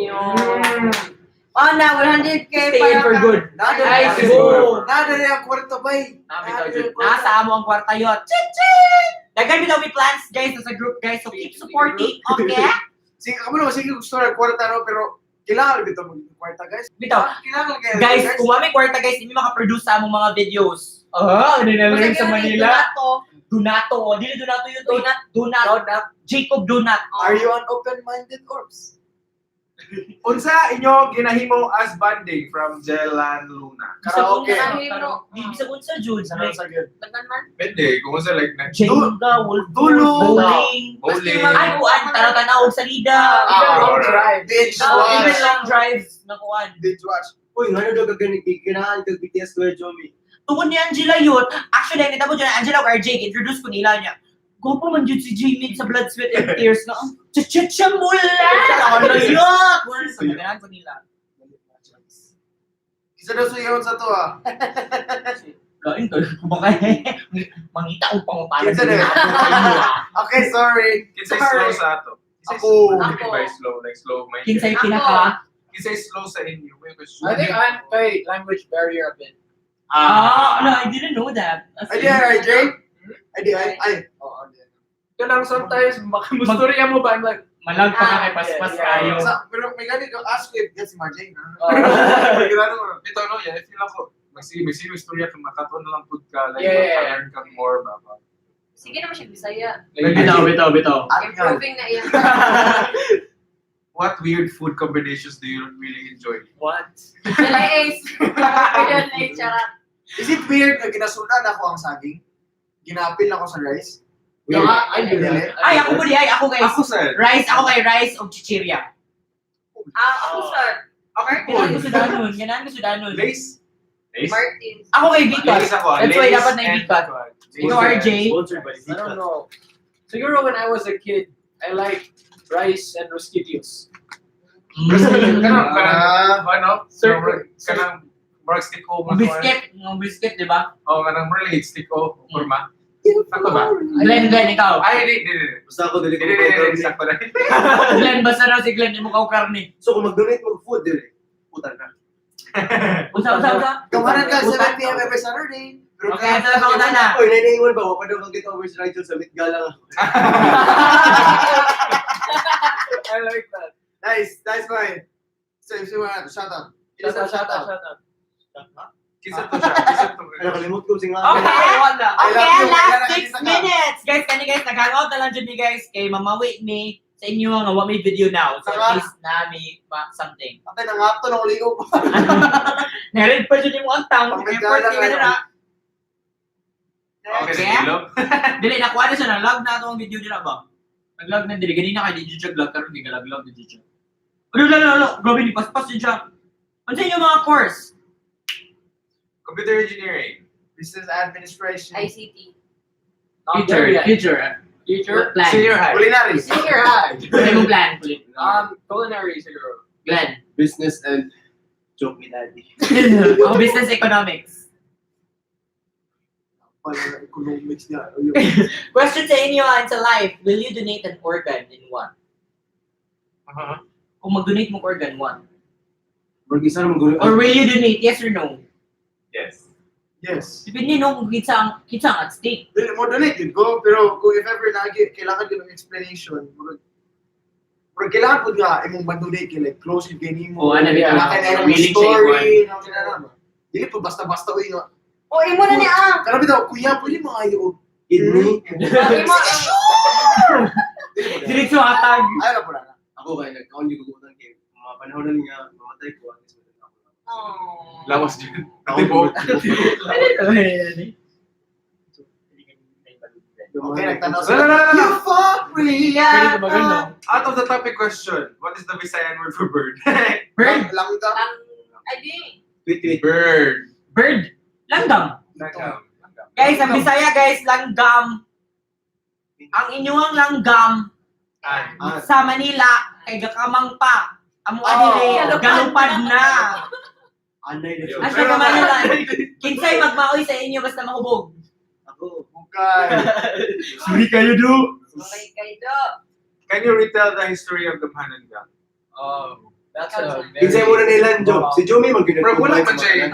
[SPEAKER 4] Oh, na 100K
[SPEAKER 5] Stay in for good.
[SPEAKER 2] Nada
[SPEAKER 5] Ay,
[SPEAKER 2] na
[SPEAKER 5] siguro.
[SPEAKER 2] Nada na yung kwarto bay.
[SPEAKER 5] Nasa amo ang kwarta yun. Ching-ching! Dagan bitaw may plans, guys, as a group, guys. So keep supporting, okay?
[SPEAKER 2] Sige, ako naman, sige gusto na kwarta no, pero kailangan dito mag-kwarta guys.
[SPEAKER 5] Bitaw,
[SPEAKER 2] Kailangan kaya.
[SPEAKER 5] guys, kung may kwarta, guys, hindi makaproduce sa among mga videos. Ano na lang sa Manila? Donato. Dili Donato yun. Donut. Jacob Donut.
[SPEAKER 2] Are you an open-minded orbs?
[SPEAKER 3] Unsa inyo ginahimo as banding from Jelan Luna?
[SPEAKER 2] Karaoke.
[SPEAKER 5] Bisa unsa Jude.
[SPEAKER 2] Sana sa good.
[SPEAKER 4] Tagan man.
[SPEAKER 3] Pwede, kung unsa like na
[SPEAKER 5] Jenga, wolf,
[SPEAKER 2] Dulo.
[SPEAKER 5] bowling.
[SPEAKER 3] bowling.
[SPEAKER 5] Ay, kuan, tanaw-tanaw og salida.
[SPEAKER 2] Long
[SPEAKER 3] drive.
[SPEAKER 2] Binge
[SPEAKER 5] Even
[SPEAKER 2] watch.
[SPEAKER 5] long drives na kuan.
[SPEAKER 2] Binge watch.
[SPEAKER 7] Uy, nga daw ganahan kag BTS ko Jomi.
[SPEAKER 5] Tungod ni Angela yun, actually, ang nitabo dyan, Angela o RJ, introduce ko nila niya. Gwapo man dyan si Jamie sa Blood, Sweat, and Tears na, cha-cha-cha mula! Ano yun? So, naganahan ko nila.
[SPEAKER 2] Kisa na suyawan sa to ah.
[SPEAKER 5] Lain ko, mangita ko pang upala
[SPEAKER 2] Kinsa
[SPEAKER 5] sa
[SPEAKER 2] na?
[SPEAKER 5] inyo.
[SPEAKER 2] Okay, sorry.
[SPEAKER 3] Kinsay slow sa ato.
[SPEAKER 2] Ako.
[SPEAKER 3] Ako. By slow, like slow. May
[SPEAKER 5] Kinsay pinaka,
[SPEAKER 3] Kinsay slow sa inyo. May
[SPEAKER 6] I think I'm kay language barrier a bit.
[SPEAKER 5] no, I didn't know that.
[SPEAKER 2] Ay, di, RJ? Ay, di, ay. Oo, di.
[SPEAKER 6] Kanang sometimes makamusturya mo ba? I'm like,
[SPEAKER 5] Malag pa ka kay paspas kayo.
[SPEAKER 2] Pero may ganit ko, ask ko if that's si Marjane.
[SPEAKER 3] Pagkilala mo, ito no, yeah, I feel ako, may serious story ka, makatuon na lang pud ka, like,
[SPEAKER 6] Yeah.
[SPEAKER 3] learn kang more, ba?
[SPEAKER 4] Sige naman siya Bisaya.
[SPEAKER 5] Bitaw.
[SPEAKER 4] Improving na iyan.
[SPEAKER 3] What weird food combinations do you really enjoy?
[SPEAKER 6] what?
[SPEAKER 4] Ace. Ayan na yung charat.
[SPEAKER 2] Is it weird na ginasunan ako ang saging? Ginapil ako sa rice?
[SPEAKER 6] No, I do that.
[SPEAKER 5] Ay, ako po di, ay, ako guys.
[SPEAKER 3] Ako sa,
[SPEAKER 5] Rice, ako kay rice o chichirya.
[SPEAKER 4] Ako sir.
[SPEAKER 5] Ganahan ko sudanon.
[SPEAKER 3] Lace? Lace?
[SPEAKER 4] Martins.
[SPEAKER 5] Ako kay Victor.
[SPEAKER 3] Lace ako,
[SPEAKER 5] That's why
[SPEAKER 3] Lace
[SPEAKER 5] dapat na
[SPEAKER 3] and-
[SPEAKER 5] Victor.
[SPEAKER 3] Lace
[SPEAKER 5] Ikaw,
[SPEAKER 3] and-
[SPEAKER 5] RJ.
[SPEAKER 7] Sponsored by
[SPEAKER 6] I don't know. Siguro when I was a kid, I liked rice and rosquillos.
[SPEAKER 3] Kanang, ano?
[SPEAKER 6] Circle.
[SPEAKER 3] Kanang, marag stick o,
[SPEAKER 5] Yung biscuit, di ba?
[SPEAKER 3] O, kanang marag stick o, kurma. Sakto ba?
[SPEAKER 5] Glenn, ikaw.
[SPEAKER 3] Ay, hindi.
[SPEAKER 7] Basta ako dili ko
[SPEAKER 3] Hindi, sakto na.
[SPEAKER 5] Glenn, basta raw si Glenn, hindi mo kaw karni.
[SPEAKER 7] So kung mag-donate mo food dili, putan na.
[SPEAKER 5] Usa.
[SPEAKER 7] Gamhanan ka,
[SPEAKER 5] Utan.
[SPEAKER 7] 7 p.m. every Saturday. Pero
[SPEAKER 5] Okay, ito na pangutan na.
[SPEAKER 7] Uy, naiingon ba? Wapa daw kang get over si Rightful sa Mitga lang.
[SPEAKER 6] I like that.
[SPEAKER 2] Nice fine. So if you want to shout out.
[SPEAKER 6] Shout out.
[SPEAKER 3] Kisa to siya.
[SPEAKER 7] Ano, kalimut ko sing
[SPEAKER 5] Okay.
[SPEAKER 6] Wala.
[SPEAKER 2] I love
[SPEAKER 5] Okay,
[SPEAKER 2] you.
[SPEAKER 5] last
[SPEAKER 2] Kaya
[SPEAKER 5] 6
[SPEAKER 2] nakakita ka.
[SPEAKER 5] minutes. Guys, nag-hangout na lang dyan ni guys. Kay mamawi ni sa inyo nga wa may video now. So at least na may something.
[SPEAKER 2] Patay na nga ito ng ligo.
[SPEAKER 5] Ngayon pa dyan yung antang.
[SPEAKER 2] Pagkagala
[SPEAKER 5] Effort kayo
[SPEAKER 2] kayo.
[SPEAKER 5] na.
[SPEAKER 3] Okay,
[SPEAKER 5] Okay.
[SPEAKER 3] sa ilog.
[SPEAKER 5] Dili, nakuha na siya. Nag-log na ito ang video nila ba? Nag-log na dili. Ganina kayo, di siya vlog. Karoon, di ka lag-log na di siya. Ano. Grabe, ni paspas din siya. Ano sa inyo mga course?
[SPEAKER 3] Computer engineering.
[SPEAKER 2] Business administration.
[SPEAKER 4] ICT.
[SPEAKER 6] Not there yet.
[SPEAKER 5] Future plan.
[SPEAKER 3] Senior high.
[SPEAKER 2] Culinary.
[SPEAKER 6] Senior high.
[SPEAKER 5] Ano mong plan?
[SPEAKER 6] Culinary siguro.
[SPEAKER 5] Glenn.
[SPEAKER 7] business and JOMIE-NATION.
[SPEAKER 5] Ako business economics.
[SPEAKER 7] Pala economics niya. Ayun.
[SPEAKER 5] Question sa inyo and sa life. Will you donate an organ in one? Kung mag-donate mo organ, one.
[SPEAKER 7] Mag-isa naman gulo.
[SPEAKER 5] Or will you donate? Yes or no?
[SPEAKER 3] Yes.
[SPEAKER 2] Yes.
[SPEAKER 5] Depende no kung kita ang at stake.
[SPEAKER 2] Dili mo donate yun ko, pero kung if ever kailangan din ng explanation, kailangan po nga imong mag-donate kay like close yung gani mo.
[SPEAKER 5] Oo, ano ba?
[SPEAKER 2] Kailangan ng
[SPEAKER 5] Willing siya
[SPEAKER 2] story, ng kinarama. Dili po basta-basta uy nga.
[SPEAKER 4] O, imo na niya.
[SPEAKER 2] Pero bitaw, kuya, pwede mga iyo.
[SPEAKER 7] Kidney.
[SPEAKER 4] Imo.
[SPEAKER 5] Diretso hatag.
[SPEAKER 2] Ay, na po na.
[SPEAKER 7] Ako kaya nagkaon yung gugutan kay mga panahon na niya mamatay ko. At least meron ako.
[SPEAKER 4] Oh.
[SPEAKER 3] Lawas din.
[SPEAKER 7] Ako
[SPEAKER 3] Ati po.
[SPEAKER 2] Okay, nagtanaw
[SPEAKER 3] No, no, no, no, no.
[SPEAKER 2] Euphoria!
[SPEAKER 3] Out of the topic question, what is the Visayan word for bird?
[SPEAKER 5] Bird.
[SPEAKER 2] Langga.
[SPEAKER 4] Ay, di.
[SPEAKER 7] Wait.
[SPEAKER 3] Bird.
[SPEAKER 5] Bird. Langgam. Guys, ang Bisaya guys, langgam. Ang inyong langgam
[SPEAKER 3] An.
[SPEAKER 5] sa Manila kay gakamang pa. Amo
[SPEAKER 2] Oh,
[SPEAKER 5] adire galupad na.
[SPEAKER 7] Anay na
[SPEAKER 5] Asa ka Manila. Kinsay magmaoy sa inyo basta mahubog.
[SPEAKER 7] Ako.
[SPEAKER 2] Bukay.
[SPEAKER 5] Sorry kayo do.
[SPEAKER 4] Okay, kayo.
[SPEAKER 3] Can you retell the history of Gamhanan gang?
[SPEAKER 6] That's a
[SPEAKER 7] Kinsay muna nilang job. Si Jomi
[SPEAKER 3] Bro, wala pa siya.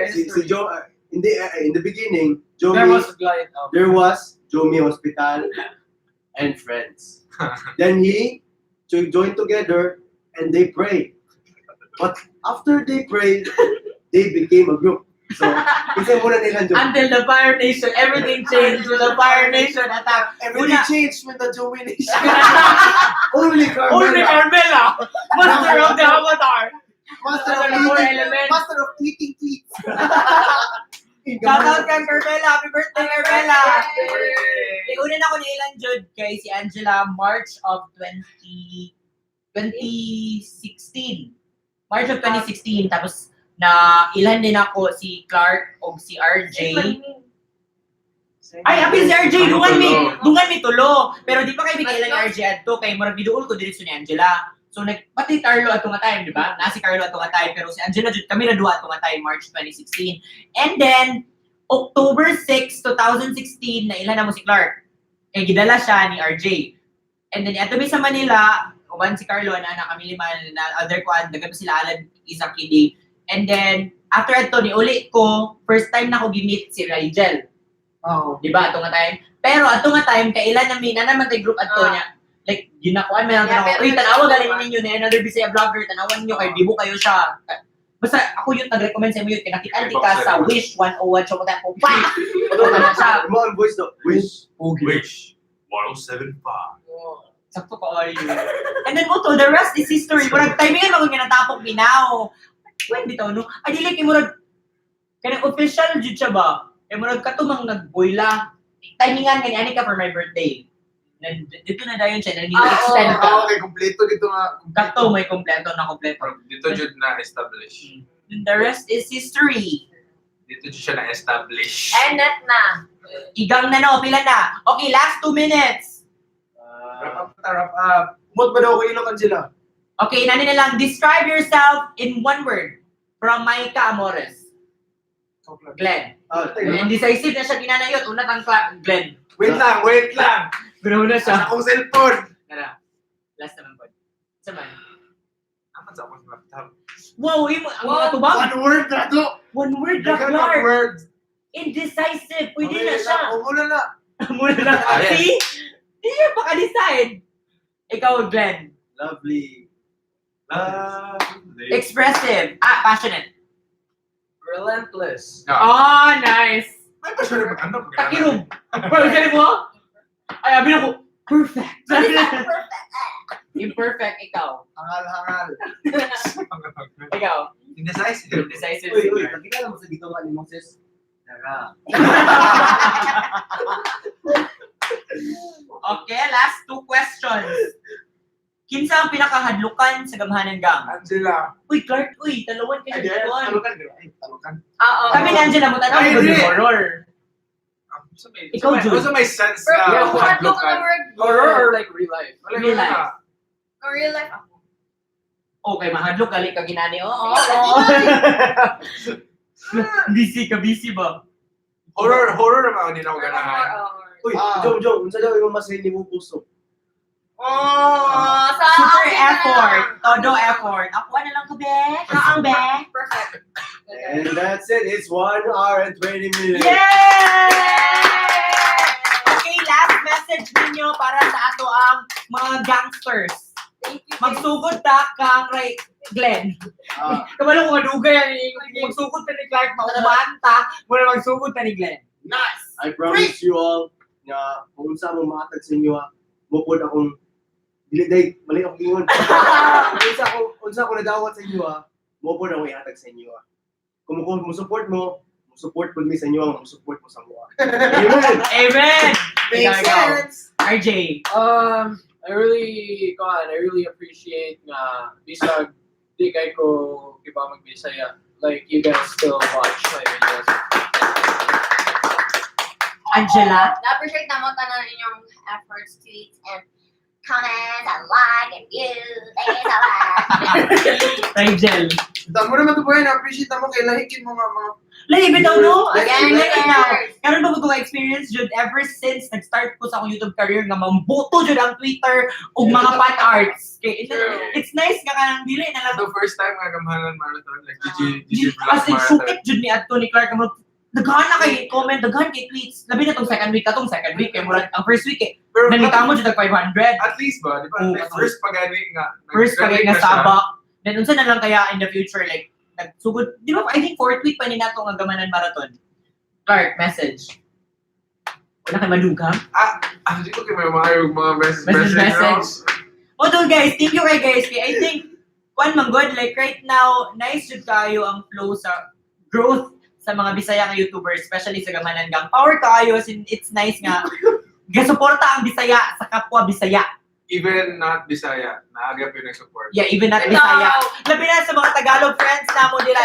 [SPEAKER 7] Si Jo, in the beginning,
[SPEAKER 6] There
[SPEAKER 7] Jomi,
[SPEAKER 6] was like
[SPEAKER 7] there was Jomi Hospital and friends. Then he joined together and they prayed. But after they prayed, they became a group. So, kinsay muna nilang job.
[SPEAKER 5] Until the Fire Nation, everything changed to the Fire Nation attack.
[SPEAKER 2] Everything
[SPEAKER 5] Una,
[SPEAKER 2] changed when the JOMIE-NATION.
[SPEAKER 7] Only Carmela.
[SPEAKER 5] only Carmela, master of the avatar.
[SPEAKER 2] Master of tweeting tweets.
[SPEAKER 5] Shout out kay Carmela, happy birthday Carmela. Una na ako ni Ilan Jud kay si Angela March of 2016. March of 2016 tapos na ilan din ako si Clark o si RJ. Ay, happy si RJ, dungan mi tulo. Pero di pa kay bigay lang ni RJ adto kay murag biduol ko diretso ni Angela. So pati Carlo ato nga time, di ba? Na si Carlo ato nga time pero si Angela jud kami na duha ato nga time March 2016. And then October 6, 2016 na ilan na mo si Clark. Eh gidala siya ni RJ. And then ato mi sa Manila, uban si Carlo na kami lima na other kuan dagan sila Alan Isaac Kidi. And then, after ato, niuli ko, first time na ako gi-meet si Rigel.
[SPEAKER 2] Oh.
[SPEAKER 5] Di ba? Ato nga time. Pero ato nga time, kailan na naman tayo group ato niya. Like, ginakuan, may
[SPEAKER 4] Yeah,
[SPEAKER 5] nang uy, tanawa galing ninyo na another Bisaya vlogger, tanawan niyo kay Bibo kayo siya. Basta ako yun, nag-recommend sa inyo yun, kinakitan ka sa Wish 101, so kata ko, pa! Ito na siya.
[SPEAKER 7] Mo ang voice do. Wish.
[SPEAKER 3] Which? 1075.
[SPEAKER 5] Sakto ka ay. And then, Uto, the rest is history. Murag timingan ako ginatapok binaw. When bitaw no? Ay dili kay murag kanang official jud siya ba? Kay murag katumang nagboyla. Timingan gani ani ka for my birthday. Dito na dayon siya nang extend ka.
[SPEAKER 2] Okay, kompleto dito nga.
[SPEAKER 5] Kato may kompleto na kompleto.
[SPEAKER 3] Dito jud na-establish.
[SPEAKER 5] And the rest is history.
[SPEAKER 3] Dito jud siya na-establish.
[SPEAKER 4] And that na.
[SPEAKER 5] Igang na no, pila na. Okay, last 2 minutes.
[SPEAKER 2] Wrap up. Mut ba daw ko ilokan sila?
[SPEAKER 5] Okay, nani na lang. Describe yourself in one word. From Maika Amores. Glenn. Indecisive na siya ginanayot. Una kang Glenn.
[SPEAKER 3] Wait lang.
[SPEAKER 5] Pero na
[SPEAKER 3] Sa
[SPEAKER 5] siya.
[SPEAKER 3] akong cellphone.
[SPEAKER 5] Nara. Last naman po. Sa man.
[SPEAKER 3] Aman sa akong laptop.
[SPEAKER 5] Wow, ang mga tubag.
[SPEAKER 2] One word na to.
[SPEAKER 5] One word na,
[SPEAKER 3] Dagan ng
[SPEAKER 5] Clark.
[SPEAKER 3] words.
[SPEAKER 5] Indecisive. Pwede na
[SPEAKER 3] Okay,
[SPEAKER 5] siya.
[SPEAKER 3] Umuna na.
[SPEAKER 5] Muna lang.
[SPEAKER 3] Ah, yes.
[SPEAKER 5] See? Hindi niya baka-decide. Ikaw, Glenn.
[SPEAKER 7] Lovely.
[SPEAKER 5] Expressive. Passionate.
[SPEAKER 6] Relentless.
[SPEAKER 5] Oh, nice.
[SPEAKER 3] May pa siya rin mag-ano.
[SPEAKER 5] Takirog. Bro, sabi mo? Ay, sabi ko, perfect. Imperfect, ikaw.
[SPEAKER 2] Hangal-hangal.
[SPEAKER 5] Ikaw.
[SPEAKER 3] Indecisive.
[SPEAKER 5] Indecisive.
[SPEAKER 7] Uy, nakikita mo sa gitawa ni Moses. Dara.
[SPEAKER 5] Okay, last 2 questions. Kinsa ang pinakahadlukan sa Gamhanan Gang?
[SPEAKER 3] Angela.
[SPEAKER 5] Uy, Clark, uy, talawan ka
[SPEAKER 3] Ay,
[SPEAKER 5] siya.
[SPEAKER 3] talukan. Ay, talukan.
[SPEAKER 4] Oo.
[SPEAKER 5] Kami ni Angela mo tanong
[SPEAKER 3] Ay,
[SPEAKER 5] ko
[SPEAKER 3] hindi.
[SPEAKER 5] horror. Ikaw, Jun.
[SPEAKER 3] Also may sense
[SPEAKER 5] Ah,
[SPEAKER 6] Yeah,
[SPEAKER 3] na
[SPEAKER 4] Kung hadlok ka
[SPEAKER 3] hadlukan.
[SPEAKER 4] ng word,
[SPEAKER 6] Horror or like real life?
[SPEAKER 3] Wala
[SPEAKER 5] Real
[SPEAKER 3] yun
[SPEAKER 5] life.
[SPEAKER 3] na.
[SPEAKER 4] kung real life ako.
[SPEAKER 5] Okay, mahadlok kali ka ginani. Oo.
[SPEAKER 4] Oo.
[SPEAKER 5] Busy ba?
[SPEAKER 3] Horror naman ako din ako ganahan.
[SPEAKER 7] Uy,
[SPEAKER 2] Ah.
[SPEAKER 7] Jom, unsa daw yung masahin ni mo puso?
[SPEAKER 4] Oh, sa
[SPEAKER 5] Super
[SPEAKER 4] akin na
[SPEAKER 5] effort.
[SPEAKER 4] lang.
[SPEAKER 5] Todo effort. Ako na lang ko, be. Kaang, be.
[SPEAKER 4] Perfect.
[SPEAKER 7] And that's it. It's 1 hour and 20 minutes.
[SPEAKER 5] Yay! Okay, last message ninyo para sa ato ang mga gangsters.
[SPEAKER 4] Thank you.
[SPEAKER 5] Magsugod ta kang Glenn.
[SPEAKER 2] Ah,
[SPEAKER 5] Kabalo ko madugay ang magsugod ta ni Clark maumanta, muna magsugod ta ni Glenn.
[SPEAKER 2] nice.
[SPEAKER 7] I promise you all nga kung unsa mo matag sa inyo mupod akong dili day mali akong ingon. unsa ako nadawat sa inyo mupod ako ihatag sa inyo Kung mo support mo support pud mi sa inyo mo support mo sa mo. Amen.
[SPEAKER 5] Amen!
[SPEAKER 2] Makes
[SPEAKER 5] Ikaw.
[SPEAKER 2] sense.
[SPEAKER 5] RJ.
[SPEAKER 6] I really appreciate nga bisag di kay ko iba magbisaya. Like you guys still watch my videos.
[SPEAKER 5] Angela.
[SPEAKER 4] Na-appreciate na mo tanan inyong efforts, tweets, and comments, and like, and views. Thank you so much.
[SPEAKER 5] Rigel.
[SPEAKER 2] Tamo naman ito po yan. Appreciate mo kay lahikin mo mga
[SPEAKER 5] Lahi, bitaw no?
[SPEAKER 4] Again,
[SPEAKER 5] Again, now.
[SPEAKER 4] again.
[SPEAKER 5] Karon ba ko experience jud ever since nag-start ko sa akong YouTube career nga mambuto jud ang Twitter ug mga fan arts. Okay, it's nice nga kanang dili na lang
[SPEAKER 3] The first time nga Gamhanan Marathon, like DJ Vlog
[SPEAKER 5] as in
[SPEAKER 3] Marathon.
[SPEAKER 5] sukit jud ni adto ni Clark mo. Daghan na kay comment, daghan kay tweets. Labi na tong second week kay murag ang first week eh.
[SPEAKER 3] Pero
[SPEAKER 5] Nanitamo jud ang 500.
[SPEAKER 3] at least ba, di ba?
[SPEAKER 5] Oo,
[SPEAKER 3] Like,
[SPEAKER 5] at
[SPEAKER 3] first pagani nga.
[SPEAKER 5] First pa
[SPEAKER 3] nag-trending
[SPEAKER 5] nga
[SPEAKER 3] na siya.
[SPEAKER 5] sabak. Then unsa na lang kaya in the future like nagsugod, di ba I think 4th week pa ni nato ang Gamhanan Marathon. Clark, message. Wala kay madugang.
[SPEAKER 3] Hindi ko kayo may mga
[SPEAKER 5] Message.
[SPEAKER 3] message.
[SPEAKER 5] Although guys, thank you kay guys. Kaya I think, one man good, like right now, nice jud kayo ang flow sa growth sa mga Bisaya nga YouTubers, especially sa Gamhanan Gang. Power kayo, it's nice nga. Gasuporta ang Bisaya sa kapwa Bisaya.
[SPEAKER 3] Even not Bisaya, naagap yung nag-support.
[SPEAKER 5] Yeah, even not Bisaya. Labi na sa mga Tagalog friends na mo nila.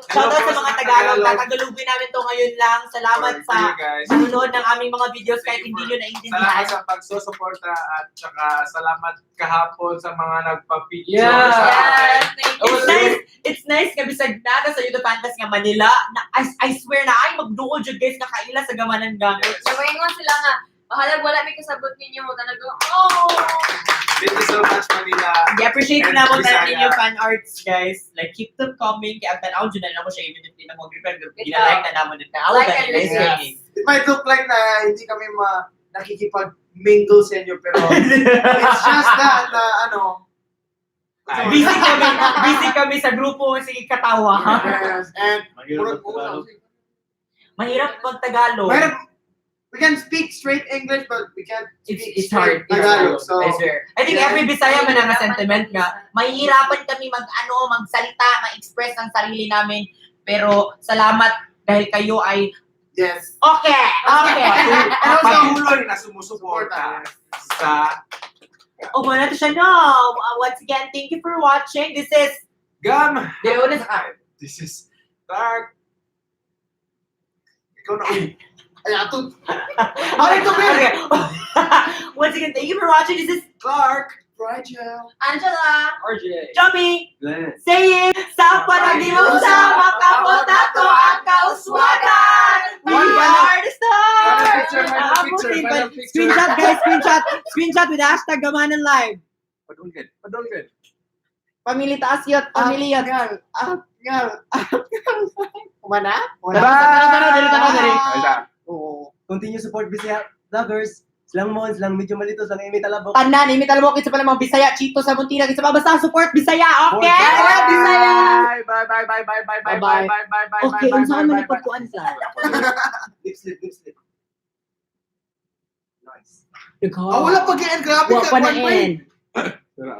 [SPEAKER 5] Shoutout sa mga Tagalog. Tatagalogin namin to ngayon lang. Salamat
[SPEAKER 3] For you
[SPEAKER 5] sa
[SPEAKER 3] guys.
[SPEAKER 5] nanonood ng aming mga videos kahit hindi nyo
[SPEAKER 3] Salamat
[SPEAKER 5] naiintindihan.
[SPEAKER 3] sa pagsusuporta at saka salamat kahapon sa mga nagpa-picture
[SPEAKER 6] Yeah.
[SPEAKER 3] sa akin.
[SPEAKER 4] Yes, thank you.
[SPEAKER 5] It's nice nga bisag nada sa YouTube Fantas nga Manila. I swear na ay magduol jud guys nakaila sa Gamhanan Gang.
[SPEAKER 4] Nawaingon sila nga, bahalag wala may kasabot ninyo mo talaga. Oh!
[SPEAKER 3] Thank you so much, Manila.
[SPEAKER 5] I appreciate
[SPEAKER 3] And
[SPEAKER 5] na mo
[SPEAKER 3] Bisaya.
[SPEAKER 5] tayo yung fan arts guys. Like keep them coming. Kaya ang tanaw dyan na mo siya even if di na mo agree. Ginalike na naman din. Ako
[SPEAKER 4] Like
[SPEAKER 5] ganun
[SPEAKER 4] and
[SPEAKER 5] guys.
[SPEAKER 4] listen.
[SPEAKER 5] Yes.
[SPEAKER 2] It might look like na hindi kami nakikipag-mingle sa inyo, pero it's just that na
[SPEAKER 5] Busy kami sa grupo sige katawa.
[SPEAKER 2] yes, and
[SPEAKER 7] Mahirap ang Tagalog.
[SPEAKER 5] Mahirap pag Tagalog.
[SPEAKER 2] we can speak straight English, but we can't speak
[SPEAKER 5] It's
[SPEAKER 2] straight
[SPEAKER 5] hard.
[SPEAKER 2] Tagalog. So,
[SPEAKER 5] I swear. I think every Bisaya man ang sentiment nga, mahihirapan kami magsalita, ma-express ang sarili namin. Pero salamat dahil kayo ay
[SPEAKER 2] yes.
[SPEAKER 5] okay.
[SPEAKER 3] Patuloy na sumusuporta sa
[SPEAKER 5] Wala na siya no. Once again, thank you for watching. This is
[SPEAKER 3] Gam.
[SPEAKER 5] This is
[SPEAKER 3] This is Dark. Ikaw na ulit.
[SPEAKER 2] Ay, ato.
[SPEAKER 5] Okay, once again, thank you for watching. This is
[SPEAKER 3] Clark.
[SPEAKER 2] Rigel.
[SPEAKER 4] Angela!
[SPEAKER 6] RJ.
[SPEAKER 5] Jomi
[SPEAKER 7] Glenn.
[SPEAKER 5] saying, sa panagdinom sa makapotato ang kauswagan! We are the stars!
[SPEAKER 3] Final picture.
[SPEAKER 5] Screenshot guys, screenshot with hashtag Gamhanan Live.
[SPEAKER 3] Padulgin.
[SPEAKER 1] Pamili taas yot, pamili yot.
[SPEAKER 2] Kumana? Oo.
[SPEAKER 7] Continue support Bisaya vloggers. Silang Mon, silang medyo malito, silang Amy Talabok.
[SPEAKER 1] Tanan, imi talabok sa pala mga Bisaya, Chito sa Muntina, sa basta support Bisaya, okay?
[SPEAKER 7] Support
[SPEAKER 1] Bisaya.
[SPEAKER 2] Bye.
[SPEAKER 1] Okay, unsa man ipagkuan sa?
[SPEAKER 7] Lip slip. Nice.
[SPEAKER 2] Wala pag-end. Grabe
[SPEAKER 1] Wa
[SPEAKER 2] ka.
[SPEAKER 1] pa na
[SPEAKER 2] One point.
[SPEAKER 1] end.